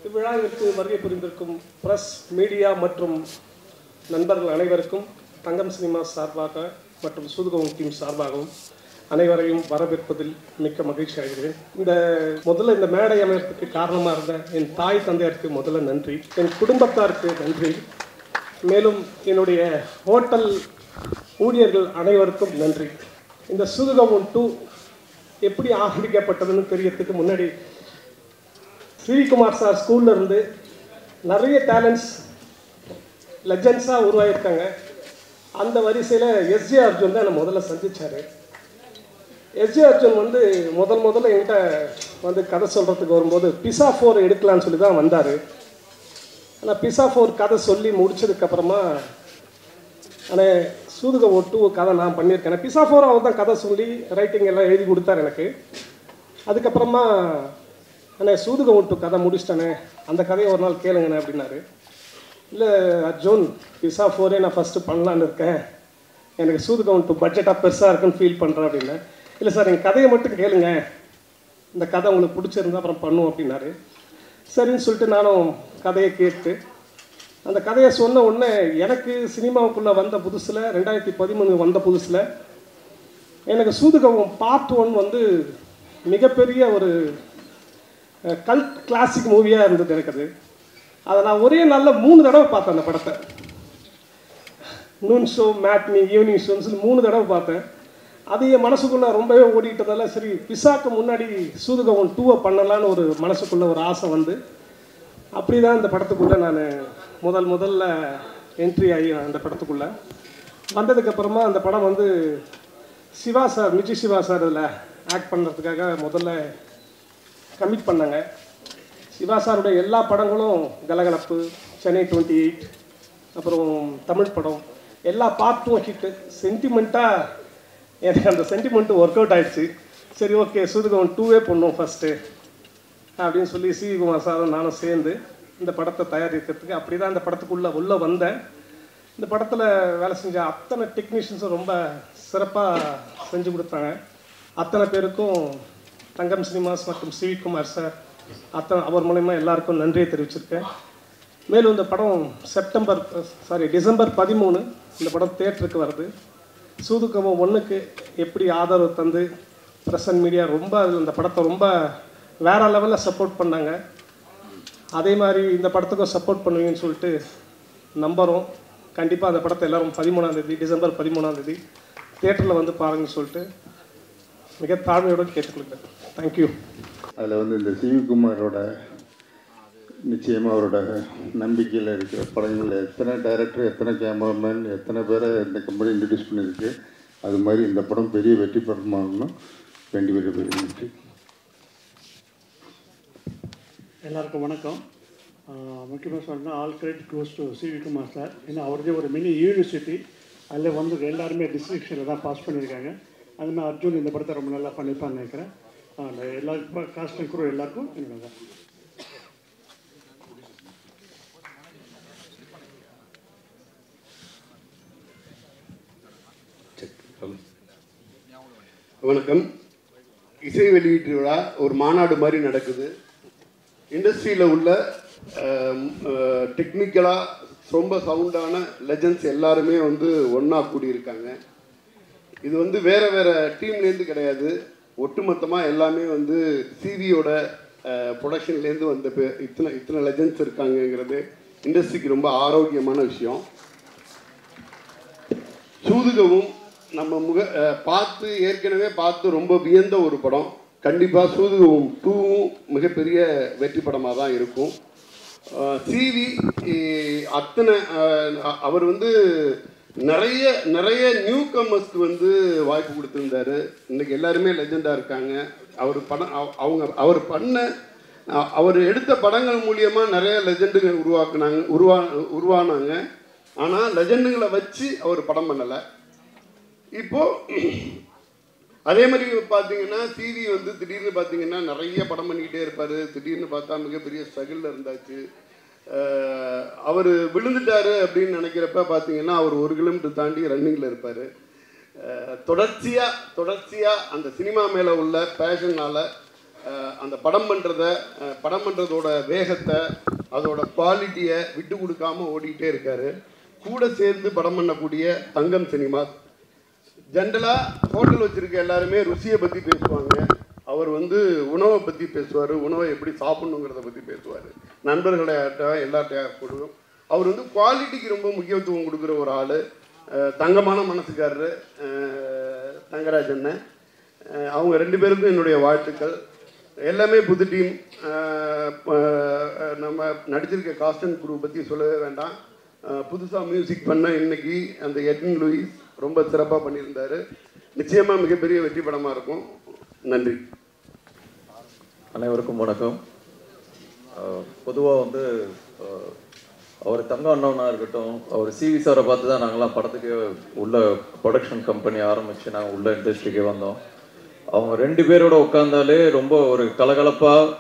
இவ்விழாவிற்கு வருகை புரிந்திருக்கும் press media மற்றும் நண்பர்கள் அனைவருக்கும் தங்கம் சினிமா சார்பாக மற்றும் சூதுகோவன் டீம் சார்பாகவும் அனைவரையும் வரவேற்பதில் மிக்க மகிழ்ச்சி அடைகிறேன். முதல்ல இந்த மேடை அமைப்பதற்கு காரணமாக இருந்த என் தாய் தந்தையருக்கு முதல்ல நன்றி, என் குடும்பத்தாருக்கு நன்றி, மேலும் என்னுடைய ஹோட்டல் ஊழியர்கள் அனைவருக்கும் நன்றி. இந்த சூதுகோவன் 2 எப்படி ஆரம்பிக்கப்பட்டதுன்னு தெரியறதுக்கு முன்னாடி ஸ்ரீகுமார் சார் ஸ்கூல்ல இருந்து நிறைய டேலண்ட்ஸ் லெஜண்ட்ஸாக உருவாகியிருக்காங்க. அந்த வரிசையில் எஸ்ஜே அர்ஜுன் தான் என்னை முதல்ல சந்தித்தார். எஸ்ஜே அர்ஜுன் முதல்ல என்கிட்ட கதை சொல்கிறதுக்கு வரும்போது பிசா 4 எடுக்கலான்னு சொல்லி தான் வந்தார். ஆனால் பிசா 4 கதை சொல்லி முடிச்சதுக்கப்புறமா ஆனால் சூதுகோவன் 2 கதை நான் பண்ணியிருக்கேன். பிசா 4 அவர் தான் கதை சொல்லி ரைட்டிங் எல்லாம் எழுதி கொடுத்தார் எனக்கு. அதுக்கப்புறமா ஆனால் சூதுகோவன் 2 கதை முடிச்சிட்டேனே, அந்த கதையை ஒரு நாள் கேளுங்கண்ணே அப்படின்னாரு. இல்லை அர்ஜுன், பிசா 4 நான் ஃபஸ்ட்டு பண்ணலான்னு இருக்கேன், எனக்கு சூதுகோவன் 2 பட்ஜெட்டாக பெருசாக இருக்குன்னு ஃபீல் பண்ணுறேன் அப்படின்னா. இல்லை சார், எங்கள் கதையை மட்டும் கேளுங்க, இந்த கதை உங்களுக்கு பிடிச்சிருந்தா அப்புறம் பண்ணுவோம் அப்படின்னாரு. சரின்னு சொல்லிட்டு நானும் கதையை கேட்டு அந்த கதையை சொன்ன உடனே எனக்கு சினிமாவுக்குள்ளே வந்த புதுசில் 2013 வந்த புதுசில் எனக்கு சூதுகோவன் பார்ட் 1 மிகப்பெரிய ஒரு கல்ட் கிளாசிக் மூவியாக இருந்தது எனக்கு. அதை நான் ஒரே நாளில் 3 தடவை பார்த்தேன். அந்த படத்தை நூன் ஷோ, மேட்னி, ஈவினிங் ஷோன்னு சொல்லி 3 தடவை பார்த்தேன். அது என் மனசுக்குள்ளே ரொம்பவே ஓடிக்கிட்டதால சரி பிசாக்கு முன்னாடி சூதுகோவன் 2 பண்ணலான்னு ஒரு மனசுக்குள்ளே ஒரு ஆசை அப்படி தான் இந்த படத்துக்குள்ளே நான் முதல்ல என்ட்ரி ஆகி அந்த படத்துக்குள்ளே வந்ததுக்கப்புறமா அந்த படம் சிவா சார், மிஜி சிவா சார் இதில் ஆக்ட் பண்ணுறதுக்காக முதல்ல கமிட் பண்ணாங்க. சிவா சாருடைய எல்லா படங்களும் கலகலப்பு, சென்னை 28, அப்புறம் தமிழ் படம் எல்லா பார்ட்டும் ஹிட்டு. சென்டிமெண்ட்டாக எனக்கு அந்த சென்டிமெண்ட்டு ஒர்க் அவுட் ஆகிடுச்சு. சரி ஓகே, சூதுகோவன் 2 பண்ணுவோம் ஃபஸ்ட்டு அப்படின்னு சொல்லி ஸ்ரீகுமார் சாரும் நானும் சேர்ந்து இந்த படத்தை தயாரிக்கிறதுக்கு அப்படி தான் இந்த படத்துக்குள்ளே வந்தேன். இந்த படத்தில் வேலை செஞ்ச அத்தனை டெக்னீஷியன்ஸும் ரொம்ப சிறப்பாக செஞ்சு கொடுத்தாங்க. அத்தனை பேருக்கும் தங்கம் சினிமாஸ் மற்றும் ஸ்ரீகுமார் சார் அவர் மூலயமா எல்லாருக்கும் நன்றியை தெரிவிச்சிருக்கேன். மேலும் இந்த படம் டிசம்பர் 13 இந்த படம் தியேட்டருக்கு வருது. சூதுகோவன் 1க்கு எப்படி ஆதரவு தந்து பிரஸ் அண்ட் மீடியா ரொம்ப இந்த படத்தை ரொம்ப வேற லெவலில் சப்போர்ட் பண்ணாங்க, அதே மாதிரி இந்த படத்துக்கும் சப்போர்ட் பண்ணுவீங்கன்னு சொல்லிட்டு நம்புகிறோம். கண்டிப்பாக அந்த படத்தை எல்லோரும் டிசம்பர் 13 தியேட்டரில் பாருங்கன்னு சொல்லிட்டு மிக தாழ்மையோடு கேட்டுக்கொள்கிறேன். தேங்க்யூ. அதில் இந்த சிவகுமாரோட நிச்சயமாக அவரோட நம்பிக்கையில் இருக்கிற படங்களில் எத்தனை டைரக்டர், எத்தனை கேமராமேன், எத்தனை பேரை இந்த கம்பெனி இன்ட்ரடியூஸ் பண்ணியிருக்கு. அது மாதிரி இந்த படம் பெரிய வெற்றி படமாகணும். பெரிய நன்றி. எல்லாருக்கும் வணக்கம். முக்கியமாக சொன்னால் all credit goes to Sivakumar sir. ஏன்னா அவரதே ஒரு மினி யூனிவர்சிட்டி, அதில் எல்லாருமே டிஸ்ட்ரிக்ஷனில் தான் பாஸ் பண்ணியிருக்காங்க. அதுமாதிரி அர்ஜுன் இந்த படத்தை ரொம்ப நல்லா பண்ணியிருப்பான்னு நினைக்கிறேன். எல்லாருக்கும் காஸ்ட் அண்ட் குரூ எல்லாருக்கும் என்னோட வணக்கம். இசை வெளியீட்டு விழா ஒரு மாநாடு மாதிரி நடக்குது. இண்டஸ்ட்ரியில் உள்ள டெக்னிக்கலாக ரொம்ப சவுண்டான லெஜண்ட்ஸ் எல்லாருமே ஒன்றா கூடியிருக்காங்க. இது வேறு வேறு டீம்லேருந்து கிடையாது, ஒட்டுமொத்தமாக எல்லாமே சிவியோட ப்ரொடக்ஷன்லேருந்து வந்த இத்தனை லெஜண்ட்ஸ் இருக்காங்கங்கிறது இண்டஸ்ட்ரிக்கு ரொம்ப ஆரோக்கியமான விஷயம். சூதுகவும் நம்ம ஏற்கனவே பார்த்து ரொம்ப வியந்த ஒரு படம். கண்டிப்பாக சூதுகவும் 2வும் மிகப்பெரிய வெற்றி படமாக தான் இருக்கும். சிவி அவர் நிறைய நியூ கம்மர்ஸ்க்கு வாய்ப்பு கொடுத்துருந்தாரு. இன்றைக்கி எல்லாருமே லெஜெண்டாக இருக்காங்க. அவர் எடுத்த படங்கள் மூலியமாக நிறைய லெஜெண்டுகள் உருவானாங்க. ஆனால் லெஜெண்டுகளை வச்சு அவர் படம் பண்ணலை. இப்போது அதே மாதிரி பார்த்தீங்கன்னா சிவி திடீர்னு பார்த்தீங்கன்னா நிறைய படம் பண்ணிக்கிட்டே இருப்பார். திடீர்னு பார்த்தா மிகப்பெரிய ஸ்ட்ரகிளில் இருந்தாச்சு. அவர் விழுந்துட்டாரு அப்படின்னு நினைக்கிறப்ப பார்த்தீங்கன்னா அவர் 1 கிலோமீட்டர் தாண்டி ரன்னிங்கில் இருப்பார். தொடர்ச்சியாக அந்த சினிமா மேலே உள்ள பேஷனால் அந்த படம் பண்ணுறதோட வேகத்தை, அதோட குவாலிட்டியை விட்டு கொடுக்காமல் ஓடிக்கிட்டே இருக்கார். கூட சேர்ந்து படம் பண்ணக்கூடிய தங்கம் சினிமாஸ். ஜென்ரலாக ஹோட்டல் வச்சுருக்க எல்லாருமே ருசியை பற்றி பேசுவாங்க. அவர் உணவை பற்றி பேசுவார், உணவை எப்படி சாப்பிட்ணுங்கிறத பற்றி பேசுவார். நண்பர்கள்ட்ட எல்லார்ட்டையும் கொடுக்கும். அவர் குவாலிட்டிக்கு ரொம்ப முக்கியத்துவம் கொடுக்குற ஒரு ஆள். தங்கமான மனசுக்காரரு தங்கராஜ் அண்ணன். அவங்க 2 பேருக்கும் என்னுடைய வாழ்த்துக்கள். எல்லாமே புது டீம். நம்ம நடிச்சிருக்க காஸ்ட் அண்ட் குரூ பற்றி சொல்லவே வேண்டாம். புதுசாக மியூசிக் பண்ண இன்னைக்கு அந்த எட்வின் லூயிஸ் ரொம்ப சிறப்பாக பண்ணியிருந்தார். நிச்சயமாக மிகப்பெரிய வெற்றி படமாக இருக்கும். நன்றி. அனைவருக்கும் வணக்கம். பொதுவாக அவர் தங்க அண்ணவனாக இருக்கட்டும், அவர் சிவி சாரை பார்த்து தான் நாங்கள்லாம் படத்துக்கு உள்ள ப்ரொடக்ஷன் கம்பெனி ஆரம்பித்து நாங்கள் உள்ள இண்டஸ்ட்ரிக்கே வந்தோம். அவங்க 2 பேரோட உட்காந்தாலே ரொம்ப ஒரு கலகலப்பாக,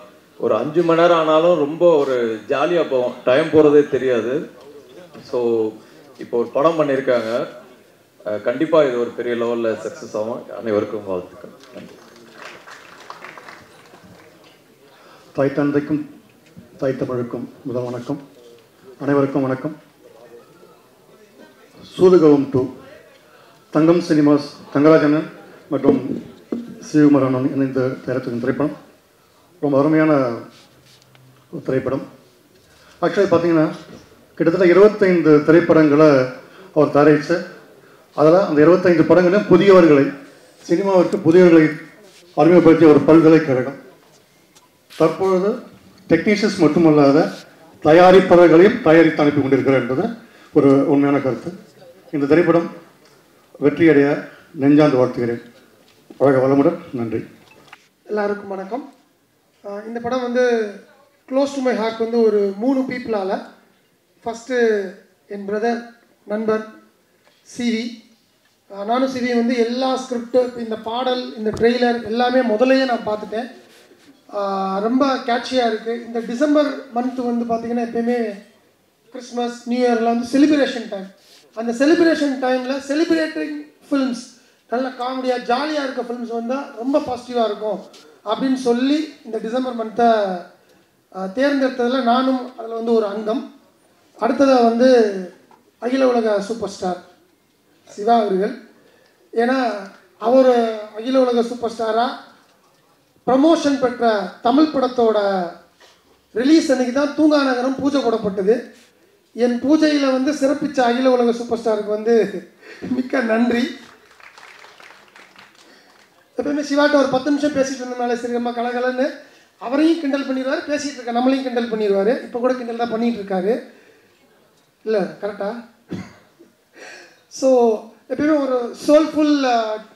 ஒரு 5 மணி நேரம் ஆனாலும் ரொம்ப ஒரு ஜாலியாக போவோம், டைம் போகிறதே தெரியாது. ஸோ இப்போ ஒரு படம் பண்ணியிருக்காங்க. கண்டிப்பாக இது ஒரு பெரிய லெவலில் சக்ஸஸ் ஆகும். அனைவருக்கும் வாழ்த்துக்கள். நன்றி. தாய் தந்தைக்கும் தாய் தமிழுக்கும் முதல் வணக்கம். அனைவருக்கும் வணக்கம். சூதுகவும் 2 தங்கம் சினிமாஸ் தங்கராஜனன் மற்றும் சிவகுமாரன் இணைந்து தயாரித்த திரைப்படம் ரொம்ப அருமையான ஒரு திரைப்படம். ஆக்சுவலி பார்த்தீங்கன்னா கிட்டத்தட்ட 25 திரைப்படங்களை அவர் தயாரித்து, அதில் அந்த 25 படங்களையும் சினிமாவிற்கு புதியவர்களை அறிமுகப்படுத்திய ஒரு பல்கலைக்கழகம். தற்பொழுது டெக்னீஷியன்ஸ் மட்டுமல்லாத தயாரிப்பாளர்களையும் தயாரித்து அனுப்பி கொண்டிருக்கிறார் என்பது ஒரு உண்மையான கருத்து. இந்த திரைப்படம் வெற்றியடைய நெஞ்சாந்து வாழ்த்துகிறேன். வாழ்க வளமுடன். நன்றி. எல்லாருக்கும் வணக்கம். இந்த படம் க்ளோஸ் டு மை ஹார்ட் ஒரு 3 பீப்புளால். ஃபஸ்ட்டு என் பிரதர், நண்பர் சிவி. நானும் சிவி எல்லா ஸ்கிரிப்டு, இந்த பாடல், இந்த ட்ரெய்லர் எல்லாமே முதலையே நான் பார்த்துட்டேன். ரொம்ப கேட்சியாக இருக்குது. இந்த டிசம்பர் மந்த்து பார்த்திங்கன்னா எப்பயுமே கிறிஸ்மஸ், நியூ இயர்லாம் செலிப்ரேஷன் டைம். அந்த செலிப்ரேஷன் டைமில் செலிப்ரேட்டிங் ஃபில்ம்ஸ், நல்ல காமெடியாக ஜாலியாக இருக்க ஃபில்ம்ஸ் வந்தால் ரொம்ப பாசிட்டிவாக இருக்கும் அப்படின்னு சொல்லி இந்த டிசம்பர் மந்த்தை தேர்ந்தெடுத்ததில் நானும் அதில் ஒரு அங்கம். அடுத்ததாக அகில உலக சூப்பர் ஸ்டார் சிவா அவர்கள். ஏன்னா அவர் அகில உலக சூப்பர் ஸ்டாராக ப்ரமோஷன் பெற்ற தமிழ் படத்தோட ரிலீஸ் அன்றைக்கி தான் தூங்கா நகரம் பூஜை போடப்பட்டது. என் பூஜையில் சிறப்பித்த அகில உலக சூப்பர் ஸ்டாருக்கு மிக்க நன்றி. எப்பவுமே சிவாட்ட ஒரு 10 நிமிஷம் பேசிகிட்டு இருந்தனால சரி ரொம்ப கலகலன்னு அவரையும் கிண்டல் பண்ணிடுவார், பேசிகிட்டு இருக்க நம்மளையும் கிண்டல் பண்ணிடுவார். இப்போ கூட கிண்டல் தான் பண்ணிகிட்டு இருக்காரு. இல்லை கரெக்டா? ஸோ எப்பயுமே ஒரு சோல்ஃபுல்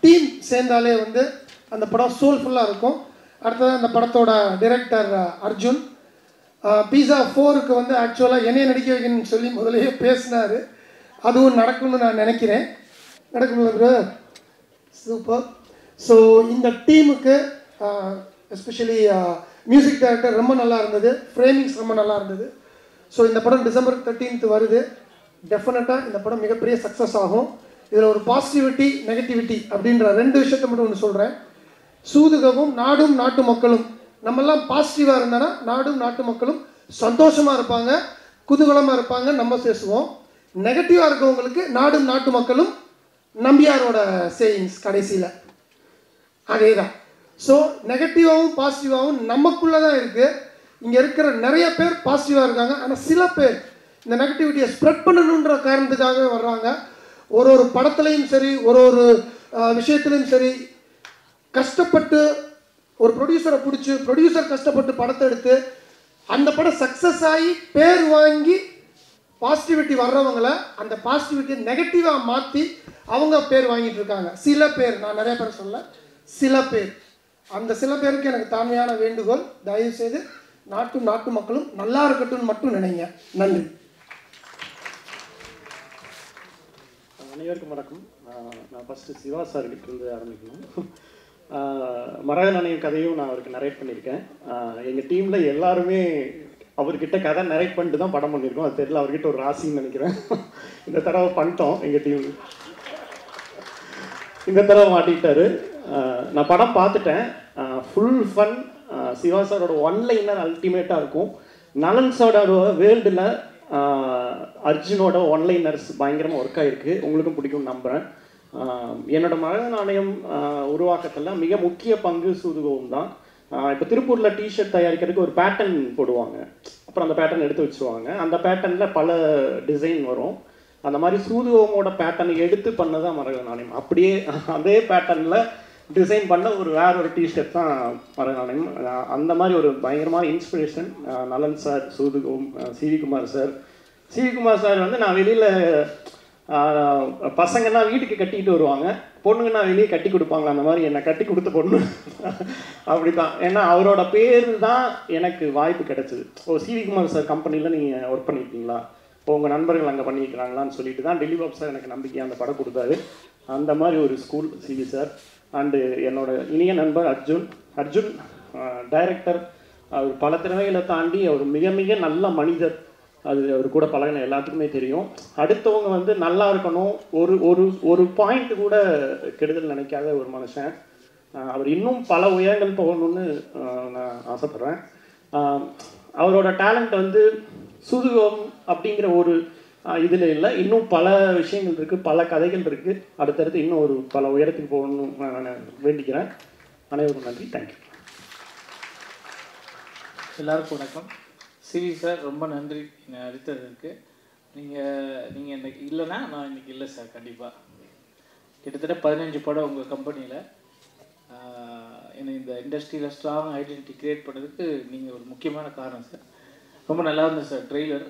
டீம் சேர்ந்தாலே அந்த படம் சோல்ஃபுல்லாக இருக்கும். அடுத்தது அந்த படத்தோட டைரக்டர் அர்ஜுன். பீஸா 4க்கு ஆக்சுவலாக என்னைய நடிக்க வைக்கணும்னு சொல்லி முதலையே பேசினார். அதுவும் நடக்கும்னு நான் நினைக்கிறேன். நடக்கும்ல ப்ரோ? சூப்பர். ஸோ இந்த டீமுக்கு எஸ்பெஷலி மியூசிக் டைரக்டர் ரொம்ப நல்லா இருந்தது, ஃப்ரேமிங்ஸ் ரொம்ப நல்லா இருந்தது. ஸோ இந்த படம் டிசம்பர் 13th வருது. டெஃபினட்டாக இந்த படம் மிகப்பெரிய சக்ஸஸ் ஆகும். இதில் ஒரு பாசிட்டிவிட்டி, நெகட்டிவிட்டி அப்படின்ற 2 விஷயத்தை மட்டும் ஒன்று சொல்கிறேன். சூதுகவும் நாடும் நாட்டு மக்களும், நம்மெல்லாம் பாசிட்டிவாக இருந்தோன்னா நாடும் நாட்டு மக்களும் சந்தோஷமாக இருப்பாங்க, குதூகலமாக இருப்பாங்க, நம்ம பேசுவோம். நெகட்டிவாக இருக்கவங்களுக்கு நாடும் நாட்டு மக்களும் நம்பியாரோட சேயிங்ஸ் கடைசியில் அதே தான். ஸோ நெகட்டிவாகவும் பாசிட்டிவாகவும் நமக்குள்ளே தான் இருக்குது. இங்கே இருக்கிற நிறைய பேர் பாசிட்டிவாக இருக்காங்க. ஆனால் சில பேர் இந்த நெகட்டிவிட்டியை ஸ்ப்ரெட் பண்ணணுன்ற காரணத்துக்காகவே வர்றாங்க. ஒரு படத்துலையும் சரி, ஒரு விஷயத்துலையும் சரி, கஷ்டப்பட்டு ஒரு ப்ரொடியூசரை பிடிச்சி ப்ரொடியூசர் கஷ்டப்பட்டு படத்தை எடுத்து அந்த படம் சக்ஸஸ் ஆகி பேர் வாங்கி பாசிட்டிவிட்டி வர்றவங்களை அந்த பாசிட்டிவிட்டியை நெகட்டிவாக மாற்றி அவங்க பேர் வாங்கிட்டு இருக்காங்க. சில பேர், நான் நிறைய பேர் சொல்ல, சில பேர். அந்த சில பேருக்கு எனக்கு தாழ்மையான வேண்டுகோள், தயவுசெய்து நாட்டு மக்களும் நல்லா இருக்கட்டும்னு மட்டும் நினைங்க. நன்றி. அனைவருக்கும் வணக்கம். நான் ஃபஸ்ட்டு சிவா சார்கிட்டேருந்து ஆரம்பிக்கணும். மரகத நாணயம் கதையும் நான் அவருக்கு நரேட் பண்ணியிருக்கேன். எங்கள் டீமில் எல்லாருமே அவர்கிட்ட கதை நரேட் பண்ணிட்டு தான் படம் பண்ணியிருக்கோம். அது தெரியல, அவர்கிட்ட ஒரு ராசின்னு நினைக்கிறேன். இந்த தடவை பண்ணிட்டோம். எங்கள் டீம் இந்த தடவை மாட்டிக்கிட்டாரு. நான் படம் பார்த்துட்டேன். ஃபுல் ஃபன், சிவா சாரோட ஒன்லைனர் அல்டிமேட்டாக இருக்கும். நலன் சாரோட வேர்ல்டில் அர்ஜுனோட ஒன்லைனர்ஸ் பயங்கரமாக ஒர்க் ஆகிருக்கு. உங்களுக்கும் பிடிக்கும்னு நம்புகிறேன். என்னோட மழை நாணயம் உருவாக்கத்தில் மிக முக்கிய பங்கு சூதுகோவும் தான். இப்போ திருப்பூரில் டிஷர்ட் தயாரிக்கிறதுக்கு ஒரு பேட்டர்ன் போடுவாங்க, அப்புறம் அந்த பேட்டர்ன் எடுத்து வச்சுருவாங்க. அந்த பேட்டர்னில் பல டிசைன் வரும். அந்த மாதிரி சூதுகோமோட பேட்டர்னை எடுத்து பண்ணதான் மரக நாணயம். அப்படியே அதே பேட்டர்னில் டிசைன் பண்ண வேற ஒரு டிஷர்ட் தான் மரக நாணயம். அந்த மாதிரி ஒரு பயங்கரமான இன்ஸ்பிரேஷன் நலன் சார், சூதுகோம், CV Kumar sir. CV Kumar sir வந்து நான் வெளியில் பசங்கன்னா வீட்டுக்கு கட்டிக்கிட்டு வருவாங்க, பொண்ணுங்கன்னா வெளியே கட்டி கொடுப்பாங்க. அந்த மாதிரி என்னை கட்டி கொடுத்த பொண்ணு அப்படி தான். ஏன்னா அவரோட பேர் தான் எனக்கு வாய்ப்பு கிடைச்சிது. சிவி குமார் சார் கம்பெனியில் நீங்கள் ஒர்க் பண்ணியிருக்கீங்களா, உங்கள் நண்பர்கள் அங்கே பண்ணியிருக்கிறாங்களான்னு சொல்லிட்டு தான் டெல்லி பாப் சார் எனக்கு நம்பிக்கையாக அந்த படம் கொடுத்தாரு. அந்த மாதிரி ஒரு ஸ்கூல் சிவி சார். அண்டு என்னோட இனிய நண்பர் அர்ஜுன் டைரக்டர். அவர் பல திறமைகளை தாண்டி அவர் மிக மிக நல்ல மனிதர். அது அவர் கூட பழகின எல்லாத்துக்குமே தெரியும். அடுத்தவங்க வந்து நல்லா இருக்கணும், ஒரு ஒரு ஒரு பாயிண்ட் கூட கெடுதல் நினைக்காத ஒரு மனுஷன். அவர் இன்னும் பல உயரங்கள் போகணும்னு நான் ஆசைப்பட்றேன். அவரோட டேலண்ட் வந்து சூதுகோம் அப்படிங்கிற ஒரு இதில் இல்லை, இன்னும் பல விஷயங்கள் இருக்குது, பல கதைகள் இருக்குது. அடுத்தடுத்து இன்னும் ஒரு பல உயரத்துக்கு போகணும்னு நான் வேண்டிக்கிறேன். அனைவருக்கும் நன்றி. தேங்க்யூ. எல்லாருக்கும் வணக்கம். சிவி சார் ரொம்ப நன்றி என்னை அழைத்ததற்கு. நீங்கள் இன்றைக்கி இல்லைன்னா நான் இன்றைக்கி இல்லை சார். கண்டிப்பாக கிட்டத்தட்ட 15 படம் உங்கள் கம்பெனியில் என்னை இந்த இண்டஸ்ட்ரியில் ஸ்ட்ராங் ஐடென்டிட்டி க்ரியேட் பண்ணுறதுக்கு நீங்கள் ஒரு முக்கியமான காரணம் சார். ரொம்ப நல்லா இருந்தது சார். ட்ரெய்லர்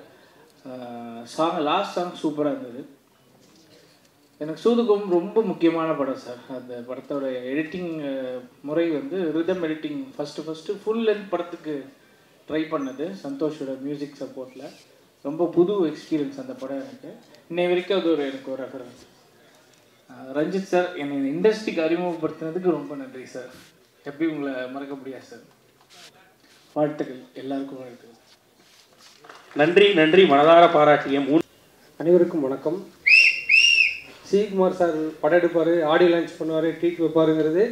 லாஸ்ட் சாங் சூப்பராக இருந்தது. எனக்கு சூதுகோம் ரொம்ப முக்கியமான படம் சார். அந்த படத்தோட எடிட்டிங் முறை வந்து rhythm editing first full length படத்துக்கு ட்ரை பண்ணது சந்தோஷோட மியூசிக் சப்போர்ட்டில். ரொம்ப புது எக்ஸ்பீரியன்ஸ் அந்த படம் எனக்கு. இன்னை வரைக்கும் அது எனக்கு ஒரு ரெஃபரன்ஸ். ரஞ்சித் சார் என்னை இந்த இண்டஸ்ட்ரிக்கு அறிமுகப்படுத்தினதுக்கு ரொம்ப நன்றி சார். எப்படி உங்களை மறக்க முடியாது சார். வாழ்த்துக்கள், எல்லாருக்கும் வாழ்த்துக்கள். நன்றி மனதார பாராட்டிய அனைவருக்கும் வணக்கம். சிவிகுமார் சார் படம் எடுப்பார், ஆடியோ லான்ச் பண்ணுவார், ட்ரீட் வைப்பாருங்கிறது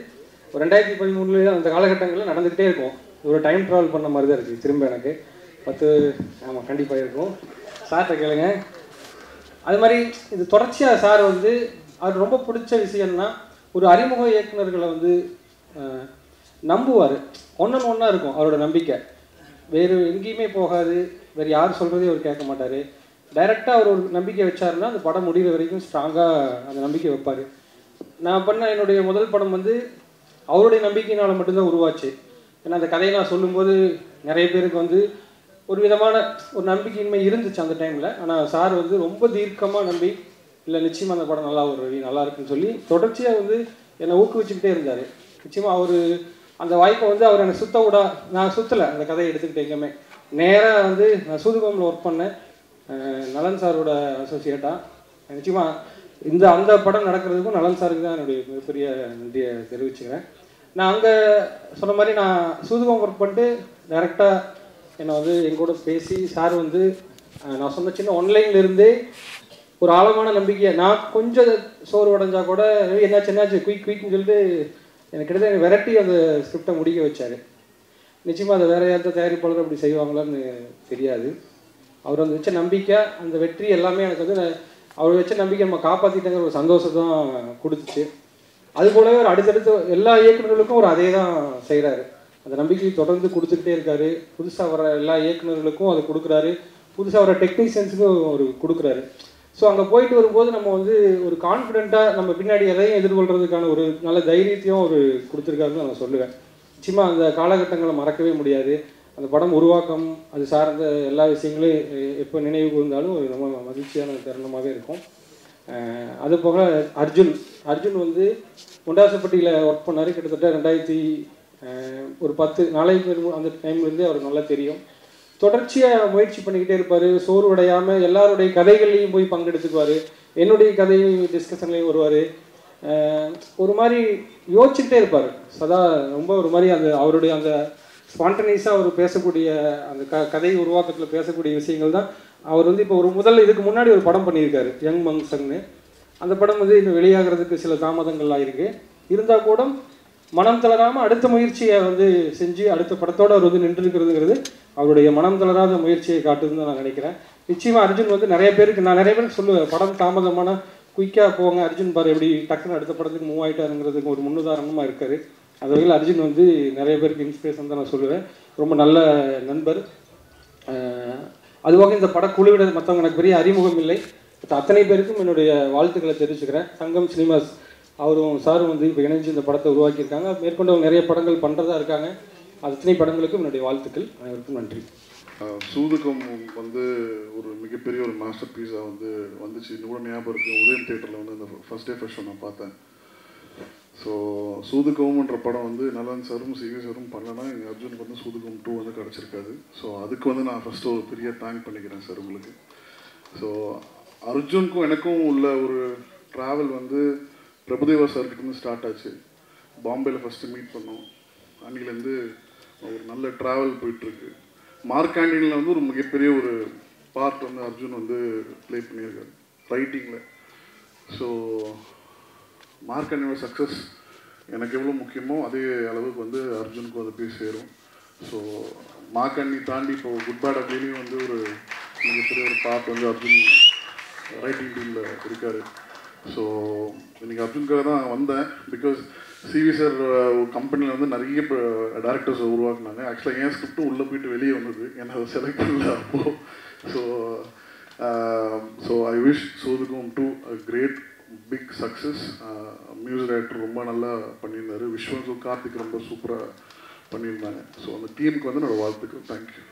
ஒரு 2013 அந்த காலகட்டங்களில் நடந்துக்கிட்டே இருக்கும். ஒரு டைம் ட்ராவல் பண்ண மாதிரி தான் இருக்குது. திரும்ப எனக்கு 10 ஆமாம் கண்டிப்பாக இருக்கும். சார்கிட்ட கேளுங்க. அது மாதிரி இது தொடர்ச்சியாக சார் வந்து அவர் ரொம்ப பிடிச்ச விஷயம்னா ஒரு அறிமுக இயக்குநர்களை வந்து நம்புவார். ஒன்றா இருக்கும் அவரோட நம்பிக்கை. வேறு எங்கேயுமே போகாது, வேறு யார் சொல்கிறதையும் அவர் கேட்க மாட்டார். டைரெக்டாக அவர் ஒரு நம்பிக்கை வச்சாருன்னா அந்த படம் முடிகிற வரைக்கும் ஸ்ட்ராங்காக அந்த நம்பிக்கை வைப்பார். நான் பண்ண என்னுடைய முதல் படம் வந்து அவருடைய நம்பிக்கையினால் மட்டும்தான் உருவாச்சு. ஏன்னா அந்த கதையை நான் சொல்லும்போது நிறைய பேருக்கு வந்து ஒரு விதமான ஒரு நம்பிக்கையின்மை இருந்துச்சு அந்த டைமில். ஆனால் சார் வந்து ரொம்ப தீர்க்கமாக நம்பி இல்லை நிச்சயமாக அந்த படம் நல்லா ஒரு நல்லா இருக்குன்னு சொல்லி தொடர்ச்சியாக வந்து என்னை ஊக்குவிச்சுக்கிட்டே இருந்தார். நிச்சயமாக அவர் அந்த வாய்ப்பை வந்து அவர் என்னை நான் சுற்றலை அந்த கதையை எடுத்துக்கிட்டு எங்கேயுமே. நேராக வந்து நான் சூதுகோமில் ஒர்க் பண்ணேன் நலன் சாரோட அசோசியேட்டாக. நிச்சயமாக அந்த படம் நடக்கிறதுக்கும் நலன் சாருக்கு தான் என்னுடைய மிகப்பெரிய நன்றியை தெரிவிச்சுக்கிறேன். நான் அங்கே சொன்ன மாதிரி நான் சூதுகோம் ஒர்க் பண்ணிட்டு டைரெக்டாக என்னை வந்து எங்கூட பேசி சார் வந்து நான் சொன்ன சின்ன ஒன்லைன்லேருந்தே ஒரு ஆழமான நம்பிக்கையை நான் கொஞ்சம் சோறு உடஞ்சா கூட என்னாச்சு குயிக்னு சொல்லிட்டு எனக்கு கிட்டத்தட்ட விரட்டி அந்த ஸ்கிரிப்டை முடிக்க வச்சார். நிச்சயமாக அதை வேறு யார்த்த தயாரிப்பாளர் அப்படி செய்வாங்களான்னு தெரியாது. அவர் வந்து வச்ச நம்பிக்கை, அந்த வெற்றி எல்லாமே எனக்கு வந்து அவர் வச்ச நம்பிக்கை நம்ம காப்பாற்றிட்டங்கிற ஒரு சந்தோஷம் தான் கொடுத்துச்சு. அதுபோலவே ஒரு அடுத்தடுத்து எல்லா இயக்குநர்களுக்கும் ஒரு அதே தான் செய்கிறாரு. அந்த நம்பிக்கையை தொடர்ந்து கொடுத்துக்கிட்டே இருக்காரு. புதுசாக வர எல்லா இயக்குநர்களுக்கும் அதை கொடுக்குறாரு, புதுசாக வர டெக்னீஷியன்ஸுக்கும் அவர் கொடுக்குறாரு. ஸோ அங்கே போயிட்டு வரும்போது நம்ம வந்து ஒரு கான்ஃபிடென்ட்டாக நம்ம பின்னாடி எதையும் எதிர்கொள்கிறதுக்கான ஒரு நல்ல தைரியத்தையும் அவர் கொடுத்துருக்காருன்னு நான் சொல்லுவேன். நிச்சயமாக அந்த காலகட்டங்களை மறக்கவே முடியாது. அந்த படம் உருவாக்கம் அது சார்ந்த எல்லா விஷயங்களையும் எப்போ நினைவு கூர்ந்தாலும் ஒரு ரொம்ப மகிழ்ச்சியான தருணமாகவே இருக்கும். அது போக அர்ஜுன் வந்து முண்டாசப்பட்டியில் ஒர்க் பண்ணார். கிட்டத்தட்ட 2010 நாளைக்கு அந்த டைம்லேருந்தே அவர் நல்லா தெரியும். தொடர்ச்சியாக முயற்சி பண்ணிக்கிட்டே இருப்பார். சோர்வடையாமல் எல்லாருடைய கதைகள்லையும் போய் பங்கெடுத்துக்குவார். என்னுடைய கதையும் டிஸ்கஷன்லேயும் வருவார். ஒரு மாதிரி யோசிச்சுக்கிட்டே இருப்பார் சதா. ரொம்ப ஒரு மாதிரி அவருடைய அந்த ஸ்பான்டனியஸாக அவர் பேசக்கூடிய அந்த கதை உருவாக்கத்தில் பேசக்கூடிய விஷயங்கள் தான். அவர் வந்து இப்போ இதுக்கு முன்னாடி ஒரு படம் பண்ணியிருக்காரு யங் மங்சங்னு. அந்த படம் வந்து இன்னும் வெளியாகிறதுக்கு சில தாமதங்கள் ஆகிருக்கு. இருந்தால் கூட மனம் தளராமல் அடுத்த முயற்சியை வந்து செஞ்சு அடுத்த படத்தோடு அவர் வந்து நின்றுருக்கிறதுங்கிறது அவருடைய மனம் தளராத முயற்சியை காட்டுதுன்னு நான் நினைக்கிறேன். நிச்சயமாக அர்ஜுன் வந்து நிறைய பேருக்கு சொல்லுவேன், படம் தாமதமான குயிக்காக போவாங்க, அர்ஜுன் பாரு எப்படி டக்குன்னு அடுத்த படத்துக்கு மூவ் ஆகிட்டாருங்கிறதுக்கு ஒரு முன்னுதாரணமாக இருக்கார். அது வகையில் அர்ஜுன் வந்து நிறைய பேருக்கு இன்ஸ்பிரேஷன் தான் நான் சொல்லுவேன். ரொம்ப நல்ல நண்பர். அதுவாக இந்த படக்குழுவிட மற்றவங்க எனக்கு பெரிய அறிமுகம் இல்லை. அத்தனை பேருக்கும் என்னுடைய வாழ்த்துக்களை தெரிவிச்சுக்கிறேன். சங்கம் சினிமாஸ் அவரும் சாரும் வந்து இப்போ இணைஞ்சு இந்த படத்தை உருவாக்கியிருக்காங்க. மேற்கொண்டு அவங்க நிறைய படங்கள் பண்ணுறதா இருக்காங்க. அத்தனை படங்களுக்கும் என்னுடைய வாழ்த்துக்கள். அனைவருக்கும் நன்றி. சூதுகம் வந்து ஒரு மிகப்பெரிய ஒரு மாஸ்டர் பீஸாக வந்துச்சு. இன்னும் கூட ஞாபகம் இருக்குது, உதயம் தியேட்டரில் வந்து அந்த ஃபர்ஸ்ட் டே ஃபர்ஸ்ட் ஷோ நான் பார்த்தேன். ஸோ சூதுகம்ன்ற படம் நலன் சாரும் சிவி சாரும் பண்ணலன்னா எங்கள் அர்ஜுனுக்கு சூதுகம் 2 கிடச்சிருக்காது. ஸோ அதுக்கு நான் ஃபஸ்ட்டு ஒரு பெரிய தேங்க் பண்ணிக்கிறேன் சார் உங்களுக்கு. ஸோ அர்ஜுனுக்கும் எனக்கும் உள்ள ஒரு ட்ராவல் பிரபுதேவா சார்கிட்டேருந்து ஸ்டார்ட் ஆச்சு. பாம்பேயில் ஃபஸ்ட்டு மீட் பண்ணோம். அன்னிலேருந்து ஒரு நல்ல ட்ராவல் போயிட்டுருக்கு. மார்க்காண்டியனில் ஒரு மிகப்பெரிய ஒரு பார்ட் அர்ஜுன் ப்ளே பண்ணியிருக்காரு ரைட்டிங்கில். ஸோ மார்க்காண்டியனோட சக்ஸஸ் எனக்கு எவ்வளோ முக்கியமோ அதே அளவுக்கு அர்ஜுனுக்கும் அதை போய் சேரும். ஸோ மார்க்காண்டி தாண்டி இப்போது குட் பேட் அப்லேயும் ஒரு மிகப்பெரிய ஒரு பார்ட் அர்ஜுன் ரைட்டிங் டீமில் இருக்கார். ஸோ இன்றைக்கி அர்ஜுனுக்காக தான் வந்தேன். பிகாஸ் சிவி சார் ஒரு கம்பெனியில் நிறைய டேரக்டர்ஸ் உருவாக்குனாங்க. ஆக்சுவலாக என் ஸ்கிரிப்டும் உள்ளே போயிட்டு வெளியே வந்தது, ஏன்னா அதை செலக்ட் பண்ணல அப்போது. ஸோ ஐ விஷ் சூதுகம் 2 great big success. Music director ரொம்ப நல்லா பண்ணியிருந்தார். விஸ்வன்ஸும் கார்த்திக் ரொம்ப சூப்பராக பண்ணியிருந்தாங்க. ஸோ அந்த டீமுக்கு என்னோட வாழ்த்துக்கள். தேங்க்யூ.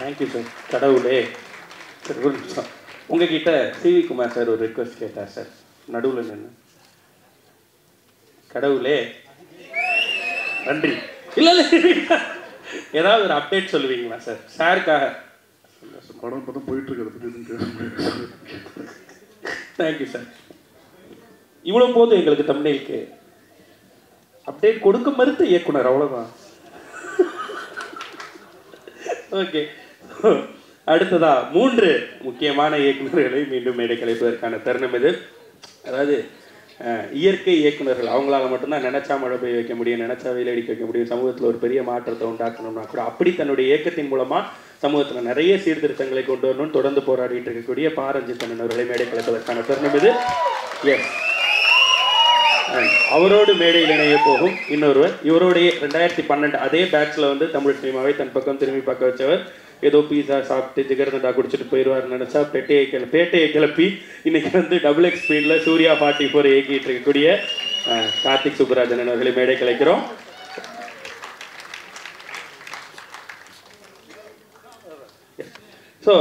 Thank you sir. கடவுளே சார், ஒரு நிமிஷம். உங்ககிட்ட சிவி குமார் சார் ஒரு ரிக்வெஸ்ட் கேட்டார் சார், நடுவில் நின்று. கடவுளே நன்றி. இல்லை ஏதாவது ஒரு அப்டேட் சொல்லுவீங்களா சார் சாருக்காக? படம் இப்போ தான் போயிட்டுருக்கு, அதை பற்றி பேச முடியாது. Thank you sir. இவ்வளோ போதும் எங்களுக்கு தமிழுக்கு அப்டேட் கொடுக்க மறுத்த இயக்குனர், அவ்வளோதான். ஓகே, அடுத்ததா 3 முக்கியமான இயக்குநர்களை மீண்டும் மேடை கலைப்பதற்கான தருணம் இது. அதாவது இயற்கை இயக்குநர்கள், அவங்களால மட்டும்தான் நினைச்சா மழை பெய்ய வைக்க முடியும், நினைச்சா வெயில் அடிக்க வைக்க முடியும், சமூகத்தில் ஒரு பெரிய மாற்றத்தை உண்டாக்கணும்னா கூட அப்படி தன்னுடைய இயக்கத்தின் மூலமா சமூகத்தில் நிறைய சீர்திருத்தங்களை கொண்டு வரணும்னு தொடர்ந்து போராடிட்டு இருக்கக்கூடிய பாரஞ்சித்தன் அவர்களை மேடை கலைப்பதற்கான தருணம் இது. எஸ், அவரோடு மேடையில் இணைய போகும் இன்னொருவர். இவருடைய 2012 அதே பேட்ச்ல தமிழ் சினிமாவை தன் பக்கம் திரும்பி பார்க்க வச்சவர். ஏதோ பீஸா சாப்பிட்டு ஜிகர்தண்டா குடிச்சிட்டு போயிடுவார்னு நினச்சா பேட்டையை கிளப்பி இன்னைக்கு XX ஸ்பீடில் சூர்யா 44 இயக்கிட்டு இருக்கக்கூடிய கார்த்திக் சுப்புராஜன் அவர்களை மேடை கலைக்கிறோம். ஸோ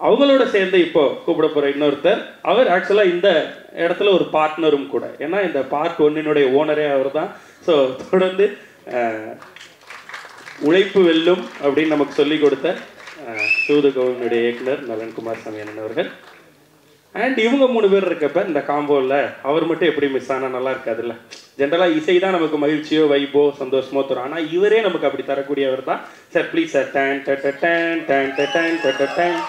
அவங்களோட சேர்ந்து இப்போ கூப்பிட போகிற இன்னொருத்தர், அவர் ஆக்சுவலாக இந்த இடத்துல ஒரு பார்ட்னரும் கூட. ஏன்னா இந்த பார்ட் 1 ஓனரே அவர் தான். ஸோ தொடர்ந்து உழைப்பு வெல்லும் அப்படின்னு நமக்கு சொல்லி கொடுத்த சூதுகவுனுடைய இயக்குனர் நலன்குமார் சமயன் அவர்கள். அண்ட் இவங்க 3 பேர் இருக்கப்ப இந்த காம்போவில் அவர் மட்டும் எப்படி மிஸ் ஆனால் நல்லா இருக்காதுல்ல. ஜென்ரலாக இசை தான் நமக்கு மகிழ்ச்சியோ வைப்போ சந்தோஷமோ தரும், ஆனால் இவரே நமக்கு அப்படி தரக்கூடியவர் தான். Sir please sir. டேன் ட டேன் டேன் ட டேன் ட டேன்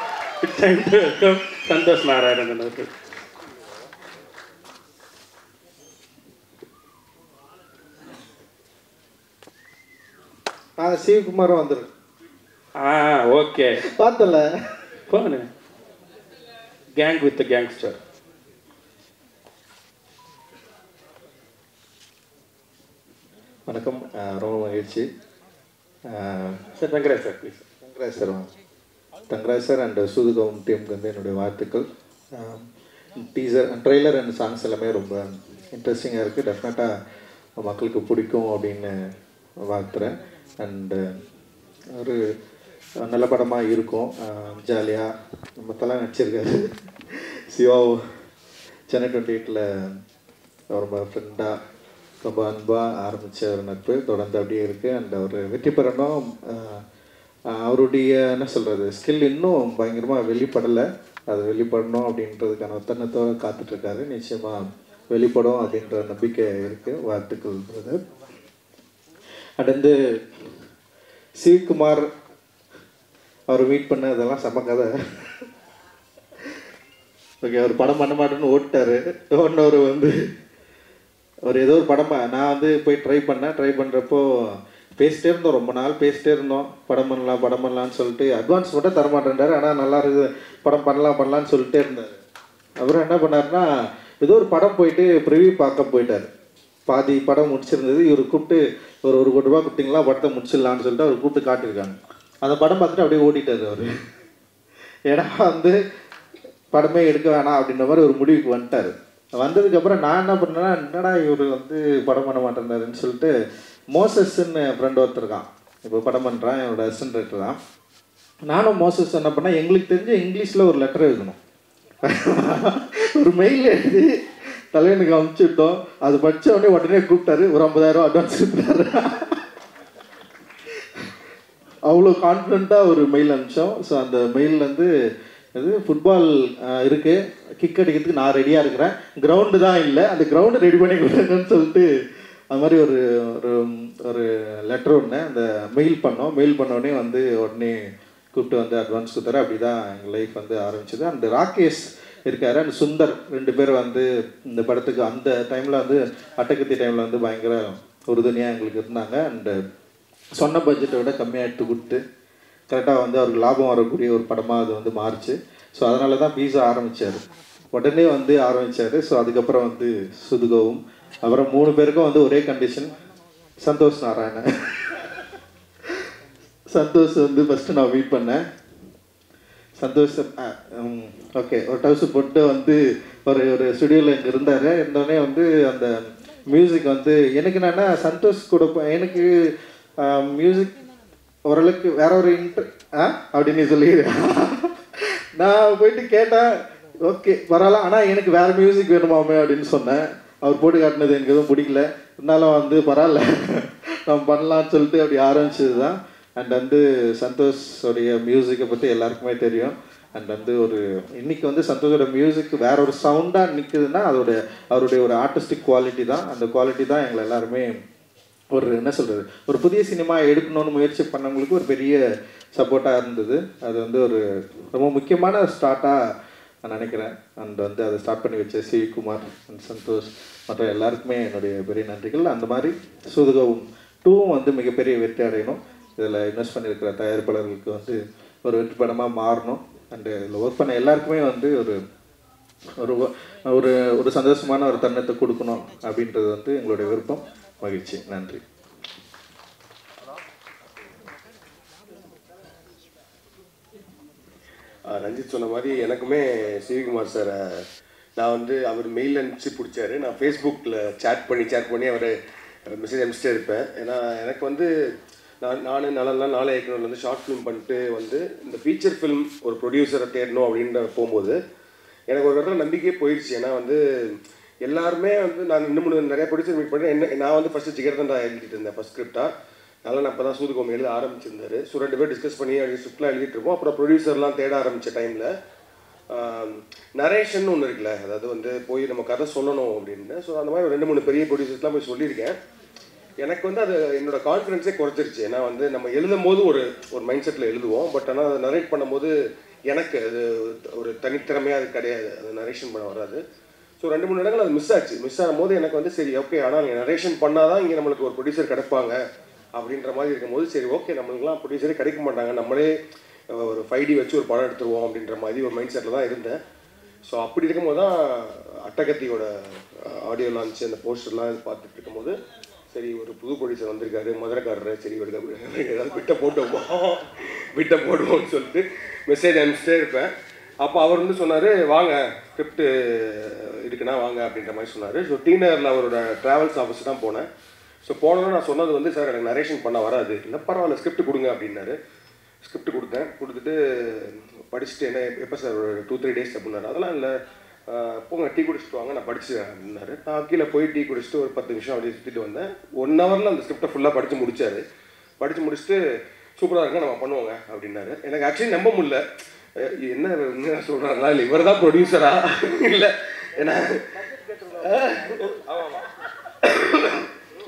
வெல்கம் சந்தோஷ் நாராயணன் அவர்கள். சிவகுமாரும் வந்துரு. ஓகே, பார்த்தல போன கேங் வித் கேங்ஸ்டர். வணக்கம், ரொம்ப மகிழ்ச்சி sir. Thangaraj sir please. Thangaraj sir வாங்க. தங்கராஜ் சார் அண்ட் சூதுகம் டீமுக்கு என்னுடைய வாழ்த்துக்கள். டீசர் ட்ரெய்லர் அண்ட் சாங்ஸ் எல்லாமே ரொம்ப இன்ட்ரெஸ்டிங்காக இருக்குது. டெஃபினட்டாக மக்களுக்கு பிடிக்கும் அப்படின்னு வாழ்த்துறேன். அண்டு ஒரு நல்ல படமாக இருக்கும். ஜாலியாக நம்ம தலை நடிச்சிருக்காரு. சிவாவும் சென்னை 28ல் ரொம்ப ஃப்ரெண்டாக ரொம்ப அன்பாக ஆரம்பித்த ஒரு நட்பு தொடர்ந்து அப்படியே இருக்குது. அண்ட் அவர் வெற்றி பெறணும். அவருடைய என்ன சொல்கிறது ஸ்கில் இன்னும் பயங்கரமாக வெளிப்படலை. அது வெளிப்படணும் அப்படின்றதுக்கான ஒத்தனத்தோடு காத்துட்ருக்காரு. நிச்சயமாக வெளிப்படும் அப்படின்ற நம்பிக்கை இருக்குது. வாழ்த்துக்கள் பிரதர். அடுத்து சிவகுமார் அவர் மீட் பண்ண அதெல்லாம் செம்ம கதை. ஓகே, அவர் படம் பண்ண மாட்டேன்னு ஓட்டார். இன்னொரு ஒரு ஏதோ ஒரு படம் நான் வந்து போய் ட்ரை பண்ணுறப்போ பேசிட்டே இருந்தோம், ரொம்ப நாள் பேசிட்டே இருந்தோம், படம் பண்ணலான்னு சொல்லிட்டு அட்வான்ஸ் மட்டும் தரமாட்டேன்றாரு. ஆனால் நல்லா இருக்குது, படம் பண்ணலான்னு சொல்லிட்டே இருந்தார். அப்புறம் என்ன பண்ணாருன்னா, ஏதோ ஒரு படம் போயிட்டு ப்ரிவியூ பார்க்க போயிட்டார். பாதி படம் முடிச்சிருந்தது. இவர் கூப்பிட்டு ஒரு 1 கோடி ரூபா கொடுத்தீங்களா படத்தை முடிச்சிடலான்னு சொல்லிட்டு அவர் கூப்பிட்டு காட்டியிருக்காங்க. அந்த படம் பார்த்துட்டு அப்படியே ஓடிட்டார் அவர். ஏன்னா வந்து படமே எடுக்க வேணாம் அப்படின்ற மாதிரி ஒரு முடிவுக்கு வந்துட்டார். வந்ததுக்கப்புறம் நான் என்ன பண்ணேன்னா, என்னடா இவர் வந்து படம் பண்ண மாட்டேன்னாருன்னு சொல்லிட்டு மோசஸ்ன்னு ஃப்ரெண்ட் ஒருத்தருக்கான், இப்போ படம் பண்ணுறான், என்னோட அசிஸ்டன்ட் டைரக்டர் தான். நானும் மோசஸ் என்ன பண்ணேன், எங்களுக்கு தெரிஞ்ச இங்கிலீஷில் ஒரு லெட்டர் எழுதணும், ஒரு மெயில் எழுதி தலைவனுக்கு அனுப்பிச்சுட்டோம். அது படித்த உடனே கூப்பிட்டாரு, ஒரு 50,000 அட்வான்ஸ் கொடுத்தாரு. அவ்வளோ கான்ஃபிடண்ட்டாக ஒரு மெயில் அனுப்பிச்சோம். ஸோ அந்த மெயில் வந்து இது ஃபுட்பால் இருக்குது, கிக் அடிக்கிறதுக்கு நான் ரெடியாக இருக்கிறேன், கிரவுண்டு தான் இல்லை, அந்த கிரவுண்டு ரெடி பண்ணி கொடுக்குறேன்னு சொல்லிட்டு அது மாதிரி ஒரு ஒரு லெட்டர் ஒன்று அந்த மெயில் பண்ணோம். மெயில் பண்ணோடனே வந்து உடனே கூப்பிட்டு வந்து அட்வான்ஸ் கொடுத்தாரு. அப்படி தான் எங்கள் லைஃப் வந்து ஆரம்பிச்சது. அந்த ராகேஷ் இருக்கார், அந்த சுந்தர், 2 பேர் வந்து இந்த படத்துக்கு அந்த டைமில் வந்து அட்டகத்தி டைமில் வந்து பயங்கர உறுதுணையாக எங்களுக்கு இருந்தாங்க. அண்டு சொன்ன பட்ஜெட்டை விட கம்மியாக எடுத்து கொடுத்து கரெக்டாக வந்து அவருக்கு லாபம் வரக்கூடிய ஒரு படமாக அது வந்து மாறிச்சு. ஸோ அதனால தான் பீஸா ஆரம்பித்தார், உடனே வந்து ஆரம்பித்தார். ஸோ அதுக்கப்புறம் வந்து சுதுகவும், அப்புறம் 3 பேருக்கும் வந்து ஒரே கண்டிஷன், சந்தோஷ் நாராயணன். சந்தோஷ் வந்து ஃபஸ்ட்டு நான் மீட் பண்ணேன். சந்தோஷ் ஓகே ஒரு டவுசு போட்டு வந்து ஒரு ஸ்டுடியோவில் இங்கே இருந்தோடனே வந்து அந்த மியூசிக் வந்து எனக்கு என்னென்னா சந்தோஷ் கூட எனக்கு மியூசிக் ஓரளவுக்கு வேற ஒரு அப்படின்னு சொல்லி நான் போயிட்டு கேட்டேன், ஓகே பரவாயில்ல, ஆனால் எனக்கு வேறு மியூசிக் வேணுமாமே அப்படின்னு சொன்னேன். அவர் போட்டு காட்டினது எனக்கு எதுவும் பிடிக்கல, இருந்தாலும் வந்து பரவாயில்ல நம்ம பண்ணலான்னு சொல்லிட்டு அப்படி ஆரம்பிச்சது தான். அண்ட் வந்து சந்தோஷோடைய மியூசிக்கை பற்றி எல்லாருக்குமே தெரியும். அண்ட் வந்து இன்னைக்கு வந்து சந்தோஷோட மியூசிக் வேற ஒரு சவுண்டாக நிற்குதுன்னா அவருடைய ஒரு ஆர்டிஸ்டிக் குவாலிட்டி தான். அந்த குவாலிட்டி தான் எங்களை எல்லாருமே என்ன சொல்கிறது, ஒரு புதிய சினிமா எடுக்கணும்னு முயற்சி பண்ணவங்களுக்கு ஒரு பெரிய சப்போர்ட்டாக இருந்தது. அது வந்து ரொம்ப முக்கியமான ஸ்டார்ட்டாக நான் நினைக்கிறேன். அண்ட் வந்து அதை ஸ்டார்ட் பண்ணி வச்ச சிவிகுமார் அண்ட் சந்தோஷ் மற்ற எல்லாருக்குமே என்னுடைய பெரிய நன்றிகள். அந்த மாதிரி சூதுகவும் 2 வந்து மிகப்பெரிய வெற்றி அடையணும், இதில் இன்வெஸ்ட் பண்ணியிருக்கிற தயாரிப்பாளர்களுக்கு வந்து ஒரு வெற்றி படமாக மாறணும். அண்டு இதில் ஒர்க் பண்ண எல்லாருக்குமே வந்து ஒரு சந்தோஷமான ஒரு தருணத்தை கொடுக்கணும் அப்படின்றது வந்து எங்களுடைய விருப்பம். மகிழ்ச்சி, நன்றி. ரஞ்சித் சொன்ன மாதிரி எனக்குமே சிவிகுமார் சார் நான் வந்து அவர் மெயில் அனுப்பிச்சு பிடிச்சாரு. நான் ஃபேஸ்புக்கில் சேட் பண்ணி அவர் மெசேஜ் அனுப்பிச்சிட்டே இருப்பேன். ஏன்னா எனக்கு வந்து நானே நாளை இயக்குனர் வந்து ஷார்ட் ஃபிலிம் பண்ணிட்டு வந்து இந்த ஃபீச்சர் ஃபிலிம் ஒரு ப்ரொடியூசரை தேடணும் அப்படின்ற போகும்போது எனக்கு ஒரு இடத்துல நம்பிக்கையே போயிடுச்சு. ஏன்னா வந்து எல்லாருமே வந்து நான் இன்னும் நிறைய ப்ரொடியூசர் மீட் பண்ணேன். நான் வந்து ஃபஸ்ட்டு ஜிகர்தண்டா எழுதிட்டு இருந்தேன் ஃபஸ்ட் ஸ்கிரிப்டாக. அதனால் நான் அப்போ தான் சூதுகோம் எழுத ஆரம்பிச்சிருந்தாரு. ஸோ 2 பேர் டிஸ்கஸ் பண்ணி அப்படி ஸ்கிரிப்ட்லாம் எழுதிட்டு இருப்போம். அப்புறம் ப்ரொடியூசர்லாம் தேட ஆரம்பித்த டைமில் நரேஷன் ஒன்று இருக்குல்ல, அதாவது வந்து போய் நம்ம கதை சொல்லணும் அப்படின்னு. ஸோ அந்த மாதிரி 2-3 பெரிய ப்ரொடியூசர்ஸ்லாம் போய் சொல்லியிருக்கேன். எனக்கு வந்து அது என்னோடய கான்ஃபிடென்ஸே குறைச்சிருச்சு. ஏன்னா வந்து நம்ம எழுதும் போது ஒரு மைண்ட் செட்டில் எழுதுவோம், பட் ஆனால் அதை நரேட் பண்ணும்போது எனக்கு அது ஒரு தனித்திறமையாக அது கிடையாது, அது நரேஷன் பண்ண வராது. ஸோ 2-3 இடங்கள் அது மிஸ் ஆகும்போது எனக்கு வந்து சரி ஓகே, ஆனால் நீங்கள் நரேஷன் பண்ணால் தான் இங்கே நம்மளுக்கு ஒரு ப்ரொடியூசர் கிடைப்பாங்க அப்படின்ற மாதிரி இருக்கும்போது சரி ஓகே, நம்மளுக்குலாம் ப்ரொடியூசரே கிடைக்க மாட்டாங்க, நம்மளே ஒரு 5D வச்சு ஒரு படம் எடுத்துருவோம் அப்படின்ற மாதிரி ஒரு மைண்ட் செட்டில் தான் இருந்தேன். ஸோ அப்படி இருக்கும்போது தான் அட்டகத்தியோட ஆடியோ லான்ச்சு அந்த போஸ்டர்லாம் பார்த்துட்டு இருக்கும்போது சரி ஒரு புது ப்ரொடியூசர் வந்திருக்காரு, மதுரைக்காரர், சரி ஏதாவது விட்ட போடுவோம்னு சொல்லிட்டு மெசேஜ் அனுப்பிச்சிட்டே இருப்பேன். அப்போ அவர் வந்து சொன்னார், வாங்க ஸ்கிரிப்ட் இருக்குன்னா வாங்க அப்படின்ற மாதிரி சொன்னார். ஸோ டீனரில் அவரோட ட்ராவல்ஸ் ஆஃபீஸ் தான் போனேன். ஸோ போனோன்னா நான் சொன்னது வந்து சார் எனக்கு நரேஷன் பண்ண வராது, இல்லை பரவாயில்ல ஸ்கிரிப்ட் கொடுங்க அப்படின்னாரு. ஸ்கிரிப்ட் கொடுத்துட்டு படிச்சுட்டு என்ன எப்போ சார் ஒரு 2-3 டேஸ் அப்படின்னாரு. அதெல்லாம் இல்லை, போங்க டீ குடிச்சிட்டு வாங்க நான் படிச்சுவேன் அப்படின்னாரு. நான் கீழே போய் டீ குடிச்சிட்டு ஒரு 10 நிமிஷம் அப்படியே சுற்றிட்டு வந்தேன். 1 ஹவரில் அந்த ஸ்கிரிப்டை ஃபுல்லாக படித்து முடிச்சுட்டு சூப்பராக இருக்க நம்ம பண்ணுவோங்க அப்படின்னாரு. எனக்கு ஆக்சுவலி நம்ப முடியல, என்ன சொல்கிறாங்களா, இல்லை இவர் தான் ப்ரொடியூசரா இல்லை ஏன்னா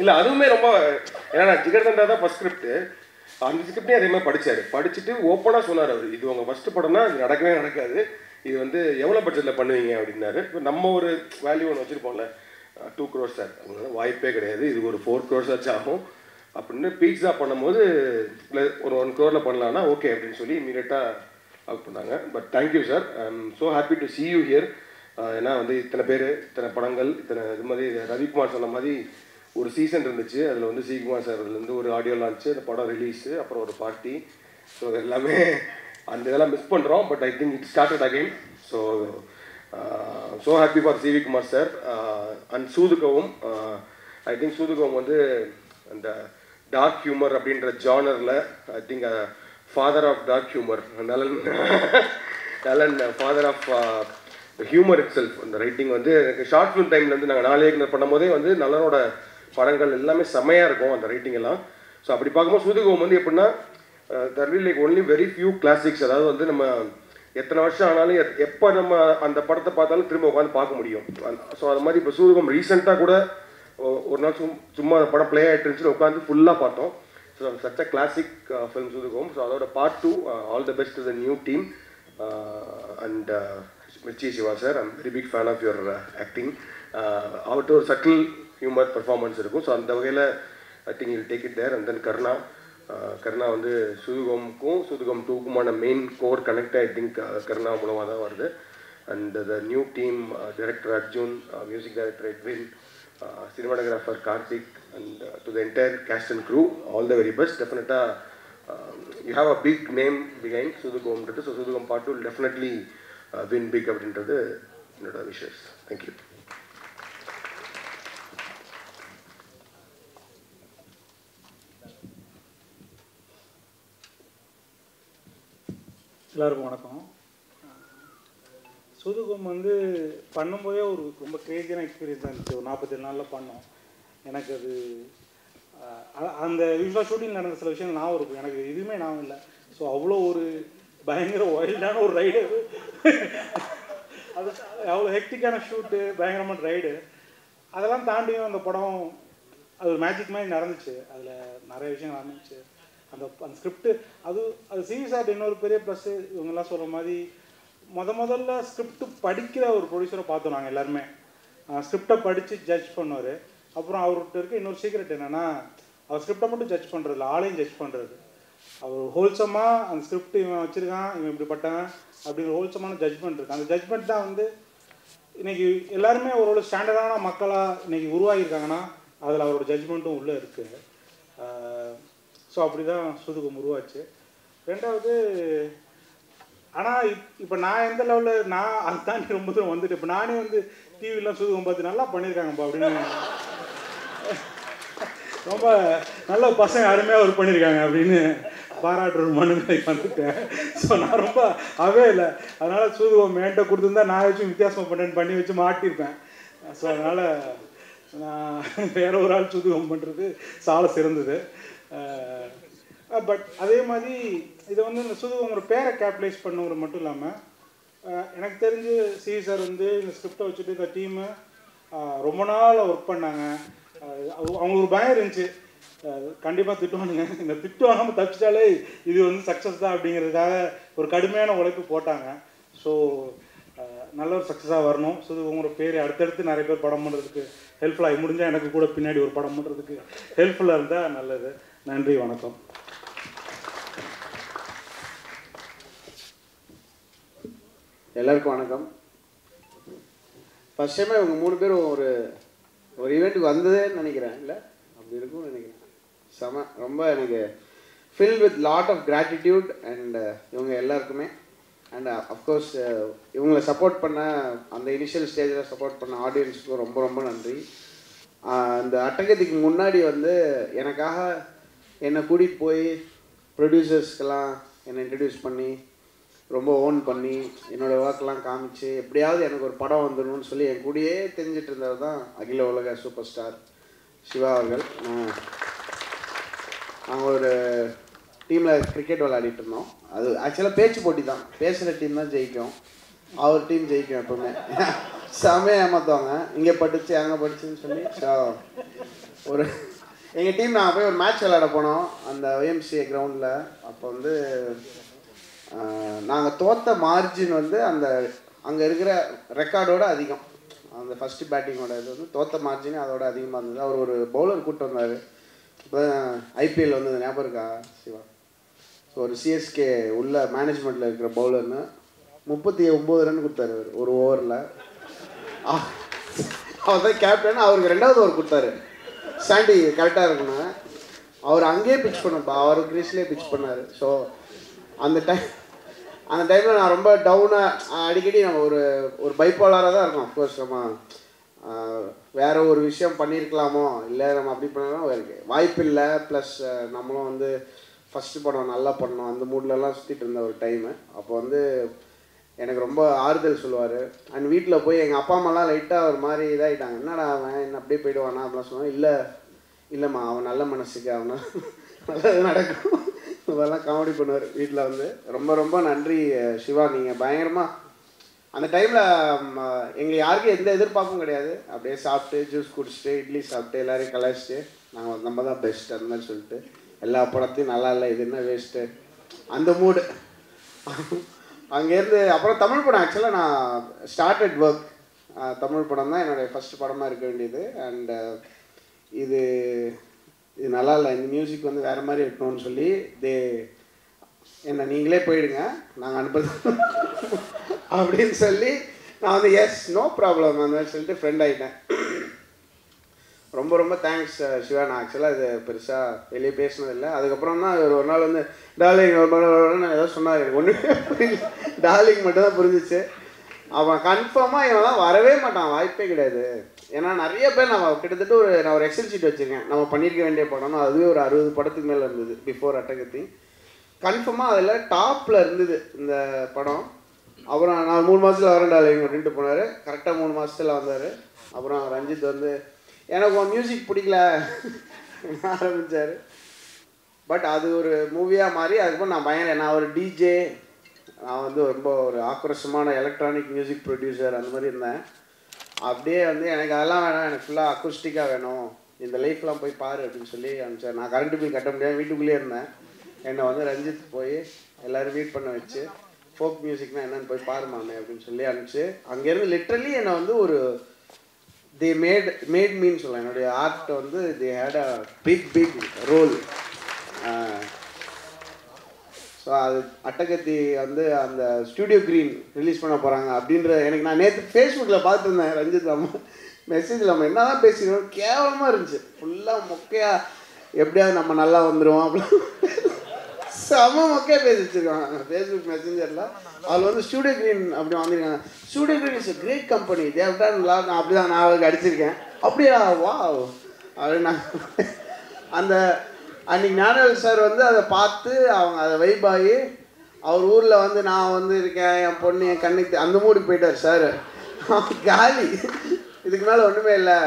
இல்லை அதுவுமே ரொம்ப ஏன்னா நான் ஜிகர்தண்டா தான் ஃபஸ்ட் ஸ்கிரிப்ட்டு, அந்த ஸ்கிரிப்டே அதே மாதிரி படிச்சுட்டு ஓப்பனாக சொன்னார் அவர், இது உங்கள் ஃபஸ்ட்டு படம்னா இது நடக்காது, இது வந்து எவ்வளோ பட்ஜெட்டில் பண்ணுவீங்க அப்படின்னாரு. இப்போ நம்ம ஒரு வேல்யூ ஒன்று வச்சுருப்போம்ல, 2 crores சார், உங்களுக்கு வாய்ப்பே கிடையாது, இது ஒரு 4 crores ஆச்சு ஆகும் அப்படின்னு பீட்ஸா பண்ணும்போது ஒரு 1 crore பண்ணலான்னா ஓகே அப்படின்னு சொல்லி இமீடியட்டாக ஒர்க் பண்ணாங்க. But thank you sir, I am so happy to see you here. ஏன்னா வந்து இத்தனை பேர், இத்தனை படங்கள், இத்தனை இது மாதிரி ரவிக்குமார் சொன்ன மாதிரி ஒரு சீசன் இருந்துச்சு. அதில் வந்து சிகுமார் சார் அதுலேருந்து ஒரு ஆடியோ லான்ச்சு, அந்த படம் ரிலீஸு, அப்புறம் ஒரு பார்ட்டி. ஸோ எல்லாமே அந்த இதெல்லாம் மிஸ் பண்ணுறோம். But I think it started again. So happy for CV Kumar sir and சூதுகவும். ஐ திங்க் சூதுகவும் வந்து அந்த டார்க் ஹியூமர் அப்படின்ற ஜானரில் I think father of dark humour, Nalan father of humour itself. அந்த ரைட்டிங் வந்து எனக்கு ஷார்ட் ஃபிலிம் டைம்லேருந்து நாங்கள் 4 இயக்குனர் பண்ணும்போதே வந்து நலனோட படங்கள் எல்லாமே செம்மையாக இருக்கும் அந்த ரைட்டிங் எல்லாம். ஸோ அப்படி பார்க்கும்போது சூதுகவும் வந்து எப்படின்னா தர் will like only very few classics. அதாவது வந்து நம்ம எத்தனை வருஷம் ஆனாலும் எப்போ நம்ம அந்த படத்தை பார்த்தாலும் திரும்ப உட்காந்து பார்க்க முடியும். ஸோ அது மாதிரி இப்போ சூதுகம் ரீசெண்டாக கூட ஒரு நாள் சும்மா அந்த படம் ப்ளே ஆகிட்டு இருந்துச்சுன்னு உட்காந்து ஃபுல்லாக பார்த்தோம். So such a classic film சூதுகம். ஸோ அதோட part 2 all the best to the new team and Mirchi Siva sir, I'm very big fan of your acting. அவர்கிட்ட ஒரு சட்டில் ஹியூமர் பர்ஃபார்மன்ஸ் இருக்கும். ஸோ அந்த வகையில் I think you take it there. And then Karuna வந்து சூதுகமுக்கும் சூதுகம் 2க்குமான main core connect I think Karuna மூலமாக தான் வருது. And the new team, director Arjun, music director Edwin, cinematographer Karthik, and to the entire cast and crew, all the very best. Definitely, you have a big name behind Sudhugam. So Sudhugam part 2 will definitely win big அப்படின்றது என்னோட wishes. Thank you. எல்லாருக்கும் வணக்கம். சூதுகம் வந்து பண்ணும்போதே ஒரு ரொம்ப கிரேசியான எக்ஸ்பீரியன்ஸாக இருந்துச்சு. ஒரு 47 நாளில் பண்ணோம். எனக்கு அது அந்த யூஸ்வலாக ஷூட்டிங் நடந்த சில விஷயம் ஞாபகம் இருக்கும், எனக்கு எதுவுமே ஞாபகம் இல்லை. ஸோ அவ்வளோ ஒரு பயங்கர வைல்டான ஒரு ரைடு, அது அவ்வளோ ஹெக்டிக்கான ஷூட்டு, பயங்கரமான ரைடு. அதெல்லாம் தாண்டியும் அந்த படம் அது ஒரு மேஜிக் மாதிரி நடந்துச்சு. அதில் நிறைய விஷயம் நடந்துச்சு. அந்த ஸ்கிரிப்டு அது சீரியஸாக இன்னொரு பெரிய ப்ளஸ்ஸு. இவங்கெல்லாம் சொல்கிற மாதிரி முதல்ல ஸ்கிரிப்ட் படிக்கிற ஒரு ப்ரொடியூசரை பார்த்தோம் நாங்கள் எல்லாருமே. ஸ்கிரிப்டை படித்து ஜட்ஜ் பண்ணுவார். அப்புறம் அவர்கிட்ட இருக்க இன்னொரு சீக்ரெட் என்னென்னா, அவர் ஸ்கிரிப்டை மட்டும் ஜட்ஜ் பண்ணுறதில்ல, ஆளையும் ஜட்ஜ் பண்ணுறது. அவர் ஹோல்சமாக அந்த ஸ்கிரிப்ட் இவன் வச்சுருக்கான், இவன் இப்படிப்பட்டான் அப்படிங்கிற ஹோல்சமான ஜட்ஜ்மெண்ட் இருக்குது. அந்த ஜட்ஜ்மெண்ட் தான் வந்து இன்றைக்கி எல்லாருமே ஒரு ஸ்டாண்டர்டான மக்களாக இன்றைக்கி உருவாகியிருக்காங்கன்னா அதில் அவரோட ஜட்ஜ்மெண்ட்டும் உள்ளே இருக்குது. ஸோ அப்படி தான் சூதுகம் உருவாச்சு. ரெண்டாவது, ஆனால் இப்போ நான் எந்த லெவலில் நான் அது தாண்டி ரொம்ப தூரம் வந்துட்டு இப்போ நானே வந்து டிவிலாம் சூதுகம் பார்த்து நல்லா பண்ணியிருக்காங்கப்பா அப்படின்னு, ரொம்ப நல்ல பசங்க அருமையாக ஒர்க் பண்ணியிருக்காங்க அப்படின்னு பாராட்டுற மனுமைக்கு வந்துட்டேன். ஸோ நான் ரொம்ப அவே இல்லை. அதனால் சூதுகம் மேன்ட்ட கொடுத்துருந்தா நான் வச்சு வித்தியாசமாக பண்ணி வச்சு மாட்டியிருப்பேன். ஸோ அதனால் நான் வேற ஒரு ஆள் சூதுகம் பண்ணுறது சால சிறந்தது. பட் அதே மாதிரி இதை வந்து இந்த சூதுகம் ஒரு பேரை கேபிட்டலைஸ் பண்ணுறது மட்டும் இல்லாமல், எனக்கு தெரிஞ்சு சி சார் வந்து இந்த ஸ்கிரிப்டை வச்சுட்டு இந்த டீமு ரொம்ப நாள் ஒர்க் பண்ணாங்க. அவங்களுக்கு ஒரு பயம் இருந்துச்சு, கண்டிப்பாக திட்டுவானுங்க, இந்த திட்டு வாங்காமல் தப்பிச்சிட்டாலே இது வந்து சக்ஸஸ் தான் அப்படிங்கிறதுக்காக ஒரு கடுமையான உழைப்பு போட்டாங்க. ஸோ நல்ல ஒரு சக்ஸஸாக வரணும். ஸோ உங்களோட பேர் அடுத்தடுத்து நிறைய பேர் படம் பண்ணுறதுக்கு ஹெல்ப்ஃபுல்லாக முடிஞ்சால் எனக்கு கூட பின்னாடி ஒரு படம் பண்ணுறதுக்கு ஹெல்ப்ஃபுல்லாக இருந்தால் நல்லது. நன்றி, வணக்கம். எல்லாருக்கும் வணக்கம். ஃபஸ்ட் டைமாக இவங்க 3 பேரும் ஒரு ஈவெண்ட்டுக்கு வந்ததேன்னு நினைக்கிறேன், இல்லை அப்படி இருக்கும்னு நினைக்கிறேன். செம, ரொம்ப எனக்கு fill with lot of gratitude and இவங்க எல்லாருக்குமே. அண்ட் அஃப்கோர்ஸ் இவங்களை சப்போர்ட் பண்ண, அந்த இனிஷியல் ஸ்டேஜில் சப்போர்ட் பண்ண ஆடியன்ஸுக்கும் ரொம்ப ரொம்ப நன்றி. அந்த அட்டகத்துக்கு முன்னாடி வந்து எனக்காக என்னை கூட்டிகிட்டு போய் ப்ரொடியூசர்ஸ்க்கெல்லாம் என்னை இன்ட்ரடியூஸ் பண்ணி ரொம்ப ஓன் பண்ணி என்னோடய ஒர்க்கெலாம் காமிச்சு எப்படியாவது எனக்கு ஒரு படம் வந்துடணும்னு சொல்லி என் கூடயே தெரிஞ்சிட்டு இருந்தவர் தான் அகில உலக சூப்பர் ஸ்டார் சிவா அவர்கள். நாங்கள் ஒரு டீமில் கிரிக்கெட் விளையாடிட்டு இருந்தோம். அது ஆக்சுவலாக பேச்சு போட்டி தான், பேசுகிற டீம் தான் ஜெயிக்கும், அவர் டீம் ஜெயிக்கும் எப்போவுமே. செம்மையாக ஏமாற்றுவாங்க, இங்கே படிச்சு அங்கே படிச்சுன்னு சொல்லி. ஸோ ஒரு எங்கள் டீம் நாங்கள் போய் ஒரு மேட்ச் விளையாட போனோம் அந்த OMCA கிரவுண்டில். அப்போ வந்து நாங்கள் தோற்ற மார்ஜின் வந்து அந்த அங்கே இருக்கிற ரெக்கார்டோடு அதிகம். அந்த ஃபஸ்ட்டு பேட்டிங்கோட இது வந்து தோத்த மார்ஜினே அதோட அதிகமாக இருந்தது. அவர் ஒரு பவுலர் கூப்பிட்டு வந்தார். இப்போ ஐபிஎல் வந்தது ஞாபகம் இருக்கா சிவா? ஸோ ஒரு சிஎஸ்கே உள்ள மேனேஜ்மெண்ட்டில் இருக்கிற பவுலர்னு 39 ரன் கொடுத்தாரு ஒரு ஓவரில். அவர் தான் கேப்டன். அவருக்கு 2வது ஓவர் கொடுத்தாரு. சாண்டி கரெக்டாக இருக்கணும். அவர் அங்கேயே பிச் பண்ணப்பா, அவர் கிரீஸ்லேயே பிச் பண்ணார். ஸோ அந்த டைமில் நான் ரொம்ப டவுனாக அடிக்கடி நம்ம ஒரு பைப்போலராக தான் இருக்கோம். அஃப்கோர்ஸ் நம்ம வேறு ஒரு விஷயம் பண்ணியிருக்கலாமோ, இல்லை நம்ம அப்படி பண்ணலாம் வாய்ப்பு இல்லை. ப்ளஸ் நம்மளும் வந்து ஃபஸ்ட்டு படம் நல்லா பண்ணோம், அந்த மூட்லலாம் சுற்றிட்டு இருந்த ஒரு டைமு. அப்போ வந்து எனக்கு ரொம்ப ஆறுதல் சொல்லுவார். அண்ட் வீட்டில் போய் எங்கள் அப்பா அம்மாலாம் லைட்டாக ஒரு மாதிரி இதாகிட்டாங்க. என்னடா அவன் என்ன அப்படியே போயிடுவானா அப்படிலாம் சொல்லுவாங்க. இல்லைம்மா அவன் நல்ல மனசுக்கு அவனா நல்லது நடக்கும். இதெல்லாம் காமெடி பண்ணுவார் வீட்டில் வந்து. ரொம்ப ரொம்ப நன்றி சிவா. நீங்கள் பயங்கரமாக அந்த டைமில் எங்களுக்கு யாருக்கும் எந்த எதிர்பார்ப்பும் கிடையாது. அப்படியே சாப்பிட்டு ஜூஸ் குடிச்சிட்டு இட்லி சாப்பிட்டு எல்லோரையும் கலாய்ச்சிட்டு நம்ம தான் பெஸ்ட் அந்த மாதிரி சொல்லிட்டு எல்லா படத்தையும் நல்லா இல்லை, இது என்ன வேஸ்ட்டு அந்த மூடு. அங்கேருந்து அப்புறம் தமிழ் படம் ஆக்சுவலாக நான் ஸ்டார்டட் ஒர்க். தமிழ் படம் தான் என்னுடைய ஃபஸ்ட்டு படமாக இருக்க வேண்டியது. அண்டு இது நல்லா இல்லை, இந்த மியூசிக் வந்து வேறு மாதிரி இருக்கணும்னு சொல்லி என்ன நீங்களே போயிடுங்க நாங்கள் அனுப்புறது அப்படின்னு சொல்லி நான் வந்து எஸ் நோ ப்ராப்ளம் அந்த மாதிரி சொல்லிட்டு ஃப்ரெண்ட் ஆகிட்டேன். ரொம்ப ரொம்ப தேங்க்ஸ் சிவா. நான் ஆக்சுவலாக இது பெருசாக வெளியே பேசினதில்லை. அதுக்கப்புறம் தான் ஒரு நாள் வந்து டார்லிங் நான் ஏதோ சொன்னார். எனக்கு ஒன்றுமே புரியல, டார்லிங் மட்டும்தான் புரிஞ்சிச்சு. அவன் கன்ஃபார்மாக இவன்லாம் வரவே மாட்டான், வாய்ப்பே கிடையாது. ஏன்னா நிறைய பேர் நான் கிட்டத்தட்ட நான் ஒரு எக்ஸல் ஷீட் வச்சுருக்கேன் நம்ம பண்ணியிருக்க வேண்டிய படம்னா. அதுவே ஒரு 60 படத்துக்கு மேலே இருந்தது பிஃபோர் அட்டகத்தி. கன்ஃபார்மாக அதில் டாப்பில் இருந்தது இந்த படம். அப்புறம் நான் 3 மாதத்தில் வரேன் டார்லிங் அப்படின்ட்டு போனார். கரெக்டாக 3 மாதத்தில் வந்தார். அப்புறம் ரஞ்சித் வந்து எனக்கு உன் மியூசிக் பிடிக்கல ஆரம்பித்தார். பட் அது ஒரு மூவியாக மாறி அதுக்கப்புறம் நான் ஒரு டிஜே, நான் வந்து ரொம்ப ஒரு ஆக்ரோஷமான எலக்ட்ரானிக் மியூசிக் ப்ரொடியூசர் அந்த மாதிரி இருந்தேன். அப்படியே வந்து எனக்கு அதெல்லாம் வேணாம், எனக்கு ஃபுல்லாக அக்குஸ்டிக்காக வேணும், இந்த லைஃப்லாம் போய் பாரு அப்படின்னு சொல்லி அனுப்பிச்சார். நான் கரண்ட் பில் கட்ட முடியாது, வீட்டுக்குள்ளேயே இருந்தேன். என்னை வந்து ரஞ்சித் போய் எல்லோரும் மீட் பண்ண வச்சு ஃபோக் மியூசிக்னால் என்னென்னு போய் பாருமாமே அப்படின்னு சொல்லி அனுப்பிச்சு அங்கேருந்து லிட்ரலி என்னை வந்து ஒரு தே மேட் மீன்னு சொல்லலாம். என்னுடைய ஆர்ட் வந்து they had a big role. So அது அட்டகத்தி வந்து அந்த ஸ்டூடியோ க்ரீன் ரிலீஸ் பண்ண போகிறாங்க அப்படின்ற எனக்கு நான் நேற்று ஃபேஸ்புக்கில் பார்த்துருந்தேன். ரஞ்சித் நம்ம மெசேஜில் நம்ம என்ன தான் பேசிக்கிறோம், கேவலமாக இருந்துச்சு. ஃபுல்லாக மொக்கையாக எப்படியாவது நம்ம நல்லா வந்துடுவோம் அப்படின்னு செம மொக்கையாக பேசி வச்சுருக்காங்க ஃபேஸ்புக் மெசேஞ்சரில். அதில் வந்து ஸ்டூடியோ க்ரீன் அப்படி வாங்கியிருக்காங்க. Studio green is a great company, they have done lot. நான் அப்படி தான் நான் அவருக்கு அடிச்சிருக்கேன். அப்படியா வா அப்படின்னு நான் அந்த அன்றைக்கி ஞானவேல் சார் வந்து அதை பார்த்து அவங்க அதை வைபாகி அவர் ஊரில் வந்து நான் வந்து இருக்கேன், என் பொண்ணு என் கண்ணுக்கு அந்த மூடிக்கு போயிட்டார் சார். காலி, இதுக்கு மேலே ஒன்றுமே இல்லை.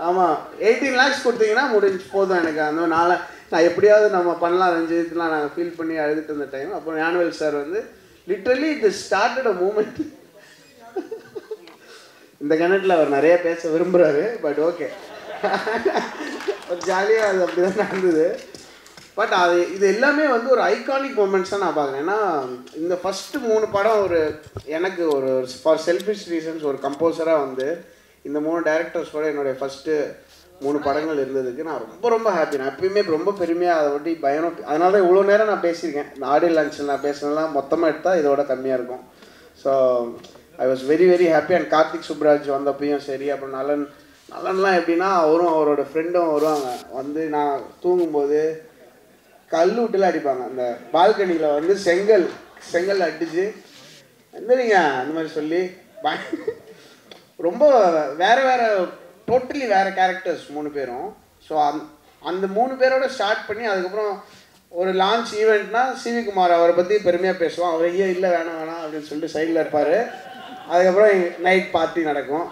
ஆமாம் 18 lakhs கொடுத்தீங்கன்னா முடிஞ்சு போதும் எனக்கு. அந்த நான் எப்படியாவது நம்ம பண்ணலாம் ரஞ்சித்லாம் நாங்கள் ஃபீல் பண்ணி அழுதுட்டு இருந்த டைம். அப்புறம் ஞானவேல் சார் வந்து லிட்ரலி இது ஸ்டார்டட் அ மூமெண்ட். இந்த கணட்டில் அவர் நிறைய பேச விரும்புகிறாரு. பட் ஓகே, ஒரு ஜாலியாக அது அப்படி தான் நடந்தது. பட் இது எல்லாமே வந்து ஒரு ஐகானிக் மூமெண்ட்ஸாக நான் பார்க்குறேன். ஏன்னா இந்த ஃபஸ்ட்டு 3 படம் எனக்கு ஒரு ஃபார் செல்ஃபிஷ் ரீசன்ஸ் ஒரு கம்போசராக வந்து இந்த 3 டைரக்டர்ஸ் கூட என்னுடைய ஃபஸ்ட்டு 3 படங்கள் இருந்ததுக்கு நான் ரொம்ப ரொம்ப ஹாப்பி. நான் எப்பயுமே ரொம்ப பெருமையாக அதை ஒட்டி பயம். அதனால தான் இவ்வளோ நேரம் நான் பேசியிருக்கேன். இந்த ஆடியோ லான்ச்சில் நான் பேசினதெல்லாம் மொத்தமாக எடுத்தால் இதோட கம்மியாக இருக்கும். So I was very very happy. And Karthik Subbaraj வந்தப்பையும் சரி, அப்புறம் நலன்லாம் எப்படின்னா அவரும் அவரோட ஃப்ரெண்டும் வருவாங்க. வந்து நான் தூங்கும்போது கல் விட்டுல அடிப்பாங்க. அந்த பால்கனியில் வந்து செங்கல் அடிச்சு எந்திரிங்க அந்த மாதிரி சொல்லி ரொம்ப வேறு டோட்டலி வேறு கேரக்டர்ஸ் 3 பேரும். ஸோ அந்த 3 பேரோட ஸ்டார்ட் பண்ணி அதுக்கப்புறம் ஒரு லான்ச் ஈவெண்ட்னா சிவி குமார் அவரை பற்றி பெருமையாக பேசுவோம். அவர் இல்லை வேணாம் அப்படின்னு சொல்லிட்டு சைடில் இருப்பார். அதுக்கப்புறம் நைட் பார்ட்டி நடக்கும்.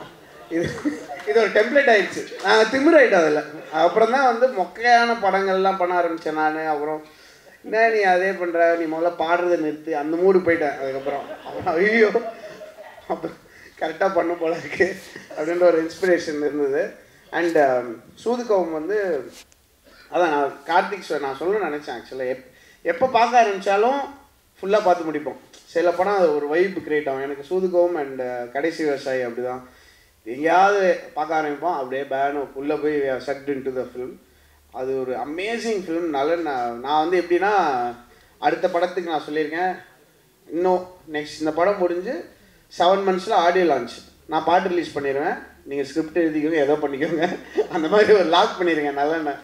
இது ஒரு டெம்ப்ளேட் ஆகிடுச்சு. நாங்கள் திமிராயிட்டோம் அதில். அப்புறம் தான் வந்து மொக்கையான படங்கள்லாம் பண்ண ஆரம்பித்தேன் நான். அப்புறம் என்ன நீ அதே பண்ணுற, நீ முதல்ல பாடுறதை நிறுத்தி அந்த மூடு போயிட்டேன். அதுக்கப்புறம் ஐயோ அப்புறம் கரெக்டாக பண்ண போல இருக்கு அப்படின்ற ஒரு இன்ஸ்பிரேஷன் இருந்தது. அண்ட் சூதுகோவம் வந்து அதான் நான் கார்த்திக் சார் நான் சொல்ல நினச்சேன். ஆக்சுவலாக எப்போ பார்க்க ஆரம்பித்தாலும் ஃபுல்லாக பார்த்து முடிப்போம். சில படம் அது ஒரு வைப் கிரியேட் ஆகும். எனக்கு சூதுகோவம் அண்ட் கடைசி விவசாயி அப்படி தான். எங்கேயாவது பார்க்க ஆரம்பிப்போம், அப்படியே பேனு உள்ளே போய் சக்ட் இன்டு த ஃபிலிம். அது ஒரு அமேசிங் ஃபிலிம். நான் வந்து எப்படின்னா, அடுத்த படத்துக்கு நான் சொல்லியிருக்கேன், இன்னும் நெக்ஸ்ட் இந்த படம் முடிஞ்சு 7 months ஆடியோ லான்ச், நான் பாட்டு ரிலீஸ் பண்ணிடுவேன், நீங்கள் ஸ்கிரிப்ட் எழுதிக்கோங்க, ஏதோ பண்ணிக்கோங்க, அந்த மாதிரி ஒரு லாக் பண்ணிடுங்க.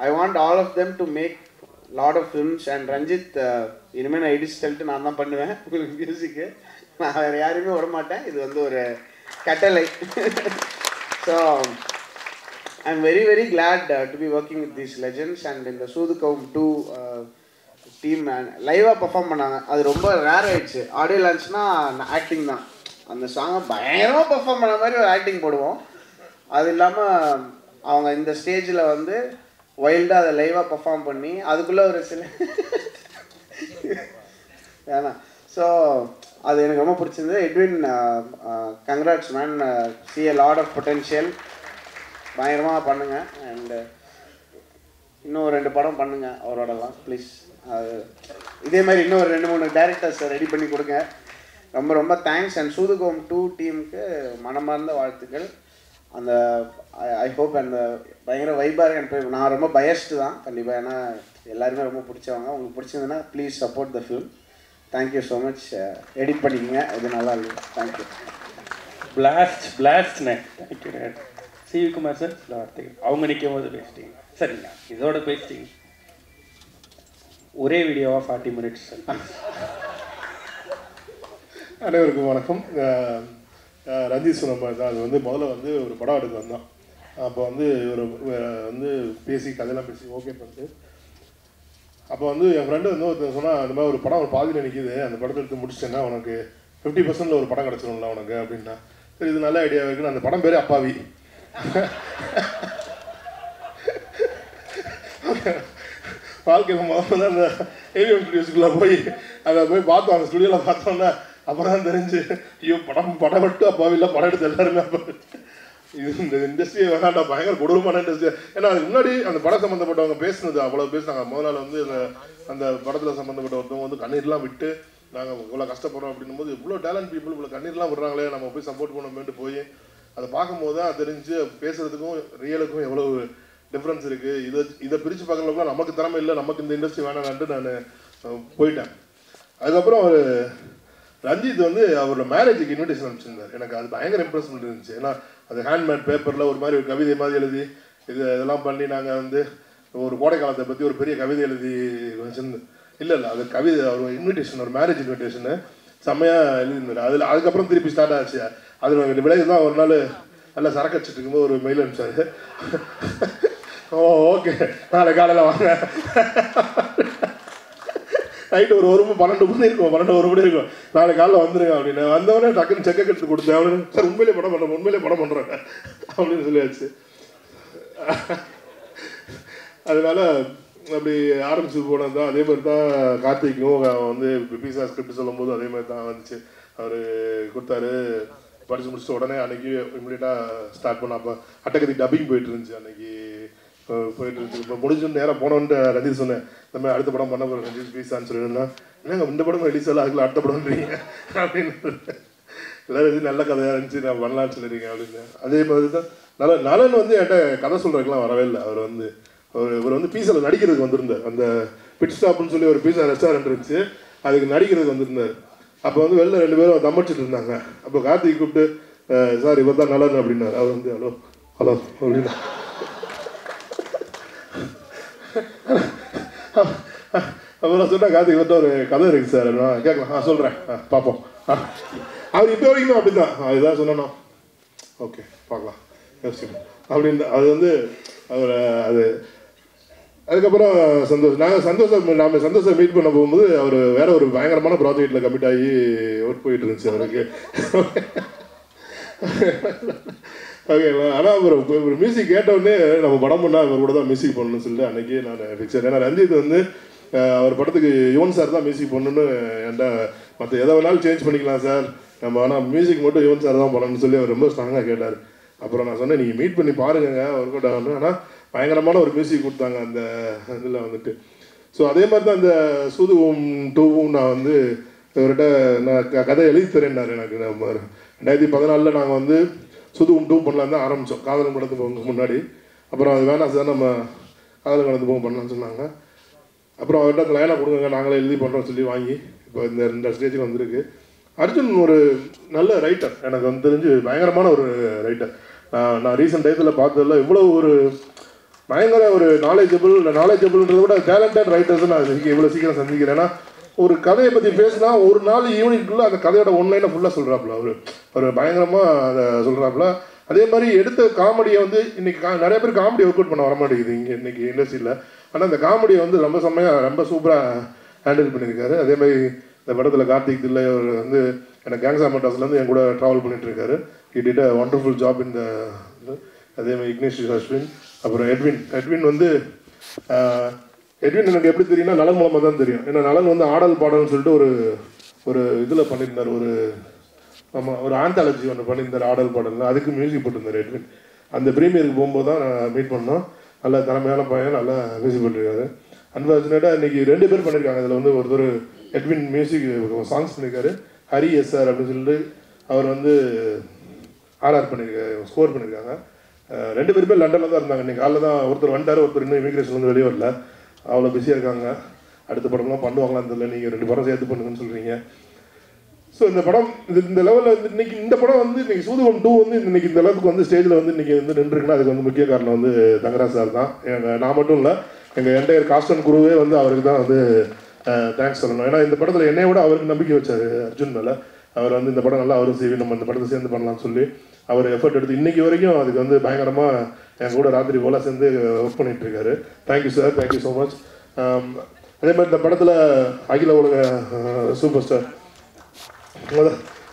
I want all of them to make lot of films. And Ranjith, இனிமேல் நான் எடிட் நான் தான் பண்ணுவேன் உங்களுக்கு மியூசிக்கு, நான் வேறு யாருமே வரமாட்டேன், இது வந்து ஒரு கட்டளை. So I am very very glad to be working with these legends. And இந்த சூதுகவும் 2 டீம் லைவாக பர்ஃபார்ம் பண்ணாங்க. அது ரொம்ப ரேர் ஆயிடுச்சு. ஆடியோ லான்ச்னால் ஆக்டிங் தான், அந்த சாங்கை பயங்கரமாக பர்ஃபார்ம் பண்ண மாதிரி ஒரு ஆக்டிங் போடுவோம். அது இல்லாமல் அவங்க இந்த ஸ்டேஜில் வந்து வைல்டாக அதை லைவாக பர்ஃபார்ம் பண்ணி அதுக்குள்ளே ஒரு சில வேணாம். ஸோ அது எனக்கு ரொம்ப பிடிச்சிருந்தது. Edwin, congrats man, C a lot of potential, பயங்கரமாக பண்ணுங்கள். அண்டு இன்னும் 2 படம் பண்ணுங்கள் அவரோடலாம் ப்ளீஸ். அது இதே மாதிரி இன்னும் 2-3 டேரக்டர்ஸ் ரெடி பண்ணி கொடுங்க. ரொம்ப ரொம்ப தேங்க்ஸ். அண்ட் சூதுகவும் 2 டீமுக்கு மனமார்ந்த வாழ்த்துக்கள். அந்த ஐ ஹோப் அந்த பயங்கர வைபாக இருக்கு. நான் ரொம்ப பயஸ்டு தான் கண்டிப்பாக, ஏன்னா எல்லாருமே ரொம்ப பிடிச்சவங்க. உங்களுக்கு பிடிச்சதுன்னா please support the film. Thank you so much. Edit பண்ணிக்கோங்க, இது நல்லா இருக்கு. தேங்க்யூ. பிளாஸ்ட்ண்ணே. தேங்க்யூ. சிவி குமார் சார் சில வார்த்தைகள். அவங்க நிற்கும் போது பேசிட்டீங்க. சரிங்களா, இதோட பேசிட்டீங்க. ஒரே வீடியோவாக 40 minutes. அனைவருக்கும் வணக்கம். ரஞ்சித் சொன்ன மாதிரி தான், அது வந்து முதல்ல வந்து ஒரு படம் எடுக்க வந்தோம். அப்போ வந்து ஒரு வந்து பேசி கதையெல்லாம் பேசி ஓகே பண்ணிட்டு, அப்போ வந்து என் ஃப்ரெண்டு வந்து ஒருத்தர் சொன்னால், அந்த மாதிரி ஒரு படம் ஒரு பாதியில் நிற்கிது, அந்த படத்தை எடுத்து முடிச்சிட்டேன்னா உனக்கு 50% ஒரு படம் கிடச்சிடும்ல உனக்கு அப்படின்னா. சரி, இது நல்ல ஐடியா இருக்குன்னு அந்த படம் பேரே அப்பாவி. வாழ்க்கையில் முதல்ல அந்த ஏவிஎம் ஸ்டுடியோஸ்க்குள்ளே போய் அதை போய் பார்த்தோம். அந்த ஸ்டுடியோவில் பார்த்தோன்னா அப்புறம் தான் தெரிஞ்சு, ஐயோ படம் விட்டு அப்பாவில்லை, படம் எடுத்து எல்லாருமே அப்பா. இது இந்த இண்டஸ்ட்ரி வேணாண்டா, பயங்கர கொடூரமான இண்டஸ்ட்ரி. ஏன்னா அதுக்கு முன்னாடி அந்த படம் சம்மந்தப்பட்டவங்க பேசுனது அவ்வளோ பேசினாங்க. முதல் நாள் வந்து அந்த படத்தில் சம்மந்தப்பட்ட ஒருத்தவங்க வந்து கண்ணீர்லாம் விட்டு நாங்கள் இவ்வளோ கஷ்டப்படுறோம் அப்படின்னும் போது, இவ்வளோ டேலண்ட் பீப்புள் இவ்வளோ கண்ணீர்லாம் விடுறாங்களே, நம்ம போய் சப்போர்ட் பண்ணணும்னு போய் அதை பார்க்கும்போது தான் தெரிஞ்சு பேசுகிறதுக்கும் ரியலுக்கும் எவ்வளோ டிஃப்ரென்ஸ் இருக்குது. இதை பிரித்து பார்க்கறதுக்குள்ள நமக்கு திறமை இல்லை, நமக்கு இந்த இண்டஸ்ட்ரி வேணான்ட்டு நான் போயிட்டேன். அதுக்கப்புறம் ஒரு ரஞ்சித் வந்து அவரோட மேரேஜுக்கு இன்விடேஷன் அனுப்பிச்சிருந்தார். எனக்கு அது பயங்கர இம்ப்ரெஸ்மெண்ட் இருந்துச்சு. ஏன்னா அது ஹேண்ட்மேட் பேப்பரில் ஒரு மாதிரி ஒரு கவிதை மாதிரி எழுதி இதெல்லாம் பண்ணி நாங்கள் வந்து ஒரு கோடை காலத்தை பற்றி ஒரு பெரிய கவிதை எழுதி வச்சுருந்தேன். இல்லை அது கவிதை, ஒரு இன்விடேஷன், ஒரு மேரேஜ் இன்விடேஷனு செம்மையாக எழுதியிருந்தார். அதுக்கப்புறம் திருப்பி ஸ்டார்ட் ஆச்சு. அது விளைவு தான் ஒரு நாள் நல்லா சரக்கு வச்சுட்டு இருக்கும்போது ஒரு மெயில் அனுப்பிச்சாரு. ஓ ஓகே, நாளை காலையில் வாங்க. நைட்டு ஒரு 12 மணி இருக்கும், 12-1 மணி இருக்கும், நாளை காலையில் வந்துருங்க அப்படின்னு. வந்தவொடனே டக்குன்னு செக்கை எடுத்து கொடுத்தேன். அவனு சார் உண்மையிலே படம் பண்ணுறேன் அப்படின்னு சொல்லியாச்சு. அதனால அப்படி ஆரம்பிச்சு போனது தான். அதே மாதிரி தான் கார்த்திக்கும் வந்து பீஸா ஸ்கிரிப்ட் சொல்லும் போது அதே மாதிரி தான் வந்துச்சு. அவர் கொடுத்தாரு, படித்து முடிச்சுட்டு உடனே அன்றைக்கி இம்மிடியட்டாக ஸ்டார்ட் பண்ண. அப்போ அட்டகதி டப்பிங் போயிட்டு இருந்துச்சு. அன்றைக்கி போயிட்டு இருந்துச்சு. இப்போ முடிஞ்சு நேரம் போனோன்ட்டு ரஞ்சித் சொன்னேன், இந்த மாதிரி அடுத்த படம் பண்ண போகிறேன் ரஞ்சித் பீஸான்னு சொல்லியிருந்தா, என்னங்க இந்த படம் ரிலீஸ் எல்லாம் அதுக்குள்ள அடுத்த படம்ன்றீங்க அப்படின்னு. எல்லாரும் நல்ல கதையாக இருந்துச்சு, நான் பண்ணலான்னு சொல்லியிருக்கேன் அப்படின்னு. அதே மாதிரி தான் நலன் வந்து என்கிட்ட கதை சொல்கிறதுக்கெலாம் வரவே இல்லை. இவர் வந்து பீஸாவில் நடிக்கிறதுக்கு வந்திருந்தார். அந்த பிட் ஸ்டாப்னு சொல்லி ஒரு பீஸா ரெஸ்டாரண்ட் இருந்துச்சு, அதுக்கு நடிக்கிறதுக்கு வந்திருந்தார். அப்போ வந்து வெளில 2 பேரும் தம்மடிச்சிட்டு இருந்தாங்க. அப்போ கார்த்திக் கூப்பிட்டு, சார் இவர் தான் நலன் அப்படின்னார். அவர் வந்து ஹலோ அப்படின்னா. அப்புறம் சொன்னால் கார்த்திக் இவர்கிட்ட ஒரு கதை இருக்குது சார், நான் கேட்கலாம், சொல்கிறேன், பார்ப்போம். அவர் இப்போ வரைக்கும் அப்படி தான், இதுதான் சொன்னோம், ஓகே பார்க்கலாம் யோசிக்கணும் அப்படின்னு. அது வந்து அவர் அது அதுக்கப்புறம் நாங்கள் சந்தோஷம் மீட் பண்ண போகும்போது அவர் வேற ஒரு பயங்கரமான ப்ராஜெக்டில் கமிட் ஆகி ஒர்க் போயிட்டு இருந்துச்சு அவருக்கு. ஓகேங்களா. ஆனால் ஒரு மியூசிக் கேட்டவுடனே நம்ம படம் பண்ணால் அவர் கூட தான் மியூசிக் பண்ணணும்னு சொல்லிட்டு அன்றைக்கி நான் ஃபிக்ஸர். ஏன்னா ரஞ்சித் வந்து அவர் படத்துக்கு யுவன் சார் தான் மியூசிக் பண்ணணுன்னு என்கிட்ட, மற்ற எதை வேணாலும் சேஞ்ச் பண்ணிக்கலாம் சார், நம்ம ஆனால் மியூசிக் மட்டும் யுவன் சார் தான் பண்ணணும்னு சொல்லி அவர் ரொம்ப ஸ்ட்ராங்காக கேட்டார். அப்புறம் நான் சொன்னேன், நீங்கள் மீட் பண்ணி பாருங்க ஒர்க் அவுட் ஆகணும். ஆனால் பயங்கரமான ஒரு மியூசிக் கொடுத்தாங்க அந்த இதில் வந்துட்டு. ஸோ அதே மாதிரி தான் இந்த சூதுகவும் 2வும் நான் வந்து இவர்கிட்ட நான் கதை எழுதி தரேன்னாரு. எனக்கு 2014 நாங்கள் வந்து சூதுகம் 2 பண்ணலாம் தான் ஆரம்பித்தோம் காதலும் கடந்து போக முன்னாடி. அப்புறம் அது வேணாம் சார் நம்ம காதலும் கடந்து போக பண்ணலாம்னு சொன்னாங்க. அப்புறம் அவர்கிட்ட லைனாக கொடுங்க நாங்களே எழுதி பண்ணுறோம்னு சொல்லி வாங்கி இப்போ இந்த ஸ்டேஜுக்கு வந்திருக்கு. அர்ஜுன் ஒரு நல்ல ரைட்டர், எனக்கு வந்து தெரிஞ்சு பயங்கரமான ஒரு ரைட்டர். நான் ரீசெண்ட் டயத்தில் பார்த்ததில்ல இவ்வளோ ஒரு பயங்கர ஒரு நாலேஜபிள்ன்றதை விட டேலண்டட் ரைட்டர்ஸ் நான் இவ்வளோ சீக்கிரம் சந்திக்கிறேன். ஏன்னா ஒரு கதையை பற்றி பேசினா ஒரு நாள் ஈவினிங்குள்ளே அந்த கதையோட ஒன்லைனை ஃபுல்லாக சொல்கிறாப்புல அவர் பயங்கரமாக அதை சொல்கிறாப்புல. அதே மாதிரி எடுத்த காமெடியை வந்து இன்னைக்கு நிறைய பேர் காமெடி ஒர்க் அவுட் பண்ண வர மாட்டேங்குது இங்கே இன்னைக்கு இண்டஸ்ட்ரியில். ஆனால் அந்த காமெடியை வந்து ரொம்ப செம்மையாக ரொம்ப சூப்பராக ஹேண்டில் பண்ணியிருக்காரு. அதே மாதிரி இந்த படத்தில் கார்த்திக் தில்லை அவர் வந்து எனக்கு கேங்ஸ் ஆஃப் மெட்ராஸ்லேருந்து என் கூட ட்ராவல் பண்ணிட்டு இருக்காரு. He did a wonderful job இந்த. அதே மாதிரி இக்னேஷ் அஸ்வின், அப்புறம் எட்வின் வந்து எட்வின் எனக்கு எப்படி தெரியும்னா நலன் மூலமாக தான் தெரியும். ஏன்னா நலன் வந்து ஆடல் பாடல்னு சொல்லிட்டு ஒரு இதில் பண்ணியிருந்தார், ஒரு ஆந்தாலஜி ஒன்று பண்ணியிருந்தார் ஆடல் பாடல், அதுக்கு மியூசிக் போட்டிருந்தார் எட்வின். அந்த ப்ரீமியருக்கு போகும்போது தான் நான் மீட் பண்ணோம். நல்ல திறமையான பையன், நல்லா மியூசிக் பண்ணிருக்காரு. அன்ஃபார்ச்சுனேட்டாக இன்றைக்கி 2 பேர் பண்ணியிருக்காங்க. இதில் வந்து ஒருத்தர் எட்வின் மியூசிக் சாங்ஸ் பண்ணியிருக்காரு, ஹரி எஸ்ஆர் அப்படின்னு சொல்லிட்டு அவர் வந்து ஆர்ஆர் பண்ணியிருக்காரு, ஸ்கோர் பண்ணியிருக்காங்க. 2 பேருமே லண்டனில் தான் இருந்தாங்க. இன்றைக்கி காலையில் தான் ஒருத்தர் வந்துட்டார், ஒருத்தர் இன்னும் இமிக்ரேஷன் வந்து வெளியே வரல, அவ்வளோ பிஸியாக இருக்காங்க. அடுத்த படம்லாம் பண்ணுவாங்களான்னு தெரியல, நீங்கள் 2 படம் சேர்த்து பண்ணுங்கன்னு சொல்கிறீங்க. ஸோ இந்த படம் இந்த லெவலில் வந்து இன்னைக்கு இந்த படம் வந்து இன்னைக்கு சூதுகம் 2 வந்து இன்னைக்கு இந்த அளவுக்கு வந்து ஸ்டேஜில் வந்து இன்னைக்கு வந்து நின்றுருக்குன்னா அதுக்கு வந்து முக்கிய காரணம் வந்து தங்கராஜ் சார் தான். நான் மட்டும் இல்லை, எங்கள் என்டையர் காஸ்ட் அண்ட் குருவே வந்து அவருக்கு தான் வந்து தேங்க்ஸ் சொல்லணும். ஏன்னா இந்த படத்தில் என்னைய விட அவருக்கு நம்பிக்கை வச்சார் அர்ஜுன் மேலே. அவர் வந்து இந்த படம் நல்லா அவரும் செய்வி நம்ம இந்த படத்தை சேர்ந்து பண்ணலாம்னு சொல்லி அவர் எஃபர்ட் எடுத்து இன்னைக்கு வரைக்கும் அதுக்கு வந்து பயங்கரமாக என் கூட ராத்திரி போல சேர்ந்து ஒர்க் பண்ணிட்டு இருக்காரு. Thank you sir, thank you so much. அதே மாதிரி இந்த படத்தில் அகில உலக சூப்பர் ஸ்டார்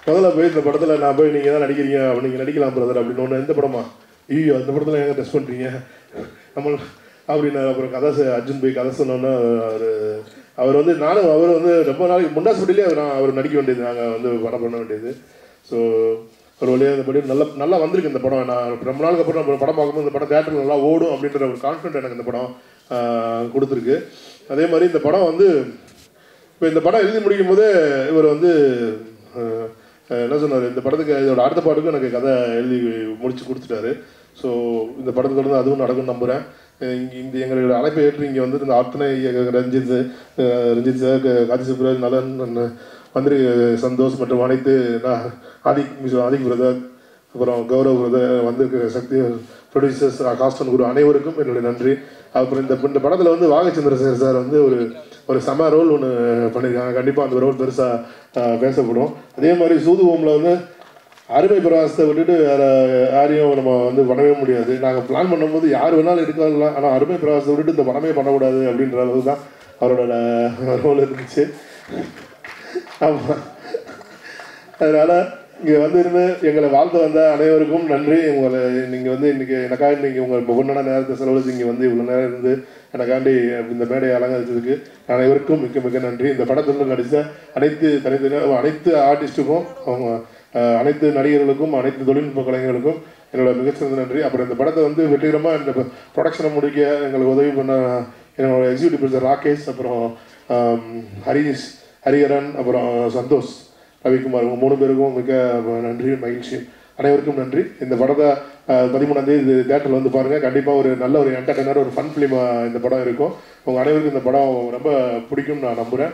முதல்ல போய் இந்த படத்தில் நான் போய் நீங்கள் தான் நடிக்கிறீங்க, நீங்கள் நடிக்கலாம் பிரதர் அப்படின்னு ஒன்று. எந்த படமா? ஐயோ அந்த படத்தில் எங்கே டெஸ்ட் பண்ணுறீங்க நம்ம அப்படின்னு. அப்புறம் கதை அர்ஜுன் போய் கதை சொன்னோன்னா அவர் வந்து நானும் அவர் வந்து ரொம்ப நாளைக்கு முன்னாஸ்பட்டிலே அவர் நடிக்க வேண்டியது, நாங்கள் வந்து படம் பண்ண வேண்டியது. ஸோ ஒரு வழியாக இந்த படி நல்லா வந்திருக்கு இந்த படம். நான் ரொம்ப நாளுக்கு அப்புறம் நம்ம படம் பார்க்கும்போது இந்த படம் தேட்டரில் நல்லா ஓடும் அப்படின்ற ஒரு கான்ஃபிடென்ட் எனக்கு இந்த படம் கொடுத்துருக்கு. அதே மாதிரி இந்த படம் வந்து இப்போ இந்த படம் எழுதி முடிக்கும் போதே இவர் வந்து என்ன சொன்னார், இந்த படத்துக்கு இதோட அடுத்த பாட்டுக்கும் எனக்கு கதை எழுதி முடிச்சு கொடுத்துட்டாரு. ஸோ இந்த படத்துக்கு வந்து அதுவும் நடக்கும்னு நம்புகிறேன். இந்த எங்களோட அழைப்பை ஏற்று இங்கே வந்து இந்த அத்தனை ரஞ்சித் சார், காதி சுப்ராஜ், நலன், மந்திரி சந்தோஷ் மற்றும் அனைத்து ஆதிக் பிரதர், அப்புறம் கௌரவ் பிரதர், வந்திருக்கிற சக்தி ப்ரொடியூசர்ஸ், காஸ்டன் குரு அனைவருக்கும் என்னுடைய நன்றி. அப்புறம் இந்த படத்தில் வந்து வாகச்சந்திரசேகர் சார் வந்து ஒரு செம ரோல் ஒன்று பண்ணியிருக்காங்க. கண்டிப்பாக அந்த ரோல் பெருசாக பேசப்படும். அதே மாதிரி சூதுவோமில் வந்து அருமை பிரவாசத்தை விட்டுட்டு வேறு யாரையும் நம்ம வந்து பண்ணவே முடியாது. நாங்கள் பிளான் பண்ணும்போது யார் வேணாலும் எடுக்கலாம், ஆனால் அருமை பிரவாசத்தை விட்டுட்டு இந்த படமே பண்ணக்கூடாது அப்படின்ற அளவுக்கு தான் அவரோட ரோல் இருந்துச்சு. ஆமாம், அதனால் இங்கே வந்து இருந்து எங்களை வாழ்த்து வந்த அனைவருக்கும் நன்றி. உங்களை நீங்கள் வந்து இன்றைக்கி எனக்காக இன்றைக்கி உங்கள் பொண்ணான நேரத்தை செலவழித்து இங்கே வந்து இவ்வளோ நேரம் இருந்து எனக்காண்டி இந்த மேடையை அலங்கரித்ததுக்கு அனைவருக்கும் மிக்க மிக்க நன்றி. இந்த படத்தில் நடித்த அனைத்து ஆர்டிஸ்ட்டுக்கும், அவங்க அனைத்து நடிகர்களுக்கும், அனைத்து தொழில்நுட்ப கலைஞர்களுக்கும் என்னோட மிகச்சிறந்த நன்றி. அப்புறம் இந்த படத்தை வந்து வெற்றிகரமாக இந்த ப்ரொடக்ஷனை முடிக்க எங்களுக்கு உதவி பண்ண என்னோட எக்ஸிக்யூட்டிவ் ப்ரொடியூசர் ராகேஷ், அப்புறம் ஹரிஹரன், அப்புறம் சந்தோஷ், ரவிக்குமார், இவங்க 3 பேருக்கும் மிக நன்றி, மகிழ்ச்சி. அனைவருக்கும் நன்றி. இந்த படத்தை 13ஆம் தேதி தேட்டரில் வந்து பாருங்கள். கண்டிப்பாக ஒரு நல்ல ஒரு என்டர்டைனர், ஒரு ஃபன் ஃபிலிமாக இந்த படம் இருக்கும். உங்கள் அனைவருக்கும் இந்த படம் ரொம்ப பிடிக்கும்னு நான் நம்புகிறேன்.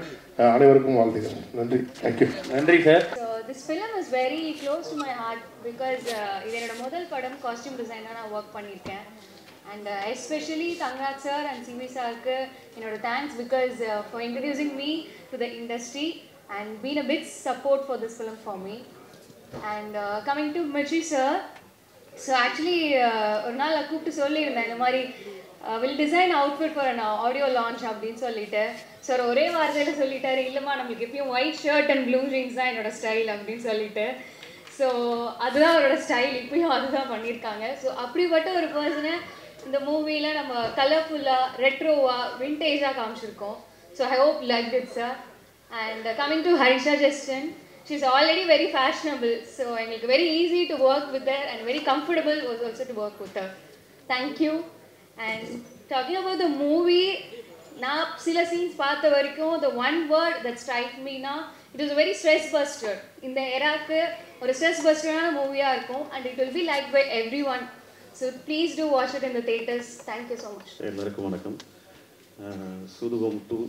அனைவருக்கும் வாழ்த்துக்கள். நன்றி, தேங்க்யூ. நன்றி sir. This film is very close to my heart because இது என்னோட முதல் படம் காஸ்டியூம் டிசைனாக நான் ஒர்க் பண்ணியிருக்கேன். And especially Thangraj sir and CV sirக்கு என்னோட thanks because for introducing me to the industry and being a big support for this film for me. And coming to Mirchi sir, so actually ஒரு நாள் கூப்பிட்டு சொல்லியிருந்தேன் இந்த மாதிரி will design outfit for an audio launch அப்படின்னு சொல்லிட்டு sir ஒரே வார்த்தையில் சொல்லிட்டாரு, இல்லைம்மா நம்மளுக்கு எப்பயும் white shirt and blue jeans தான் என்னோட ஸ்டைல் அப்படின்னு சொல்லிட்டு. ஸோ அதுதான் அவரோட ஸ்டைல், இப்பயும் அதுதான் பண்ணியிருக்காங்க. ஸோ அப்படிப்பட்ட ஒரு பர்சனை இந்த மூவியில் நம்ம கலர்ஃபுல்லாக, ரெட்ரோவாக, விண்டேஜாக காமிச்சிருக்கோம். So I hope like it sir. And coming to ஹரிஷா Justin, she is already very fashionable, so எங்களுக்கு very easy to work with her and very comfortable was also to work with her. Thank you. And talking about the movie, நான் சில scenes பார்த்த வரைக்கும் the one word that strikes me na it is very stress buster. இந்த எராக்கு ஒரு stress பஸ்டரான மூவியாக இருக்கும் and it will be like by everyone. So please do watch it in the theatres. Thank you so much. எல்லாருக்கும் வணக்கம். சூதுகம் 2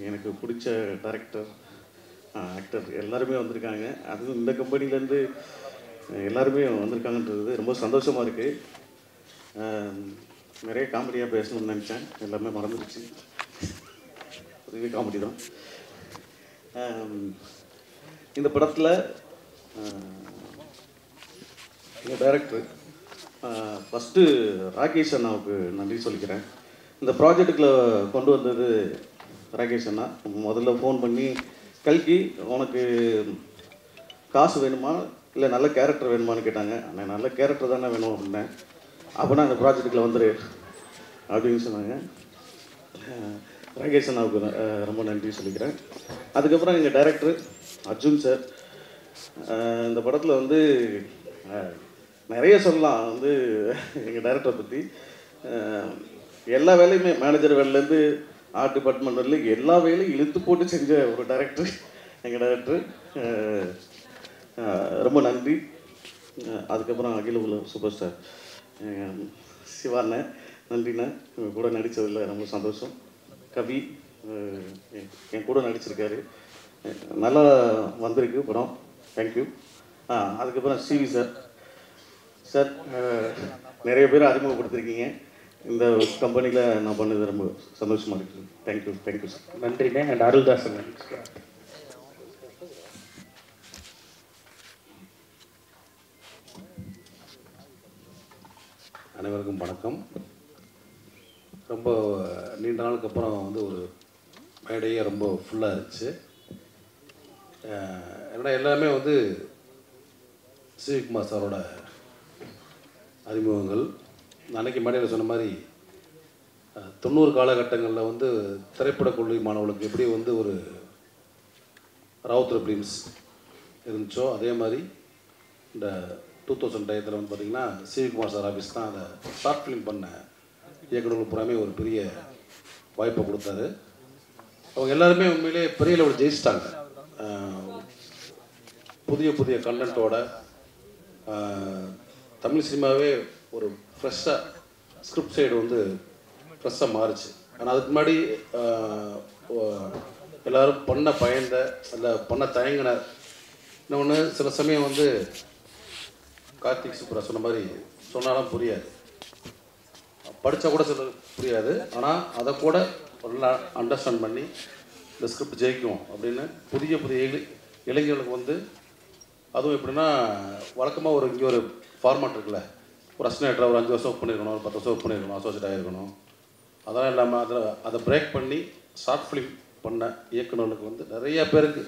எனக்கு பிடிச்ச டைரக்டர் ஆக்டர் எல்லாருமே வந்திருக்காங்க. அதுவும் இந்த கம்பெனிலேருந்து எல்லாருமே வந்திருக்காங்கன்றது ரொம்ப சந்தோஷமாக இருக்குது. நிறைய காமெடியாக பேசணும்னு நினச்சேன், எல்லாமே மறந்துடுச்சு. அதுவே காமெடி தான். இந்த படத்தில் எங்கள் டைரக்டர் ஃபஸ்ட்டு ராகேஷ் அண்ணாவுக்கு நன்றி சொல்லிக்கிறேன். இந்த ப்ராஜெக்டுக்குள்ள கொண்டு வந்தது ராகேஷ் அண்ணா. முதல்ல ஃபோன் பண்ணி கல்கி உனக்கு காசு வேணுமா இல்லை நல்ல கேரக்டர் வேணுமான்னு கேட்டாங்க. ஆனால் நல்ல கேரக்டர் தானே வேணும் அப்படின்னேன். அப்போனா அந்த ப்ராஜெக்டுக்குள்ள வந்துரு அப்படின்னு சொன்னாங்க. ராகேஷ் அண்ணாவுக்கு ரொம்ப நன்றி சொல்லிக்கிறேன். அதுக்கப்புறம் எங்கள் டைரக்டர் அர்ஜுன் சார். இந்த படத்தில் வந்து நிறைய சொல்லலாம் வந்து எங்கள் டைரக்டரை பற்றி. எல்லா வேலையுமே மேனேஜர் வேலையிலேருந்து ஆர்ட் டிபார்ட்மெண்ட் வரலையும் எல்லா வேலையும் இழுத்து போட்டு செஞ்ச ஒரு டைரக்டர் எங்கள் டைரக்டர். ரொம்ப நன்றி. அதுக்கப்புறம் அகில உலக சூப்பர் ஸ்டார் சிவாண்ணன், நன்றிண்ணா. இவங்க கூட நடித்ததில் ரொம்ப சந்தோஷம். கவி என் கூட நடிச்சிருக்காரு, நல்லா வந்திருக்கு படம். தேங்க்யூ. அதுக்கப்புறம் சிவி சார். சார் நிறைய பேர் அறிமுகப்படுத்திருக்கீங்க. இந்த கம்பெனியில் நான் பண்ணது ரொம்ப சந்தோஷமாக இருக்குது. தேங்க்யூ. Thank you sir. நன்றிண்ணே. அண்ட் அருள்தாசன். அனைவருக்கும் வணக்கம். ரொம்ப நீண்ட நாளுக்கு அப்புறம் வந்து ஒரு மேடையே ரொம்ப ஃபுல்லாக இருந்துச்சு. என்னோட எல்லாமே வந்து சிவகுமார் சாரோட அறிமுகங்கள். அன்றைக்கி மேடையில் சொன்ன மாதிரி 90 காலகட்டங்களில் வந்து திரைப்பட கல்லூரி மாணவர்களுக்கு எப்படி வந்து ஒரு ராவுத்தர் ஃபிலிம்ஸ் இருந்துச்சோ அதே மாதிரி இந்த 2000 டயத்தில் வந்து பார்த்திங்கன்னா சிவகுமார் சார் ஆஃபீஸ் தான் அதை ஷார்ட் ஃபிலிம் பண்ண இயக்குநர்கள் புறாமே ஒரு பெரிய வாய்ப்பை கொடுத்தாரு. அவங்க எல்லாருமே உண்மையிலே பெரிய லெவலில் ஜெயிச்சிட்டாங்க. புதிய புதிய கண்டென்ட்டோட தமிழ் சினிமாவே ஒரு ஃப்ரெஷ்ஷாக ஸ்கிரிப்ட் சைடு வந்து ஃப்ரெஷ்ஷாக மாறுச்சு. ஆனால் அதுக்கு முன்னாடி எல்லோரும் பண்ண பயந்த அந்த பண்ண தயங்கின இன்னொன்று சில சமயம் வந்து கார்த்திக் சுப்ரா சொன்ன மாதிரி சொன்னாலும் புரியாது, படித்தா கூட சில புரியாது. ஆனால் அதை கூட நல்லா அண்டர்ஸ்டாண்ட் பண்ணி இந்த ஸ்கிரிப்ட் ஜெயிக்கும் அப்படின்னு புதிய புதிய இளைஞர்களுக்கு வந்து அதுவும் எப்படின்னா வழக்கமாக ஒரு இங்கே ஒரு ஃபார்மாட் இருக்குல்ல, ஒரு அசிஸ்டன்ட் ஒரு 5 வருஷம் ஒர்க் பண்ணியிருக்கணும், ஒரு 10 வருஷம் ஒர்க் பண்ணியிருக்கணும், அசோசியேட் ஆகிருக்கணும். அதெல்லாம் இல்லாமல் அதை பிரேக் பண்ணி ஷார்ட் ஃபிலிம் பண்ண இயக்குநர்களுக்கு வந்து நிறைய பேருக்கு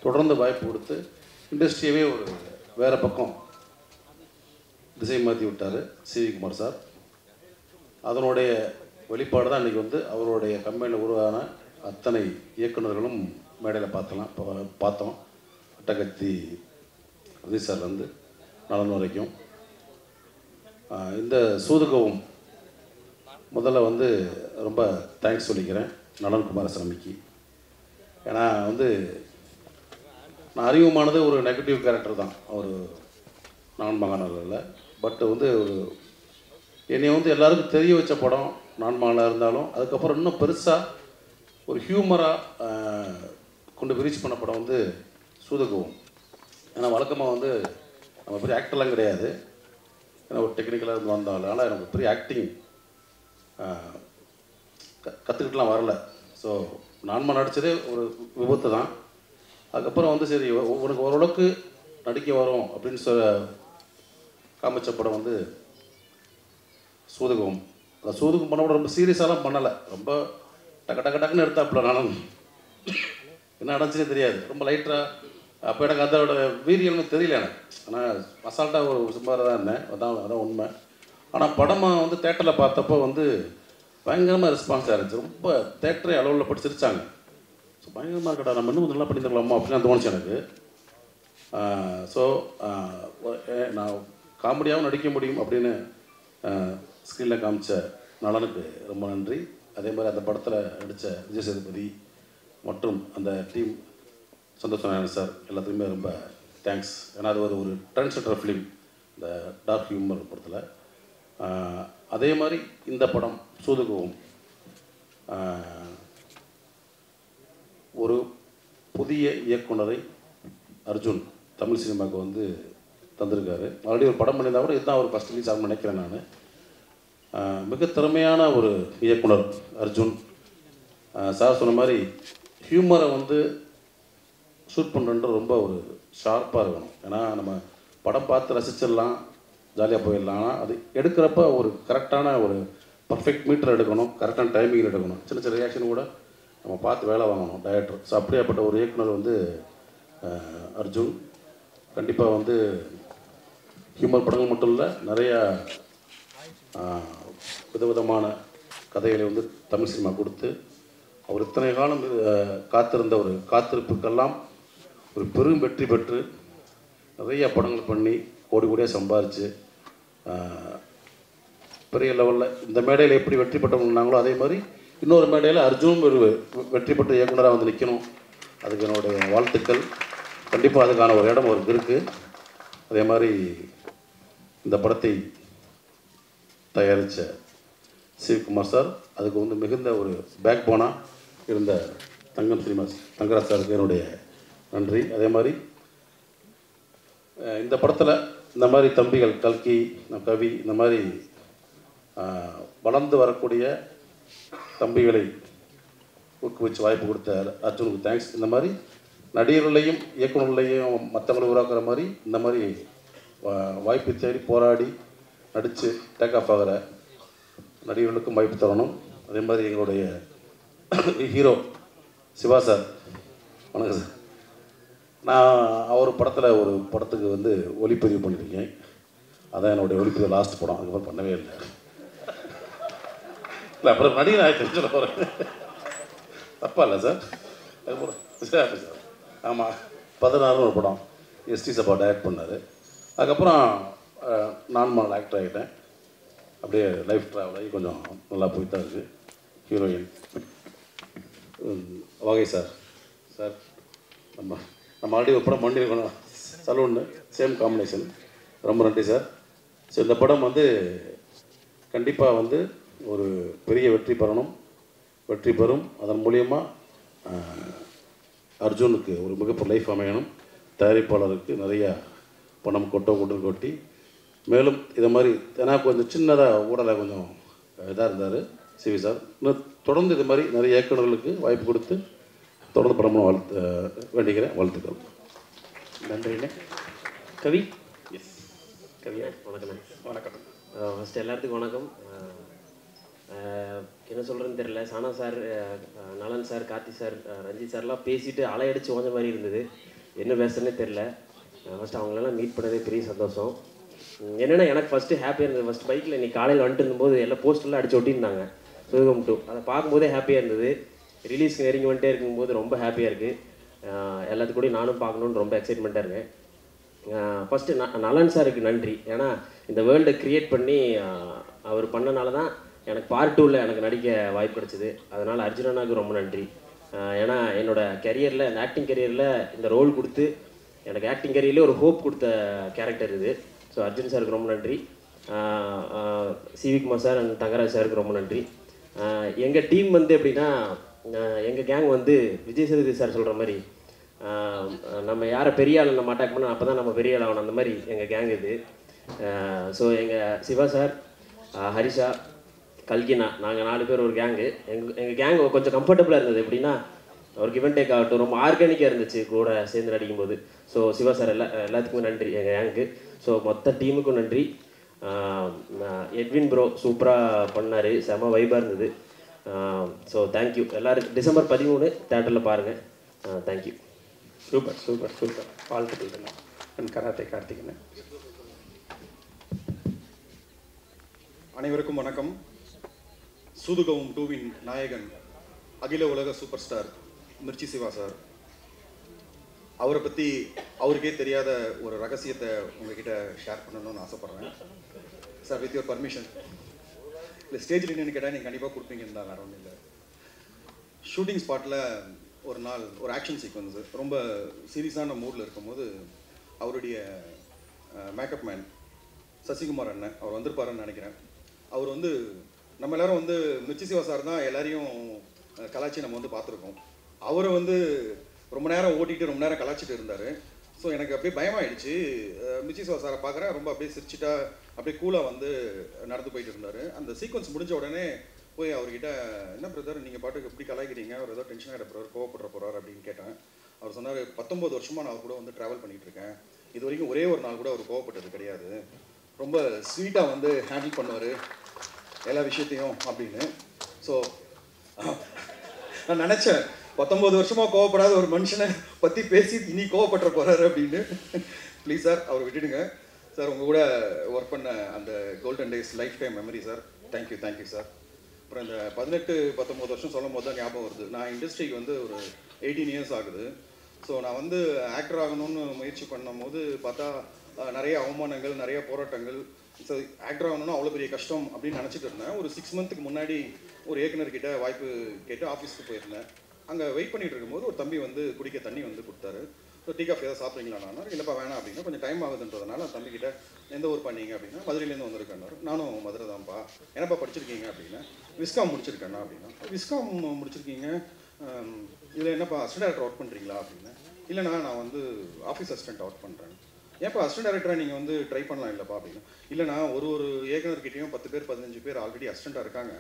தொடர்ந்து வாய்ப்பு கொடுத்து இண்டஸ்ட்ரியவே ஒரு வேறு பக்கம் திசை மாற்றி விட்டார் சிவகுமார் சார். அதனுடைய வெளிப்பாடு தான் இன்றைக்கி வந்து அவருடைய கம்பெனியில் உருவான அத்தனை இயக்குநர்களும் மேடையில் பார்த்தோம். அட்டகத்தி ரஜி சார் வந்து நலன் வரைக்கும். இந்த சூதுகவும் முதல்ல வந்து ரொம்ப தேங்க்ஸ் சொல்லிக்கிறேன் நலன் குமாரசாமிக்கு. ஏன்னா வந்து நான் அறிமுகமானது ஒரு நெகட்டிவ் கேரக்டர் தான், அவர் நான் மகாநகரில். பட் வந்து ஒரு என்னை வந்து எல்லாருக்கும் தெரிய வச்ச படம் நான் மகனாக இருந்தாலும் அதுக்கப்புறம் இன்னும் பெருசாக ஒரு ஹியூமராக கொண்டு ரீச் பண்ண படம் வந்து சூதுகவும். ஏன்னா வழக்கமாக வந்து நம்ம பெரிய ஆக்டர்லாம் கிடையாது, ஏன்னா ஒரு டெக்னிக்கலாக இருந்து வந்தாலும். ஆனால் எனக்கு பெரிய ஆக்டிங் கற்றுக்கிட்டுலாம் வரல. ஸோ நான்மா நடித்ததே ஒரு விபத்து தான். அதுக்கப்புறம் வந்து சரி உனக்கு ஓரளவுக்கு நடிக்க வரும் அப்படின்னு காமிச்ச படம் வந்து சூதுகம். அந்த சூதுகம் பண்ண கூட ரொம்ப சீரியஸாலாம் பண்ணலை, ரொம்ப டக்குன்னு எடுத்தாப்புல. நானும் என்ன நடந்துச்சுன்னே தெரியாது, ரொம்ப லைட்டாக. அப்போ எனக்கு அதோட வீரியம்னு தெரியல எனக்கு. ஆனால் அசால்ட்டாக ஒரு சுமாராக தான் இருந்தேன், அதான் உண்மை. ஆனால் படமாக வந்து தேட்டரில் பார்த்தப்போ வந்து பயங்கரமாக ரெஸ்பான்ஸாக இருந்துச்சு. ரொம்ப தேட்டரே அளவில் படிச்சிருச்சாங்க. ஸோ பயங்கரமாக இருக்கடா, நம்ம இன்னும் நல்லா பண்ணித்தரலாமா அப்படின்னு தோணுச்சு எனக்கு. ஸோ நான் காமெடியாகவும் நடிக்க முடியும் அப்படின்னு ஸ்க்ரீனில் காமிச்ச நலனுக்கு ரொம்ப நன்றி. அதே மாதிரி அந்த படத்தில் நடித்த விஜய் சேதுபதி மற்றும் அந்த டீம் சந்தோஷம் நாராயணன் சார் எல்லாத்துக்குமே ரொம்ப தேங்க்ஸ். ஏன்னா அது ஒரு ட்ரெண்ட் செட்டர் ஃபிலிம், இந்த டார்க் ஹியூமர் படத்தில். அதே மாதிரி இந்த படம் சூதுகவும் ஒரு புதிய இயக்குனரை அர்ஜுன் தமிழ் சினிமாவுக்கு வந்து தந்திருக்காரு. ஆல்ரெடி ஒரு படம் பண்ணியிருந்தா கூட இதுதான் ஒரு ஃபஸ்ட் ரிலீஸ் ஆகும்னு நினைக்கிறேன் நான். மிக திறமையான ஒரு இயக்குனர் அர்ஜுன். சார் சொன்ன மாதிரி ஹியூமரை வந்து ஷூட் பண்ணுறது ரொம்ப ஒரு ஷார்ப்பாக இருக்கணும். ஏன்னா நம்ம படம் பார்த்து ரசிச்சிடலாம், ஜாலியாக போயிடலாம். ஆனால் அது எடுக்கிறப்ப ஒரு கரெக்டான ஒரு பர்ஃபெக்ட் மீட்டர் எடுக்கணும், கரெக்டான டைமிங்கில் எடுக்கணும். சின்ன சின்ன ரியாக்ஷன் கூட நம்ம பார்த்து வேலை வாங்கணும் டைரக்டர். ஸோ அப்படியாப்பட்ட ஒரு இயக்குனர் வந்து அர்ஜுன். கண்டிப்பாக வந்து ஹியூமர் படங்கள் மட்டும் இல்லை, நிறையா விதவிதமான கதைகளை வந்து தமிழ் சினிமா கொடுத்து அவர் இத்தனை காலம் காத்திருந்த ஒரு காத்திருப்புக்கெல்லாம் ஒரு பெரும் வெற்றி பெற்று நிறைய படங்கள் பண்ணி கோடி கோடியாக சம்பாரித்து பெரிய லெவலில் இந்த மேடையில் எப்படி வெற்றி பெற்றவங்கனாங்களோ அதே மாதிரி இன்னொரு மேடையில் அர்ஜுன் ஒரு வெற்றி பெற்ற இயக்குனராக வந்து நிற்கணும். அதுக்கு என்னுடைய வாழ்த்துக்கள். கண்டிப்பாக அதுக்கான ஒரு இடம் அவருக்கு இருக்குது. அதே மாதிரி இந்த படத்தை தயாரித்த சிவகுமார் சார், அதுக்கு வந்து மிகுந்த ஒரு பேக் போனாக இருந்த தங்கராஜ் சாருக்கு என்னுடைய நன்றி. அதே மாதிரி இந்த படத்தில் இந்த மாதிரி தம்பிகள் கல்கி, கவி, இந்த மாதிரி வளர்ந்து வரக்கூடிய தம்பிகளை ஊக்குவிச்சு வாய்ப்பு கொடுத்த அர்ஜுனுக்கு தேங்க்ஸ். இந்த மாதிரி நடிகர்களையும் இயக்குநர்களையும் மற்றவங்களை உருவாக்குற மாதிரி இந்த மாதிரி வாய்ப்பு தேடி போராடி நடித்து டேக் ஆஃப் ஆகிற நடிகர்களுக்கும் வாய்ப்பு தரணும். அதே மாதிரி எங்களுடைய ஹீரோ சிவா சார், வணக்கம் சார். நான் அவர் படத்தில் ஒரு படத்துக்கு வந்து ஒளிப்பதிவு பண்ணியிருக்கேன். அதான் என்னுடைய ஒளிப்பதிவு லாஸ்ட் படம். அதுக்கப்புறம் பண்ணவே இல்லை. இல்லை அப்புறம் நடிகர் ஆகிட்டு சொல்ல போகிறேன். தப்பா இல்லை சார்? சார் ஆமாம், 16 ஒரு படம் எஸ்டி சபா டைரக்ட் பண்ணார். அதுக்கப்புறம் நான் மாடல் ஆக்டர் ஆகிட்டேன். அப்படியே லைஃப் ட்ராவல் ஆகி கொஞ்சம் நல்லா போய் தான் இருக்குது. ஹீரோயின் வாகை சார் நம்ம ஆல்ரெடி ஒரு படம் பண்ணியிருக்கணும், சலூன்னு, சேம் காம்பினேஷன். ரொம்ப நன்றி சார். ஸோ இந்த படம் வந்து கண்டிப்பாக வந்து ஒரு பெரிய வெற்றி பெறும். அதன் மூலியமாக அர்ஜுனுக்கு ஒரு மிகப்பெரிய லைஃப் அமையணும். தயாரிப்பாளருக்கு நிறையா பணம் கொட்டி மேலும் இதை மாதிரி ஏன்னா கொஞ்சம் சின்னதாக ஊடலை கொஞ்சம் இதாக இருந்தார் சிவி சார். இன்னும் தொடர்ந்து இது மாதிரி நிறைய இயக்குநர்களுக்கு வாய்ப்பு கொடுத்து தொடர்ந்து படமும் வேண்டிக்கிறேன். வாழ்த்துக்கள். நன்றிண்ணே. கவி. எஸ் கவியா, வணக்கம். வணக்கம். ஃபஸ்ட்டு எல்லாத்துக்கும் வணக்கம். என்ன சொல்கிறேன்னு தெரில. சானா சார், நலன் சார், கார்த்தி சார், ரஞ்சித் சார்லாம் பேசிட்டு அலையடிச்சு ஓஞ்ச மாதிரி இருந்தது. என்ன பேசுறதுனே தெரில. ஃபஸ்ட்டு அவங்களெல்லாம் மீட் பண்ணதே பெரிய சந்தோஷம். என்னென்னா எனக்கு ஃபஸ்ட்டு ஹாப்பியாக இருந்தது. ஃபஸ்ட் பைக்கில் இன்றைக்கி காலையில் வந்துட்டு இருந்தபோது எல்லாம் போஸ்டர்லாம் அடிச்சு ஒட்டியிருந்தாங்க சூதுகம் 2. அதை பார்க்கும்போதே ஹாப்பியாக இருந்தது. ரிலீஸ்க்கு நெருங்கி வந்துட்டே இருக்கும்போது ரொம்ப ஹாப்பியாக இருக்குது. எல்லாத்துக்கூடையும் நானும் பார்க்கணுன்னு ரொம்ப எக்ஸைட்மெண்ட்டாக இருக்கேன். ஃபஸ்ட்டு நலன் சாருக்கு நன்றி. ஏன்னா இந்த வேர்ல்டை க்ரியேட் பண்ணி அவர் பண்ணனால தான் எனக்கு பார்ட் 2ல் எனக்கு நடிக்க வாய்ப்பு கிடச்சிது. அதனால் அர்ஜுனனாவுக்கு ரொம்ப நன்றி. ஏன்னா என்னோடய கெரியரில், இந்த ஆக்டிங் கெரியரில் இந்த ரோல் கொடுத்து எனக்கு ஆக்டிங் கெரியர்லேயே ஒரு ஹோப் கொடுத்த கேரக்டர் இது. ஸோ அர்ஜுன் சாருக்கு ரொம்ப நன்றி. சிவிகுமார் சார் அண்ட் தங்கராஜ் சாருக்கு ரொம்ப நன்றி. எங்கள் டீம் வந்து எப்படின்னா, எங்கள் கேங் வந்து விஜய் சேதுபதி சார் சொல்கிற மாதிரி நம்ம யாரை பெரிய ஆள் நம்ம அட்டாக் பண்ணோம் அப்போ தான் நம்ம பெரிய ஆள் ஆகணும். அந்த மாதிரி எங்கள் கேங் இது. ஸோ எங்கள் சிவா சார், ஹரிஷா, கல்கினா, நாங்கள் 4 பேர் ஒரு கேங்கு. எங்கள் கேங் கொஞ்சம் கம்ஃபர்டபுளாக இருந்தது. எப்படின்னா ஒரு கிவ் அண்ட் டேக் ஆகட்டும், ரொம்ப ஆர்கானிக்காக இருந்துச்சு கூட சேர்ந்து நடிக்கும்போது. ஸோ சிவா சார் எல்லாத்துக்குமே நன்றி எங்கள் கேங்கு. ஸோ மொத்த டீமுக்கும் நன்றி. எட்வின் ப்ரோ சூப்பராக பண்ணார், செம வைபாக இருந்தது. ஸோ தேங்க்யூ எல்லோரும். டிசம்பர் 13 தேட்டரில் பாருங்கள். தேங்க்யூ. சூப்பர் வாழ்த்துக்கள். And karate Karthikeyan. அனைவருக்கும் வணக்கம். சூதுகவும் 2வின் நாயகன், அகில உலக super star Mirchi Siva sir. அவரை பற்றி அவருக்கே தெரியாத ஒரு ரகசியத்தை உங்ககிட்ட ஷேர் பண்ணணும்னு ஆசைப்பட்றேன் சார், வித் யுவர் பர்மிஷன். இல்லை ஸ்டேஜில் நின்று கேட்டால் நீங்கள் கண்டிப்பாக கொடுப்பீங்கன்னு தான், வேறு ஒன்றும் இல்லை. ஷூட்டிங் ஸ்பாட்டில் ஒரு நாள் ஒரு ஆக்ஷன் சீக்வன்ஸு ரொம்ப சீரியஸான மூடில் இருக்கும்போது அவருடைய மேக்கப் மேன் சசிகுமார் அண்ணன் அவர் வந்திருப்பாருன்னு நினைக்கிறேன். அவர் வந்து நம்ம எல்லோரும் வந்து மிர்ச்சி சிவா சார் தான் எல்லாரையும் கலாச்சி நம்ம வந்து பார்த்துருக்கோம். அவரை வந்து ரொம்ப நேரம் ஓட்டிகிட்டு ரொம்ப நேரம் கலாச்சிட்டு இருந்தார். ஸோ எனக்கு அப்படியே பயமாயிடுச்சு. மிர்ச்சி சிவா சாரை பார்க்குறேன், ரொம்ப அப்படியே சிரிச்சிட்டா அப்படியே கூலாக வந்து நடந்து போயிட்டு இருந்தார். அந்த சீக்வன்ஸ் முடிஞ்ச உடனே போய் அவர்கிட்ட, என்ன பிரதர் நீங்கள் பாட்டுக்கு எப்படி கலாய்க்கிறீங்க, அவர் ஏதோ டென்ஷன் ஆகிட போகிறார், கோவப்படுற போகிறார் அப்படின்னு கேட்டேன். அவர் சொன்னார், 19 வருஷமாக நான் அவர் கூட வந்து ட்ராவல் பண்ணிகிட்டு இருக்கேன், இது வரைக்கும் ஒரே ஒரு நாள் கூட அவர் கோவப்பட்டது கிடையாது, ரொம்ப ஸ்வீட்டாக வந்து ஹேண்டில் பண்ணுவார் எல்லா விஷயத்தையும் அப்படின்னு. ஸோ நான் நினச்சேன் 19 வருஷமாக கோவப்படாத ஒரு மனுஷனை பற்றி பேசி இனி கோவப்பட்டுற போகிறாரு அப்படின்னு. ப்ளீஸ் சார் அவர் விட்டுடுங்க சார். உங்கள் கூட ஒர்க் பண்ண அந்த golden days life time memory sir. Thank you sir. அப்புறம் இந்த 18-19 வருஷம் சொல்லும் போது தான் ஞாபகம் வருது. நான் இண்டஸ்ட்ரிக்கு வந்து ஒரு 18 இயர்ஸ் ஆகுது. ஸோ நான் வந்து ஆக்டர் ஆகணும்னு முயற்சி பண்ணும்போது பார்த்தா நிறைய அவமானங்கள், நிறைய போராட்டங்கள். ஸோ ஆக்டர் ஆகணும்னா அவ்வளோ பெரிய கஷ்டம் அப்படின்னு நினச்சிட்டு இருந்தேன். ஒரு 6 மந்த்துக்கு முன்னாடி ஒரு இயக்குனர்கிட்ட வாய்ப்பு கேட்டு ஆஃபீஸ்க்கு போயிருந்தேன். அங்கே வெயிட் பண்ணிட்டு இருக்கும்போது ஒரு தம்பி வந்து குடிக்க தண்ணி வந்து கொடுத்தாரு. ஸோ டீ காஃபி ஏதாவது சாப்பிட்றீங்களா? நான் இல்லைப்பா வேணாம் அப்படின்னா, கொஞ்சம் டைம் ஆகுதுன்றதுனால தம்பிக்கிட்ட எந்த ஊர் பண்ணீங்க அப்படின்னா, மதுரையிலேருந்து வந்திருக்கேன்னாரு. நானும் மதுரை தான்ப்பா. என்னப்பா படிச்சிருக்கீங்க அப்படின்னா, விஸ்காம் முடிச்சிருக்கேண்ணா அப்படின்னா. விஸ்காம் முடிச்சிருக்கீங்க, இதில் என்னப்பா அசிஸ்டன்ட் டேரக்டர் ஒர்க் பண்ணுறீங்களா அப்படின்னா. இல்லைண்ணா நான் வந்து ஆஃபீஸ் அசிஸ்டன்ட் ஒர்க் பண்ணுறேன். ஏன்ப்பா அசிஸ்டன்ட் டேரக்டராக நீங்கள் வந்து ட்ரை பண்ணலாம் இல்லைப்பா அப்படின்னா. இல்லைண்ணா ஒரு இயக்குனர்கிட்டையும் 10 பேர் 15 பேர் ஆல்ரெடி அசிஸ்டண்ட்டாக இருக்காங்க,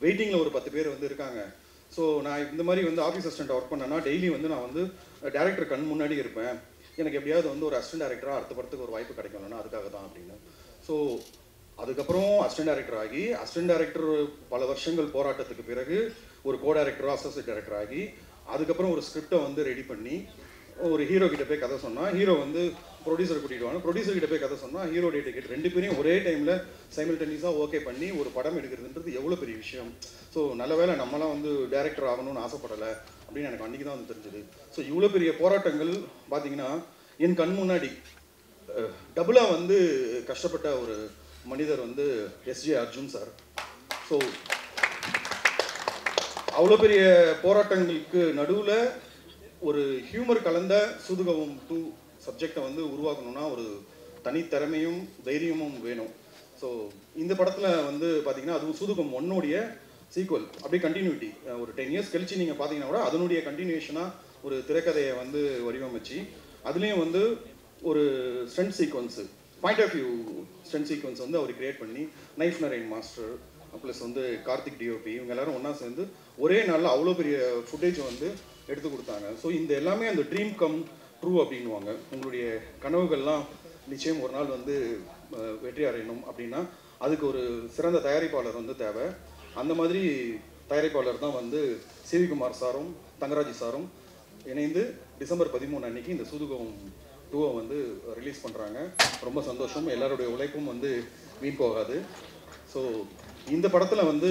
வெயிட்டிங்கில் ஒரு 10 பேர் வந்து இருக்காங்க. ஸோ நான் இந்த மாதிரி வந்து ஆஃபீஸ் அசிஸ்டன்ட் ஒர்க் பண்ணேன்னா டெய்லி வந்து நான் வந்து டேரக்டர் கண் முன்னாடி இருப்பேன், எனக்கு எப்படியாவது வந்து ஒரு அசிஸ்டன்ட் டேரக்டராக அடுத்த படத்துக்கு ஒரு வாய்ப்பு கிடைக்கணும்னா அதுக்காக தான் அப்படின்னு. ஸோ அதுக்கப்புறம் அசிஸ்டன்ட் டேரக்டர் ஆகி, அசிஸ்டன்ட் டேரக்டர் பல வருஷங்கள் போராட்டத்துக்கு பிறகு ஒரு கோ டேரக்டராக அசோசியேட் டேரக்டர் ஆகி, அதுக்கப்புறம் ஒரு ஸ்கிரிப்டை வந்து ரெடி பண்ணி ஒரு ஹீரோ கிட்ட போய் கதை சொன்னால் ஹீரோ வந்து ப்ரொடியூசர் கூட்டிகிட்டு வாங்க, ப்ரொடியூசர் கிட்ட போய் கதை சொன்னால் ஹீரோ டேட் டிக்கெட் 2 பேரையும் ஒரே டைமில் சைமல்டேனியஸாக ஓகே பண்ணி ஒரு படம் எடுக்கிறதுன்றது எவ்வளோ பெரிய விஷயம். ஸோ நல்ல வேளை நம்மளாம் வந்து டேரக்டர் ஆகணும்னு ஆசைப்படலை அப்படின்னு எனக்கு அன்றைக்கி தான் வந்து தெரிஞ்சுது. ஸோ இவ்வளோ பெரிய போராட்டங்கள் பார்த்தீங்கன்னா என் கண் முன்னாடி டபுளாக வந்து கஷ்டப்பட்ட ஒரு மனிதர் வந்து எஸ்ஜே அர்ஜுன் சார். ஸோ அவ்வளோ பெரிய போராட்டங்களுக்கு நடுவில் ஒரு ஹியூமர் கலந்த சூதுகவும் 2 சப்ஜெக்டை வந்து உருவாக்கணும்னா ஒரு தனித்திறமையும் தைரியமும் வேணும். ஸோ இந்த படத்தில் வந்து பார்த்தீங்கன்னா அதுவும் சூதுகம் 1 சீக்வல் அப்படியே கண்டினியூட்டி ஒரு 10 இயர்ஸ் கழிச்சு நீங்கள் பார்த்தீங்கன்னா கூட அதனுடைய கண்டினியூஷனாக ஒரு திரைக்கதையை வந்து வடிவமைச்சு அதுலேயும் வந்து ஒரு stunt sequence point of view stunt sequence வந்து அவர் கிரியேட் பண்ணி நைஃப் நரேன் மாஸ்டர் ப்ளஸ் வந்து கார்த்திக் டிஓபி இவங்க எல்லாரும் ஒன்றா சேர்ந்து ஒரே நாளில் அவ்வளோ பெரிய ஃபுட்டேஜ் வந்து எடுத்து கொடுத்தாங்க. ஸோ இந்த எல்லாமே அந்த ட்ரீம் கம் ட்ரூ அப்படின்வாங்க. உங்களுடைய கனவுகள்லாம் நிச்சயம் ஒரு நாள் வந்து வெற்றி அடையணும் அப்படின்னா அதுக்கு ஒரு சிறந்த தயாரிப்பாளர் வந்து தேவை. அந்த மாதிரி தயாரிப்பாளர் தான் வந்து சிவிகுமார் சாரும் தங்கராஜ் சாரும் இணைந்து டிசம்பர் 13 அன்னைக்கு இந்த சூதுகம் 2 வந்து ரிலீஸ் பண்ணுறாங்க. ரொம்ப சந்தோஷம். எல்லாருடைய உழைப்பும் வந்து வீண் போகாது. ஸோ இந்த படத்தில் வந்து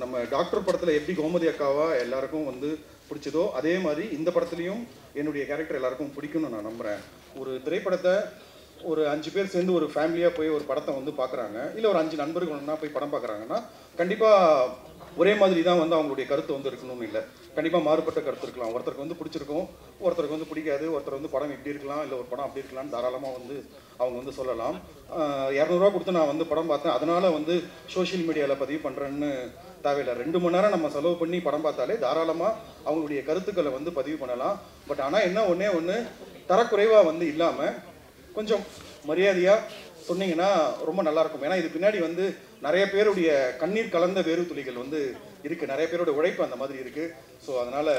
நம்ம டாக்டர் படத்தில் எப்படி கோமதி அக்காவா எல்லாருக்கும் வந்து பிடிச்சதோ அதே மாதிரி இந்த படத்துலையும் என்னுடைய கேரக்டர் எல்லாருக்கும் பிடிக்கும்னு நான் நம்புகிறேன். ஒரு திரைப்படத்தை ஒரு 5 பேர் சேர்ந்து ஒரு ஃபேமிலியாக போய் ஒரு படத்தை வந்து பார்க்குறாங்க, இல்லை ஒரு 5 நண்பர்கள் ஒன்றா போய் படம் பார்க்குறாங்கன்னா கண்டிப்பாக ஒரே மாதிரி தான் வந்து அவங்களுடைய கருத்து வந்து இருக்கணும்னு இல்லை, கண்டிப்பாக மாறுபட்ட கருத்து இருக்கலாம். ஒருத்தருக்கு வந்து பிடிச்சிருக்கும், ஒருத்தருக்கு வந்து பிடிக்காது, ஒருத்தர் வந்து படம் இப்படி இருக்கலாம் இல்லை ஒரு படம் அப்படி இருக்கலாம்னு தாராளமாக வந்து அவங்க வந்து சொல்லலாம். 200 ரூபா கொடுத்து நான் வந்து படம் பார்த்தேன் அதனால் வந்து சோஷியல் மீடியாவில் பதிவு பண்ணுறேன்னு தேவையில்லை. 2 மணி நேரம் நம்ம செலவு பண்ணி படம் பார்த்தாலே தாராளமாக அவங்களுடைய கருத்துக்களை வந்து பதிவு பண்ணலாம். பட் ஆனால் என்ன ஒன்று தரக்குறைவாக வந்து இல்லாமல் கொஞ்சம் மரியாதையாக சொன்னீங்கன்னா ரொம்ப நல்லாயிருக்கும். ஏன்னா இது பின்னாடி வந்து நிறைய பேருடைய கண்ணீர் கலந்த வேறு துளிகள் வந்து இருக்குது, நிறைய பேரோட உழைப்பு அந்த மாதிரி இருக்குது. ஸோ அதனால்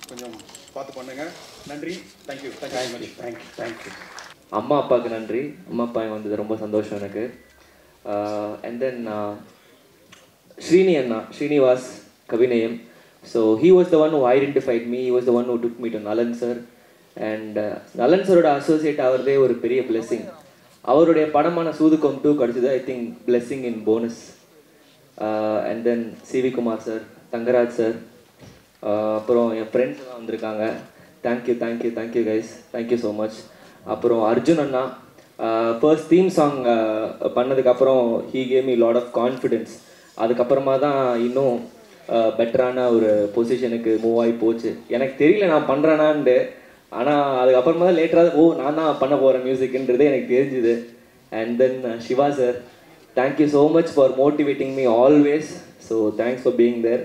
கொஞ்சம் பார்த்து பண்ணுங்கள். நன்றி. தேங்க்யூ. தேங்க்யூ. அம்மா அப்பாவுக்கு நன்றி. அம்மா அப்பா வந்தது ரொம்ப சந்தோஷம் எனக்கு. அண்ட் தென் ஸ்ரீனி அண்ணா, Srinivas Kavinayam. So he was the one who identified me, he was the one who took me to நலன் சார். அண்ட் நலன் சாரோட அசோசியேட் ஆகிறதே ஒரு பெரிய பிளெஸ்ஸிங். அவருடைய படமான சூதுகம் 2 கிடச்சிது. I think blessing in bonus. And then CV Kumar sir, Thangaraj sir, அப்புறம் என் ஃப்ரெண்ட்ஸ் எல்லாம் வந்திருக்காங்க. Thank you guys, thank you so much. அப்புறம் அர்ஜுன் அண்ணா ஃபர்ஸ்ட் தீம் சாங் பண்ணதுக்கப்புறம் he gave me lot of confidence. அதுக்கப்புறமா தான் இன்னும் பெட்டரான ஒரு பொசிஷனுக்கு மூவ் ஆகி போச்சு. எனக்கு தெரியல நான் பண்ணுறேனான்ட்டு, ஆனால் அதுக்கப்புறமா தான் லேட்டராக நான் தான் பண்ண போகிறேன் மியூசிக்ன்றது எனக்கு தெரிஞ்சுது. And then Siva sir, thank you so much for motivating me always. So thanks for being there.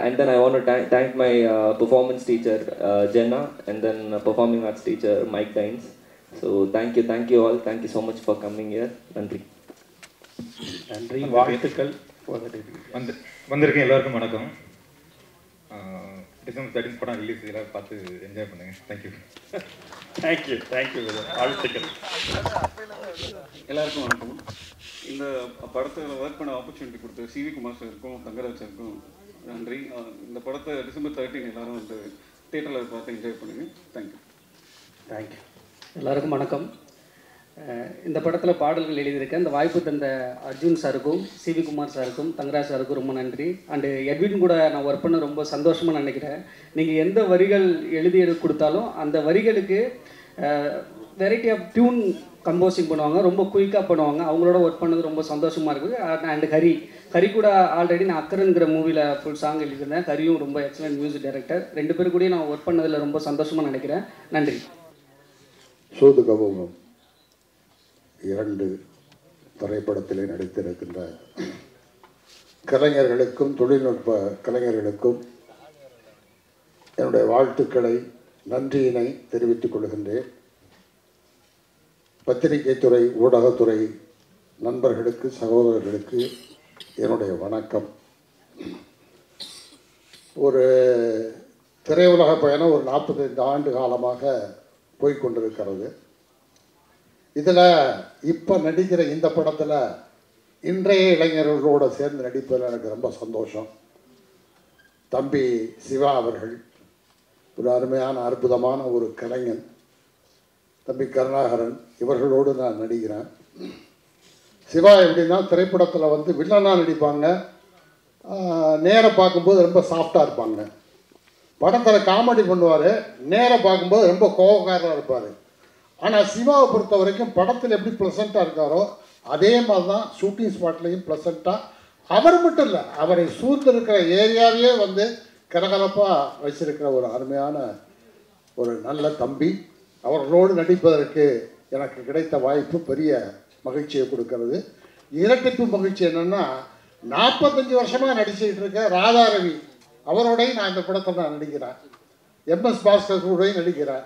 And then I want to thank my performance teacher Jenna, and then performing arts teacher Mike Dines. So thank you all, thank you so much for coming here. நன்றி. வாழ்த்துக்கள். வந்திருக்கேன் எல்லாருக்கும் வணக்கம். December 13 படம் release, எல்லோரும் பார்த்து enjoy பண்ணுங்கள். Thank you. Thank you வாழ்த்துக்கள். எல்லாருக்கும் வணக்கம். இந்த படத்தில் ஒர்க் பண்ண ஆப்பர்ச்சுனிட்டி கொடுத்த சிவி குமார் சாருக்கும் தங்கராஜ் சாருக்கும் நன்றி. இந்த படத்தை டிசம்பர் 13 எல்லாரும் வந்து தியேட்டரில் பார்த்து என்ஜாய் பண்ணுங்கள். தேங்க்யூ. எல்லாருக்கும் வணக்கம். இந்த படத்தில் பாடல்கள் எழுதியிருக்கேன். இந்த வாய்ப்பு தந்த அர்ஜுன் சாருக்கும் சிவி குமார் சாருக்கும் தங்கராஜ் சாருக்கும் ரொம்ப நன்றி. அண்டு எட்வின் கூட நான் ஒர்க் பண்ண ரொம்ப சந்தோஷமாக நினைக்கிறேன். நீங்கள் எந்த வரிகள் எழுதி கொடுத்தாலும் அந்த வரிகளுக்கு வெரைட்டி ஆஃப் டியூன் கம்போசிங் பண்ணுவாங்க, ரொம்ப குயிக்காக பண்ணுவாங்க. அவங்களோட ஒர்க் பண்ணது ரொம்ப சந்தோஷமாக இருக்குது. அண்டு ஹரி கூட ஆல்ரெடி நான் அக்கரங்கிற மூவியில் ஃபுல் சாங் எழுதியிருந்தேன். ஹரியும் ரொம்ப எக்ஸலண்ட் மியூசிக் டைரக்டர். 2 பேர் கூடயும் நான் ஒர்க் பண்ணதில் ரொம்ப சந்தோஷமாக நினைக்கிறேன். நன்றி. சூதுகவும் 2 திரைப்படத்திலே நடித்திருக்கின்ற கலைஞர்களுக்கும் தொழில்நுட்ப கலைஞர்களுக்கும் என்னுடைய வாழ்த்துக்களை, நன்றியினை தெரிவித்துக் கொள்கின்றேன். பத்திரிகை துறை, ஊடகத்துறை நண்பர்களுக்கு, சகோதரர்களுக்கு என்னுடைய வணக்கம். ஒரு திரையுலக பயணம் ஒரு 45 ஆண்டு காலமாக போய்கொண்டிருக்கிறது. இதில் இப்போ நடிக்கிற இந்த படத்தில் இன்றைய இளைஞர்களோடு சேர்ந்து நடிப்பதில் எனக்கு ரொம்ப சந்தோஷம். தம்பி சிவா அவர்கள் ஒரு அருமையான அற்புதமான ஒரு கலைஞன். தம்பி கருணாகரன் இவர்களோடு நான் நடிக்கிறேன். சிவா எப்படின்னா திரைப்படத்தில் வந்து வில்லனாக நடிப்பாங்க, நேராக பார்க்கும்போது ரொம்ப சாஃப்டாக இருப்பாங்க. படத்தில் காமெடி பண்ணுவார், நேராக பார்க்கும்போது ரொம்ப கோபக்காரராக இருப்பார். ஆனால் சிவாவை பொறுத்த வரைக்கும் படத்தில் எப்படி ப்ளசண்ட்டாக இருக்காரோ அதே மாதிரி தான் ஷூட்டிங் ஸ்பாட்லேயும் ப்ளசண்ட்டாக. அவர் மட்டும் இல்லை, அவரை சூழ்ந்திருக்கிற ஏரியாவே வந்து கலகலப்பாக வச்சிருக்கிற ஒரு அருமையான ஒரு நல்ல தம்பி. அவர்களோடு நடிப்பதற்கு எனக்கு கிடைத்த வாய்ப்பு பெரிய மகிழ்ச்சியை கொடுக்கறது. இரட்டிப்பு மகிழ்ச்சி என்னென்னா, 45 வருஷமாக நடிச்சுக்கிட்டு இருக்க ராதாரவி அவரோடையும் நான் இந்த படத்தில் நான் நடிக்கிறேன். MS பாஸ்கர் கூடயும் நடிக்கிறேன்.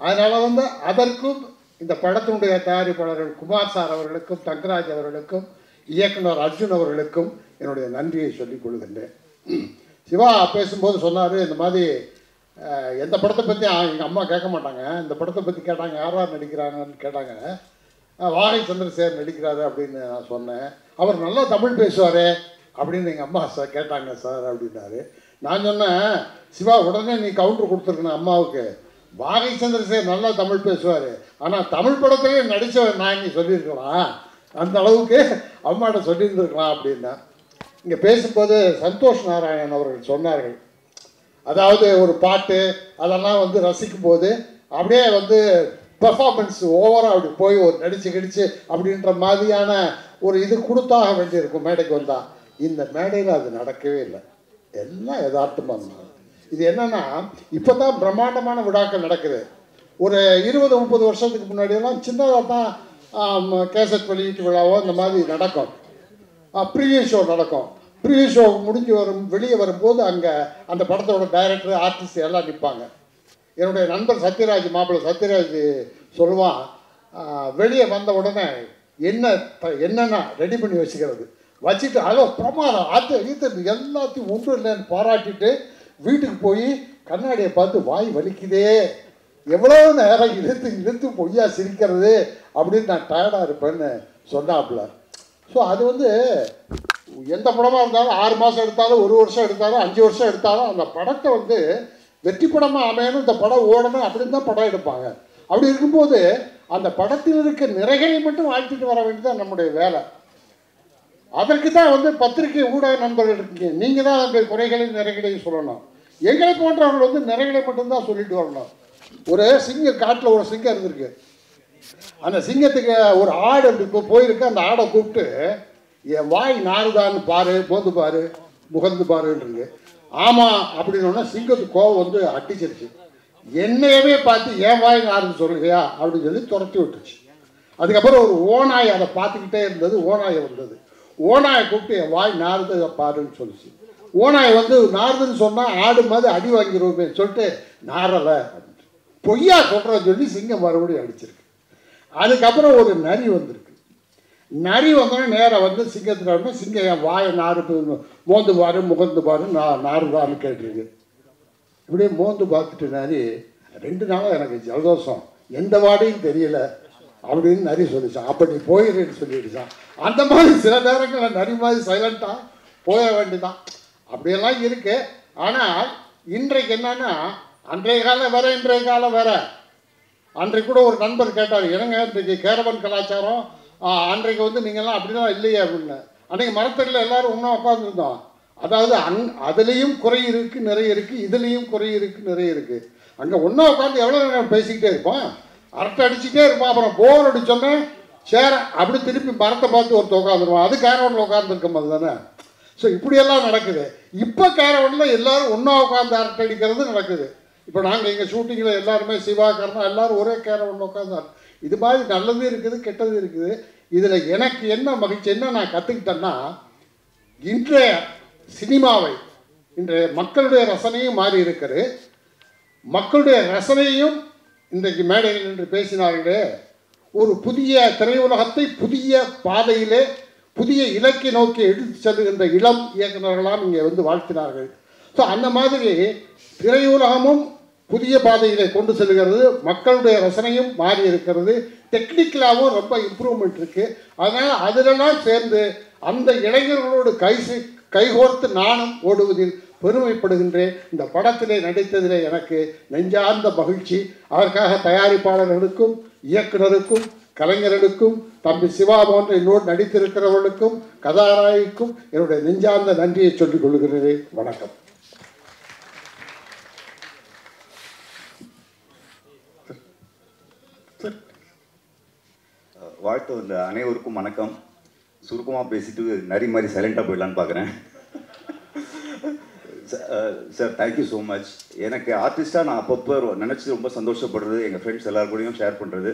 அதனால் வந்து அதற்கும் இந்த படத்தினுடைய தயாரிப்பாளர்கள் குமார் சார் அவர்களுக்கும், தங்கராஜ் அவர்களுக்கும், இயக்குனர் அர்ஜுன் அவர்களுக்கும் என்னுடைய நன்றியை சொல்லிக் கொள்கின்றேன். சிவா பேசும்போது சொன்னார், இந்த மாதிரி எந்த படத்தை பற்றி எங்கள் அம்மா கேட்க மாட்டாங்க, இந்த படத்தை பற்றி கேட்டாங்க, யார் யார் நடிக்கிறாங்கன்னு கேட்டாங்க. வாகை சந்திரசேகர் நடிக்கிறாரு அப்படின்னு நான் சொன்னேன். அவர் நல்லா தமிழ் பேசுவார் அப்படின்னு எங்கள் அம்மா சார் கேட்டாங்க சார் அப்படின்னாரு. நான் சொன்னேன், சிவா உடனே நீ கவுண்டர் கொடுத்துருக்கணும் அம்மாவுக்கு. வாகை சந்திரசேகர் நல்லா தமிழ் பேசுவார், ஆனால் தமிழ் படத்திலே நடித்தவர் நான் நீ சொல்லியிருக்கலாம், அந்த அளவுக்கு அம்மாட்ட சொல்லியிருந்துருக்கலாம் அப்படின்னா. இங்கே பேசும்போது சந்தோஷ் நாராயணன் அவர்கள் சொன்னார்கள், அதாவது ஒரு பாட்டு அதெல்லாம் வந்து ரசிக்கும் போது அப்படியே வந்து பெர்ஃபார்மன்ஸ் ஓவராக அப்படி போய் ஒரு நடிச்சு கிடிச்சு அப்படின்ற மாதிரியான ஒரு இது கொடுத்தாக வேண்டியிருக்கும் மேடைக்கு வந்தால். இந்த மேடையில் அது நடக்கவே இல்லை, எல்லாம் யதார்த்தமாக இருந்தாங்க. இது என்னென்னா, இப்போ தான் பிரம்மாண்டமான விழாக்கள் நடக்குது. ஒரு 20-30 வருஷத்துக்கு முன்னாடியெல்லாம் சின்னதாக தான் கேசட் வெளியீட்டு விழாவோ இந்த மாதிரி நடக்கும், ப்ரீவியூ ஷோ நடக்கும். ப்ரீவியூ ஷோ முடிஞ்சு வெளியே வரும்போது அங்கே அந்த படத்தோட டைரக்டர், ஆர்டிஸ்ட் எல்லாம் நிற்பாங்க. என்னுடைய நண்பர் சத்யராஜ், மாப்பிள்ளை சத்யராஜ் சொல்லுவான், வெளியே வந்த உடனே என்னென்னா ரெடி பண்ணி வச்சுக்கிறது, வச்சுட்டு அதோ பிரமாதம் ஈத்து எல்லாத்தையும் ஒன்றும் இல்லைன்னு பாராட்டிட்டு வீட்டுக்கு போய் கண்ணாடியை பார்த்து வாய் வலிக்குதே, எவ்வளோ நேரம் இழுத்து பொய்யா சிரிக்கிறது அப்படின்னு நான் டயர்டாக இருப்பேன்னு சொன்னாப்புல. ஸோ அது வந்து எந்த படமாக இருந்தாலும் 6 மாதம் எடுத்தாலும், 1 வருஷம் எடுத்தாலும், 5 வருஷம் எடுத்தாலும் அந்த படத்தை வந்து வெற்றி படமாக அமையணும், இந்த படம் ஓடணும் அப்படின்னு தான் படம் எடுப்பாங்க. அப்படி இருக்கும்போது அந்த படத்தில் இருக்க நிறைகளை மட்டும் வாழ்த்திட்டு வர வேண்டியது நம்முடைய வேலை. அதற்கு தான் வந்து பத்திரிகை ஊடக நண்பர்கள் இருக்கீங்க, நீங்கள் தான் அந்த குறைகளையும் நிறைகளையும் சொல்லணும். எங்களை போன்றவர்கள் வந்து நிறைகளை மட்டும்தான் சொல்லிட்டு வரணும். ஒரு சிங்கம், காட்டில் ஒரு சிங்கம் இருந்திருக்கு, அந்த சிங்கத்துக்கு ஒரு ஆடு அப்படி போயிருக்கு. அந்த ஆடை கூப்பிட்டு, என் வாய் நாறுதான்னு பாரு, போந்து பாரு, முகந்து பாருன்றது. ஆமாம் அப்படின்னோன்னா சிங்கத்துக்கு கோவம் வந்து அடிச்சிருச்சு. என்னையவே பார்த்து ஏன் வாய் நாருன்னு சொல்லுறியா அப்படின்னு சொல்லி துரத்தி விட்டுருச்சு. அதுக்கப்புறம் ஒரு ஓநாய் அதை பார்த்துக்கிட்டே இருந்தது. ஓநாயை வந்தது. ஓநாயை கூப்பிட்டு என் வாய் நாருது பாருன்னு சொல்லிச்சு. ஓநாய் வந்து நாருதுன்னு சொன்னால் ஆடு மாதிரி அடி வாங்கிடுவோமே சொல்லிட்டு நாரலை அப்படின்ட்டு பொய்யா சொல்கிறேன்னு சொல்லி சிங்கம் மறுபடியும் அடிச்சிருக்கு. அதுக்கப்புறம் ஒரு நரி வந்திருக்கு. நரி வந்தோடனே நேராக வந்து சிங்கத்தில் வந்து சிங்கம் என் வாயை நாறு மோந்து பாரு முகந்து பாரு நாறுதான்னு கேட்டிருக்கு. இப்படியே மோந்து பார்த்துட்டு நரி 2 நாளாக எனக்கு ஜலதோஷம் எந்த வாடையும் தெரியல அப்படின்னு நரி சொல்லிச்சான். அப்போ நீ போயிடுன்னு சொல்லிடுச்சான். அந்த மாதிரி சில நேரங்களில் நரி மாதிரி சைலண்ட்டாக போய வேண்டிதான். அப்படியெல்லாம் இருக்கு. ஆனால் இன்றைக்கு என்னன்னா அன்றைய காலம் வேற இன்றைய காலம் வேற. அன்றைக்கு கூட ஒரு நண்பர் கேட்டார், என்னங்க இன்றைக்கு கேரவன் கலாச்சாரம் அன்றைக்கு வந்து நீங்கள்லாம் அப்படிலாம் இல்லையே அப்படின்னு. அன்றைக்கு மரத்தடியில் எல்லாரும் ஒன்றா உட்காந்துருந்தோம். அதாவது அதுலேயும் குறை இருக்குது நிறைய இருக்குது, இதுலேயும் குறை இருக்குது நிறைய இருக்குது. அங்கே ஒன்றா உட்காந்து எவ்வளோ நேரம் பேசிக்கிட்டே இருப்போம், அரட்டை அடிச்சுட்டே இருப்போம். அப்புறம் போர் அடிச்சோன்னே சேர அப்படி திருப்பி மரத்தை பார்த்து ஒருத்தர் உட்காந்துருவோம். அது கேரவனில் உட்காந்துருக்கும் போது தானே. ஸோ இப்படியெல்லாம் நடக்குது. இப்போ கேரவனில் எல்லோரும் ஒன்றா உட்காந்து அரட்டை அடிக்கிறது நடக்குது. இப்போ நாங்கள் எங்கள் ஷூட்டிங்கில் எல்லாருமே சிவா கர்ணா எல்லோரும் ஒரே கேரவனில் உட்காந்து இது மாதிரி நல்லது இருக்குது கெட்டது இருக்குது. இதில் எனக்கு என்ன மகிழ்ச்சி என்ன நான் கற்றுக்கிட்டேன்னா, இன்றைய சினிமாவை இன்றைய மக்களுடைய ரசனையும் மாறி இருக்கிறது. மக்களுடைய ரசனையும் இன்றைக்கு மேடையில் என்று பேசினார்களே, ஒரு புதிய திரையுலகத்தை புதிய பாதையிலே புதிய இலக்கை நோக்கி எடுத்து செல்லுகின்ற இளம் இயக்குநர்களாம் இங்கே வந்து வாழ்த்தினார்கள். ஸோ அந்த மாதிரி திரையுலகமும் புதிய பாதையிலே கொண்டு செல்கிறது. மக்களுடைய ரசனையும் மாறி இருக்கிறது. டெக்னிக்கலாகவும் ரொம்ப இம்ப்ரூவ்மெண்ட் இருக்குது. அதனால் அதிலெல்லாம் சேர்ந்து அந்த இளைஞர்களோடு கைகோர்த்து நானும் ஓடுவதில் பெருமைப்படுகின்றேன். இந்த படத்திலே நடித்ததிலே எனக்கு நெஞ்சார்ந்த மகிழ்ச்சி. அதற்காக தயாரிப்பாளர்களுக்கும் இயக்குனருக்கும் கலைஞர்களுக்கும் தம்பி சிவா போன்ற என்னோடு நடித்திருக்கிறவர்களுக்கும் கதாநாயகிக்கும் என்னுடைய நெஞ்சார்ந்த நன்றியை சொல்லிக் கொள்கிறேன். வணக்கம். வாழ்த்து வந்த அனைவருக்கும் வணக்கம். சுருக்கமாக பேசிட்டு நரி மாதிரி சைலண்டாக போயிடலான்னு பார்க்குறேன். Sir thank you so much. எனக்கு ஆர்டிஸ்ட்டாக நான் அப்பப்போ நினச்சி ரொம்ப சந்தோஷப்படுறது, எங்கள் ஃப்ரெண்ட்ஸ் எல்லாருக்கூடையும் ஷேர் பண்ணுறது,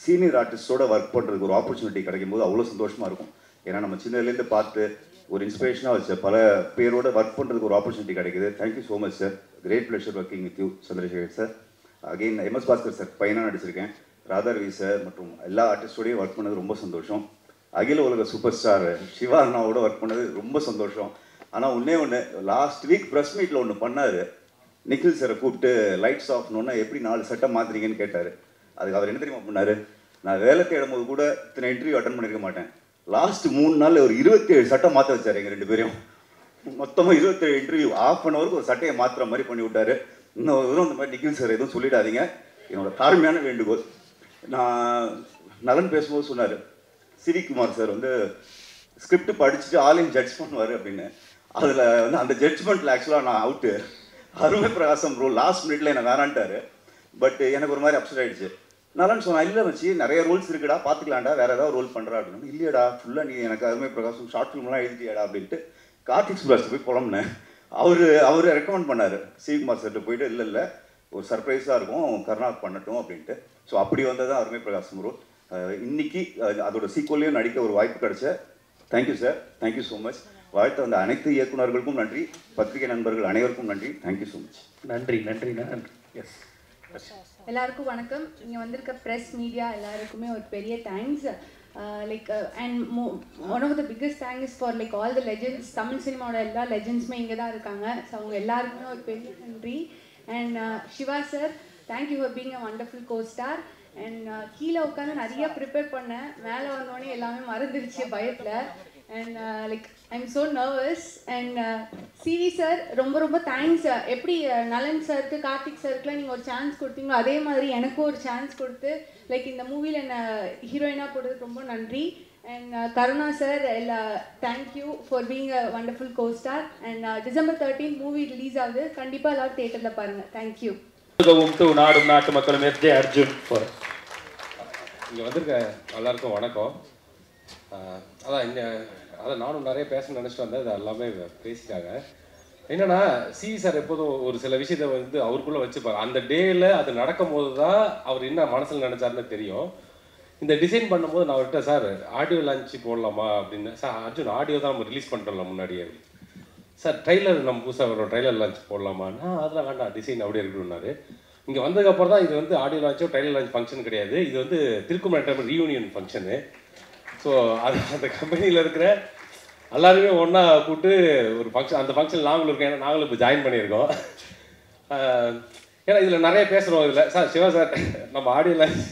சீனியர் ஆர்டிஸ்ட்டோட ஒர்க் பண்ணுறதுக்கு ஒரு ஆப்பர்ச்சுனிட்டி கிடைக்கும் போது அவ்வளோ சந்தோஷமாக இருக்கும். ஏன்னா நம்ம சின்னதுலேருந்து பார்த்து ஒரு இன்ஸ்பிரேஷனாக வச்ச பல பேரோட ஒர்க் பண்ணுறதுக்கு ஒரு ஆப்பர்ச்சுனிட்டி கிடைக்குது. Thank you so much sir. Great pleasure working with you Chandrasekhar sir. Again MS Bhaskar sir பையனாக நடிச்சிருக்கேன். ராதாரவி சார் மற்றும் எல்லா ஆர்டிஸ்டோடையும் ஒர்க் பண்ணது ரொம்ப சந்தோஷம். அகில உலக சூப்பர் ஸ்டார் சிவா அண்ணாவோட ஒர்க் பண்ணது ரொம்ப சந்தோஷம். ஆனால் ஒன்று லாஸ்ட் வீக் ப்ரெஸ் மீட்டில் ஒன்று பண்ணார். நிக்கில் சாரை கூப்பிட்டு லைட்ஸ் ஆஃப்னோன்னா எப்படி 4 சட்டம் மாற்றுறீங்கன்னு கேட்டார். அதுக்கு அவர் என்ன தெரியுமா பண்ணார், நான் வேலை தேடும் போது கூட இத்தனை இன்டர்வியூ அட்டன் பண்ணியிருக்க மாட்டேன். லாஸ்ட் 3 நாளில் ஒரு 27 சட்டம் மாற்ற வச்சார். எங்கள் 2 பேரையும் மொத்தமாக 27 இன்டர்வியூ ½ ஹவருக்கு ஒரு சட்டையை மாற்றுற மாதிரி பண்ணி விட்டார். இன்னும் எதுவும் இந்த மாதிரி நிக்கில் சார் எதுவும் சொல்லிடாதீங்க, என்னோட தாழ்மையான வேண்டுகோள். நான் நலன் பேசும்போது சொன்னார், சிவிகுமார் சார் வந்து ஸ்கிரிப்ட் படிச்சுட்டு ஆளையும் ஜட்ஜ் பண்ணுவார் அப்படின்னு. அதில் வந்து அந்த ஜட்ஜ்மெண்ட்டில் ஆக்சுவலாக நான் அவுட்டு. அருமை பிரகாசம் ரோல் லாஸ்ட் மினிட்ல என்னை வேணான்ட்டார். பட் எனக்கு ஒரு மாதிரி அப்செட் ஆகிடுச்சு. நலன் சொன்னா, இல்லை வச்சு நிறைய ரோல்ஸ் இருக்குடா, பார்த்துக்கலாம்டா, வேறு ஏதாவது ரோல் பண்ணுறா அப்படின்னு. இல்லையடா ஃபுல்லாக நீ எனக்கு அருமை பிரகாசம் ஷார்ட் ஃபிலிம்லாம் எழுதிட்டியாடா அப்படின்ட்டு கார்த்திக் சுப்ராஜ் போய் புலம்புனேன். அவர் ரெக்கமெண்ட் பண்ணார் சிவிகுமார் சார்கிட்ட போயிட்டு, இல்லை ஒரு சர்ப்ரைஸாக இருக்கும் கருணாக் பண்ணட்டும் அப்படின்ட்டு. ஸோ அப்படி வந்தது தான் அருமை பிரகாசம் ரோல். இன்னைக்கு அதோட சீக்வல்லையும் நடிக்க ஒரு வாய்ப்பு கிடைச்ச. Thank you sir, thank you so much. வாழ்த்து வந்த அனைத்து இயக்குநர்களுக்கும் நன்றி, பத்திரிகை நண்பர்கள் அனைவருக்கும் நன்றி. Thank you so much. நன்றி நன்றி நன்றி. எஸ் எல்லாருக்கும் வணக்கம். இங்கே வந்திருக்க ப்ரெஸ் மீடியா எல்லாருக்குமே ஒரு பெரிய thanks. And one of the biggest thanks for all the legends. Tamil சினிமாவோட எல்லா லெஜெண்ட்ஸுமே இங்கே தான் இருக்காங்க. ஸோ அவங்க எல்லாருக்குமே ஒரு பெரிய நன்றி. And Siva sir, thank you for being a wonderful costar. And கீழே உட்காந்து நிறையா ப்ரிப்பேர் பண்ணேன். மேலே வந்தோடனே எல்லாமே மறந்துடுச்சு பயத்தில். And I'm so nervous. And CV sir ரொம்ப தேங்க்ஸ். எப்படி நலன் சாருக்கு கார்த்திக் சாருக்குலாம் நீங்கள் ஒரு சான்ஸ் கொடுத்தீங்களோ அதே மாதிரி எனக்கும் ஒரு சான்ஸ் கொடுத்து இந்த மூவியில் என்னை ஹீரோயினாக போடுறதுக்கு ரொம்ப நன்றி. And Karuna sir thank you for being a wonderful costar. And December 13 movie release ஆகுது. கண்டிப்பாக எல்லாரும் தியேட்டரில் பாருங்கள். தேங்க்யூ. நாடும் நாட்டு மக்களும் FJ அர்ஜுன். இங்கே வந்திருக்க எல்லாருக்கும் வணக்கம். அதான் அதை நானும் நிறைய பேசணும்னு நினச்சிட்டு வந்தேன், அது எல்லாமே பேசிட்டாங்க. என்னன்னா சிவி சார் எப்போதும் ஒரு சில விஷயத்தை வந்து அவருக்குள்ளே வச்சுப்பார். அந்த டேயில் அது நடக்கும் போது தான் அவர் என்ன மனசில் நினச்சாருன்னு தெரியும். இந்த டிசைன் பண்ணும்போது நான் அவர்கிட்ட, சார் ஆடியோ லான்ச் போடலாமா அப்படின்னு. சார் அர்ஜுன் ஆடியோ தான் நம்ம ரிலீஸ் பண்ணிட்டோம்ல முன்னாடியே. சார் ட்ரைலர் நம்ம புதுசாக வரோம், ட்ரைலர் லான்ச் போடலாமான்னா அதெல்லாம் வேண்டாம், டிசைன் அப்படியே இருக்கணும்னாரு. இங்கே வந்ததுக்கப்புறம் தான் இது வந்து ஆடியோ லான்ச்சோ ட்ரைலர் லான்ச் ஃபங்க்ஷன் கிடையாது, இது வந்து திருக்குமலை என்டர்டைன்மெண்ட் ரீயூனியன் ஃபங்க்ஷனு. ஸோ அது அந்த கம்பெனியில் இருக்கிற எல்லாருமே ஒன்றா கூப்பிட்டு ஒரு ஃபங்க்ஷன், அந்த ஃபங்க்ஷன் நாங்களும் இருக்கோம். ஏன்னா நாங்களும் இப்போ ஜாயின் பண்ணியிருக்கோம். ஏன்னா இதில் நிறைய பேசுகிறோம். இதில் சார் சிவா சார் நம்ம ஆடியோ லான்ச்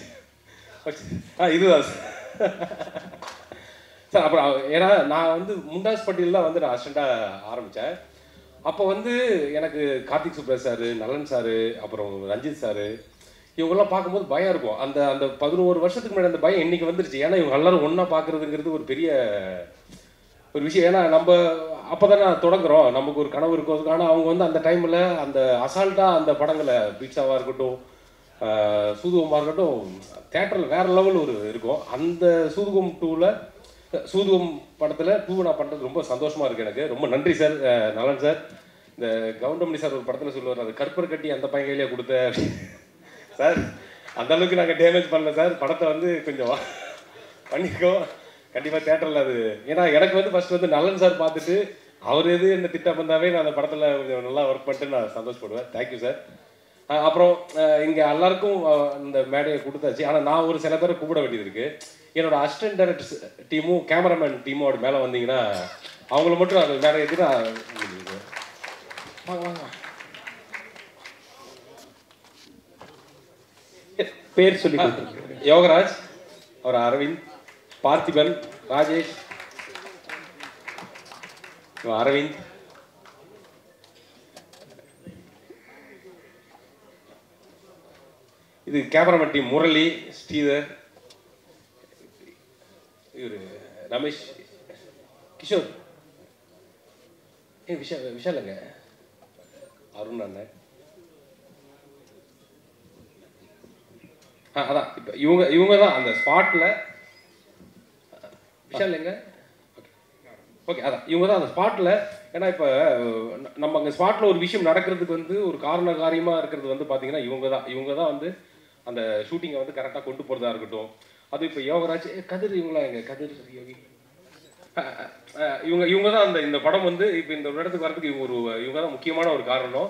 இதுதான் சார். அப்புறம் ஏன்னா நான் வந்து முண்டாஸ் பட்டியல் தான் வந்து நான் அசிஸ்டண்ட்டாக ஆரம்பித்தேன். அப்போ வந்து எனக்கு கார்த்திக் சுப்ராஜ் சார், நலன் சார், அப்புறம் ரஞ்சித் சார், இவங்கெல்லாம் பார்க்கும்போது பயம் இருக்கும். அந்த அந்த 11 வருஷத்துக்கு முன்னாடி அந்த பயம் இன்னைக்கு வந்துருச்சு. ஏன்னா இவங்க எல்லாரும் ஒன்றா பார்க்குறதுங்கிறது ஒரு பெரிய ஒரு விஷயம். ஏன்னா நம்ம அப்போ தானே தொடங்குறோம், நமக்கு ஒரு கனவு இருக்கும். ஆனால் அவங்க வந்து அந்த டைமில் அந்த அசால்ட்டாக அந்த படங்களை பீட்சாவாக இருக்கட்டும், சூதுகமாக இருக்கட்டும், தேட்டரில் வேறு லெவல் ஒரு இருக்கும். அந்த சூதுகம் 2ல் சூதுகம் படத்தில் 2 நான் பண்ணுறது ரொம்ப சந்தோஷமாக இருக்குது எனக்கு. ரொம்ப நன்றி சார், நலன் சார். இந்த கவுண்டமணி சார் ஒரு படத்தில் சொல்லுவார், அது கற்பர் கட்டி அந்த பையன் கையிலே கொடுத்த சார். அந்த அளவுக்கு நாங்கள் டேமேஜ் பண்ணல சார், படத்தை வந்து கொஞ்சம் பண்ணியிருக்கோம் கண்டிப்பாக தேட்டரில். அது ஏன்னா எனக்கு வந்து ஃபஸ்ட்டு வந்து நலன் சார் பார்த்துட்டு அவர் எது என்ன திட்டம் வந்தாவே நான் அந்த படத்தில் கொஞ்சம் நல்லா ஒர்க் பண்ணிட்டு நான் சந்தோஷப்படுவேன். Thank you sir. அப்புறம் இங்கே எல்லாருக்கும் இந்த மேடையை கொடுத்தாச்சு. ஆனால் நான் ஒரு சில பேரை கூப்பிட வேண்டியது இருக்குது. என்னோட அசிஸ்டன்ட் டைரக்டர்ஸ் டீமும் கேமராமேன் டீமோட மேலே வந்தீங்கன்னா அவங்கள மட்டும் அது மேலே எடுத்து வாங்க பேர் சொல்லி யோகராஜ், அவர் அரவிந்த், பார்த்திபன், ராஜேஷ், அரவிந்த், இது கேமராமேன் டீம் முரளி, ஸ்ரீதர், இவர் ரமேஷ், கிஷோர், விஷாலுங்க, அருண் அண்ணன். அதான் இப்போ இவங்க தான் அந்த ஸ்பாட்டில். விஷால் எங்க? ஓகே, அதான் இவங்க தான் அந்த ஸ்பாட்டில். ஏன்னா இப்போ நம்ம அங்கே ஸ்பாட்டில் ஒரு விஷயம் நடக்கிறதுக்கு வந்து ஒரு காரண காரியமாக இருக்கிறது வந்து பார்த்தீங்கன்னா இவங்க தான் வந்து அந்த ஷூட்டிங்கை வந்து கரெக்டாக கொண்டு போகிறதா இருக்கட்டும். அது இப்போ யோகராஜ், கதிர், இவங்களா எங்க கதிர், யோகி, இவங்க தான் அந்த இந்த படம் வந்து இப்போ இந்த இடத்துக்கு வரதுக்கு இவங்க தான் முக்கியமான ஒரு காரணம்.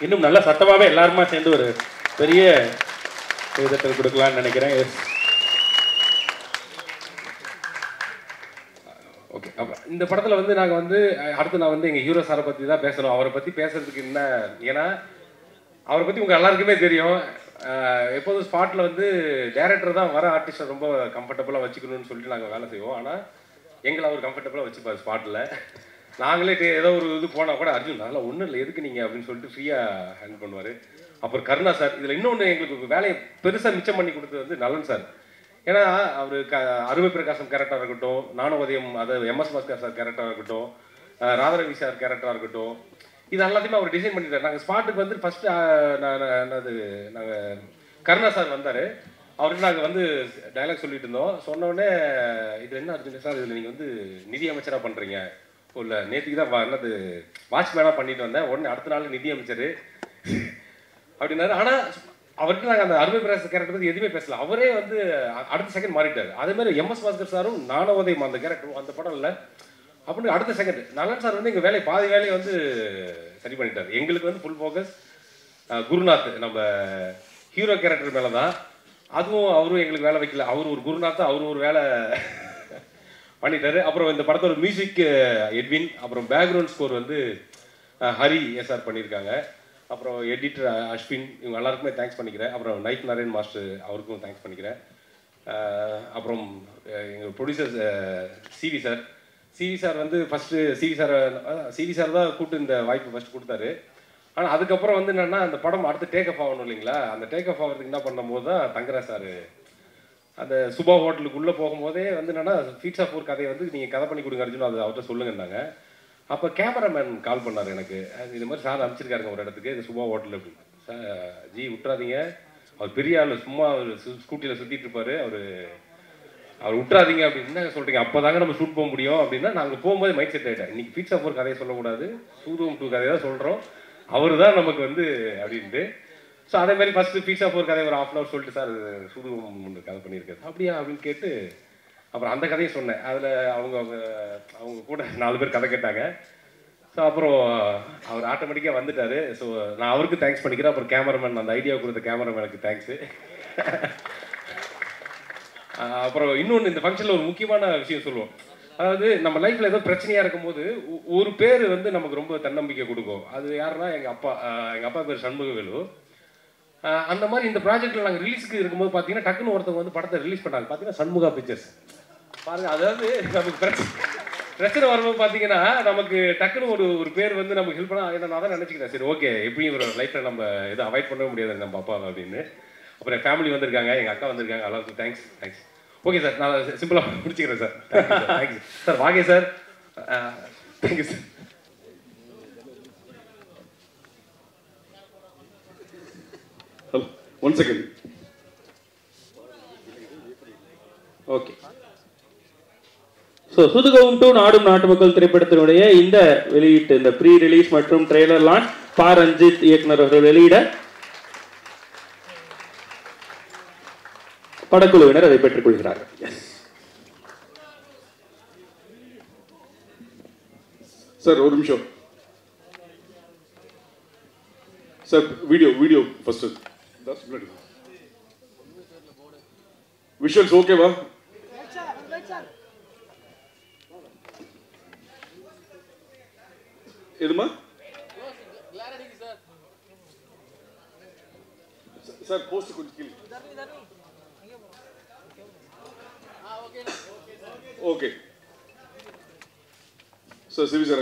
இன்னும் நல்ல சத்தமாகவே எல்லாருமா சேர்ந்து ஒரு பெரிய விதத்தில் கொடுக்கலான்னு நினைக்கிறேன். ஓகே, அப்போ இந்த படத்தில் வந்து நாங்கள் வந்து அடுத்து நான் வந்து எங்கள் ஹீரோ சாரை பற்றி தான் பேசணும். அவரை பற்றி பேசுறதுக்கு என்ன, ஏன்னா அவரை பற்றி உங்கள் எல்லாருக்குமே தெரியும். எப்போதும் ஸ்பாட்டில் வந்து டைரக்டர் தான் வர ஆர்டிஸ்ட்டை ரொம்ப கம்ஃபர்டபுளாக வச்சுக்கணும்னு சொல்லிட்டு நாங்கள் வேலை செய்வோம். ஆனால் எங்களை அவர் கம்ஃபர்டபுளாக வச்சுப்பார் ஸ்பாட்டில். நாங்களே ஏதோ ஒரு இது போனால் கூட அர்ஜுன் அதெல்லாம் ஒன்றும் இல்லை எதுக்கு நீங்கள் அப்படின்னு சொல்லிட்டு ஃப்ரீயாக ஹேண்டில் பண்ணுவார். அப்புறம் கருணா சார். இதில் இன்னொன்று எங்களுக்கு வேலையை பெருசாக மிச்சம் பண்ணி கொடுத்தது வந்து நலன் சார். ஏன்னா அவர் அருமை பிரகாசம் கேரக்டராக இருக்கட்டும், நானுவதயம் அதாவது எம்எஸ் பாஸ்கர் சார் கேரக்டராக இருக்கட்டும், ராதாரவி சார் கேரக்டராக இருக்கட்டும், இது எல்லாத்தையுமே அவர் டிசைன் பண்ணிட்டார். நாங்கள் ஸ்பாட்டுக்கு வந்து ஃபஸ்ட்டு நாங்கள் கருணா சார் வந்தார். அவர்கிட்ட நாங்கள் வந்து டைலாக் சொல்லிட்டு இருந்தோம். சொன்னோடனே இதில் என்ன அர்ஜுன் சார், இதில் நீங்கள் வந்து நிதி அமைச்சராக பண்ணுறீங்க. இல்லை நேற்றுக்கு தான் என்னது வாட்ச்மேனாக பண்ணிட்டு வந்தேன். உடனே அடுத்த நாள் நிதி அமைச்சர் அப்படின்னாரு. ஆனால் அவர்கிட்ட நாங்கள் அந்த அருமை பிரகாச கேரக்டர் பற்றி எதுவுமே பேசல. அவரே வந்து அடுத்த செகண்ட் மாறிட்டார். அதேமாதிரி எம்எஸ் பாஸ்கர் சாரும் நானுவதயம் அந்த கேரக்டர் அந்த படம் இல்லை அப்படின்னு அடுத்த செகண்ட் நலன் சார் வந்து எங்கள் வேலையை பாதி வேலையை வந்து சரி பண்ணிட்டார். எங்களுக்கு வந்து ஃபுல் ஃபோக்கஸ் குருநாத் நம்ம ஹீரோ கேரக்டர் மேலே தான். அதுவும் அவரும் எங்களுக்கு வேலை வைக்கல. அவர் ஒரு குருநாத், அவரும் ஒரு வேலை பண்ணிட்டாரு. அப்புறம் இந்த படத்தோட மியூசிக் எட்வின், அப்புறம் பேக்ரவுண்ட் ஸ்கோர் வந்து ஹரி எஸ்ஆர் பண்ணியிருக்காங்க. அப்புறம் எடிட்டர் அஸ்வின், இவங்க எல்லாருக்குமே தேங்க்ஸ் பண்ணிக்கிறேன். அப்புறம் நைட் நாராயண் மாஸ்டர், அவருக்கும் தேங்க்ஸ் பண்ணிக்கிறேன். அப்புறம் எங்கள் producer CV sir. CV sir வந்து ஃபஸ்ட்டு சிவி சார் தான் கூப்பிட்டு இந்த வாய்ப்பு ஃபஸ்ட்டு கொடுத்தாரு. ஆனால் அதுக்கப்புறம் வந்து என்னென்னா அந்த படம் அடுத்து டேக் ஆஃப் ஆகணும் இல்லைங்களா. அந்த டேக் ஆஃப் ஆகிறதுக்கு என்ன பண்ணும்போது தான் தங்கராஜ் சார் அந்த சுபா ஹோட்டலுக்குள்ளே போகும்போதே வந்து என்னென்னா ஃபீட்ஸ் ஆஃப் ஒரு கதையை வந்து நீங்கள் கதை பண்ணி கொடுங்க அர்ஜுன், அது அவர்கிட்ட சொல்லுங்கன்னாங்க. அப்போ கேமராமேன் கால் பண்ணார் எனக்கு, இது மாதிரி சார் அனுப்பிச்சிருக்காருங்க ஒரு இடத்துக்கு, இது சுபா ஹோட்டல் அப்படின்னு. சார் ஜி விட்டுறாதீங்க, அவர் பெரிய ஆள், சும்மா அவர் ஸ்கூட்டியில் சுற்றிட்டு இருப்பார், அவர் அவர் விட்டுறாதீங்க அப்படின்னு சொல்கிறீங்க, அப்போ தாங்க நம்ம ஷூட் போக முடியும் அப்படின்னா நாங்கள் போகும்போது மைண்ட் செட் ஆகிட்டேன். இன்றைக்கி பீட்சா ஃபோர் கதையை சொல்லக்கூடாது, சூதுகம் 2 கதையை தான் சொல்கிறோம், அவர் தான் நமக்கு வந்து அப்படின்ட்டு. ஸோ அதே மாதிரி ஃபஸ்ட்டு பீட்சா ஃபோர் கதையை ஒரு ½ hour சொல்லிட்டு சார் சூதுகம் 3 கதை பண்ணியிருக்காரு அப்படியா அப்படின்னு கேட்டு அப்புறம் அந்த கதையை சொன்னேன். அதில் அவங்க கூட 4 பேர் கதை கேட்டாங்க. ஸோ அப்புறம் அவர் ஆட்டோமேட்டிக்காக வந்துட்டார். ஸோ நான் அவருக்கு தேங்க்ஸ் பண்ணிக்கிறேன். அப்புறம் கேமராமேன், அந்த ஐடியா கொடுத்த கேமராமேனுக்கு தேங்க்ஸு. அப்புறம் இன்னொன்று, இந்த ஃபங்க்ஷனில் ஒரு முக்கியமான விஷயம் சொல்லுவோம். அதாவது நம்ம லைஃப்பில் ஏதோ பிரச்சனையாக இருக்கும்போது ஒரு பேர் வந்து நமக்கு ரொம்ப தன்னம்பிக்கை கொடுக்கும். அது யாருன்னா எங்கள் அப்பா பேர் சண்முகவேலு. அந்த மாதிரி இந்த ப்ராஜெக்டில் நாங்கள் ரிலீஸுக்கு இருக்கும்போது பார்த்தீங்கன்னா டக்குன்னு ஒருத்தவங்க வந்து படத்தை ரிலீஸ் பண்ணாங்க. பார்த்தீங்கன்னா சண்முகா பிக்சர்ஸ் பாருங்கள். அதாவது நமக்கு பிரச்சனை வரும்போது பார்த்தீங்கன்னா நமக்கு டக்குன்னு ஒரு பேர் வந்து நமக்கு ஹெல்ப் பண்ணால் நான் தான் நினச்சிக்கிறேன், சரி ஓகே எப்படியும் ஒரு லைஃப்பில் நம்ம எதுவும் அவாய்ட் பண்ணவே முடியாது நம்ம அப்பா அப்படின்னு. அப்புறம் என் ஃபேமிலி வந்திருக்காங்க, எங்கள் அக்கா வந்திருக்காங்க, எல்லாருக்கும் தேங்க்ஸ். ஓகே சார், நான் சிம்பிளாக முடிச்சுக்கிறேன் சார். Thank you sir. வாங்க sir. Thank you sir. Hello, 1 second. Okay. So சூதுகம் 2 நாடும் நாட்டு மக்கள் திரைப்படத்தினுடைய இந்த வெளியீட்டு, இந்த ப்ரீ ரிலீஸ் மற்றும் ட்ரெய்லர் லான்ச் பா ரஞ்சித் இயக்குனர் அவர்கள் வெளியிட படக்குழுவினர் அதை பெற்றுக் கொள்கிறார்கள். சார் ஒரு நிமிஷம் சார். Video first. விஷுவல்ஸ் ஓகேவா? எதுமா சார்? போஸ்ட் கொஞ்சம் கீழே. Okay sir. CV sir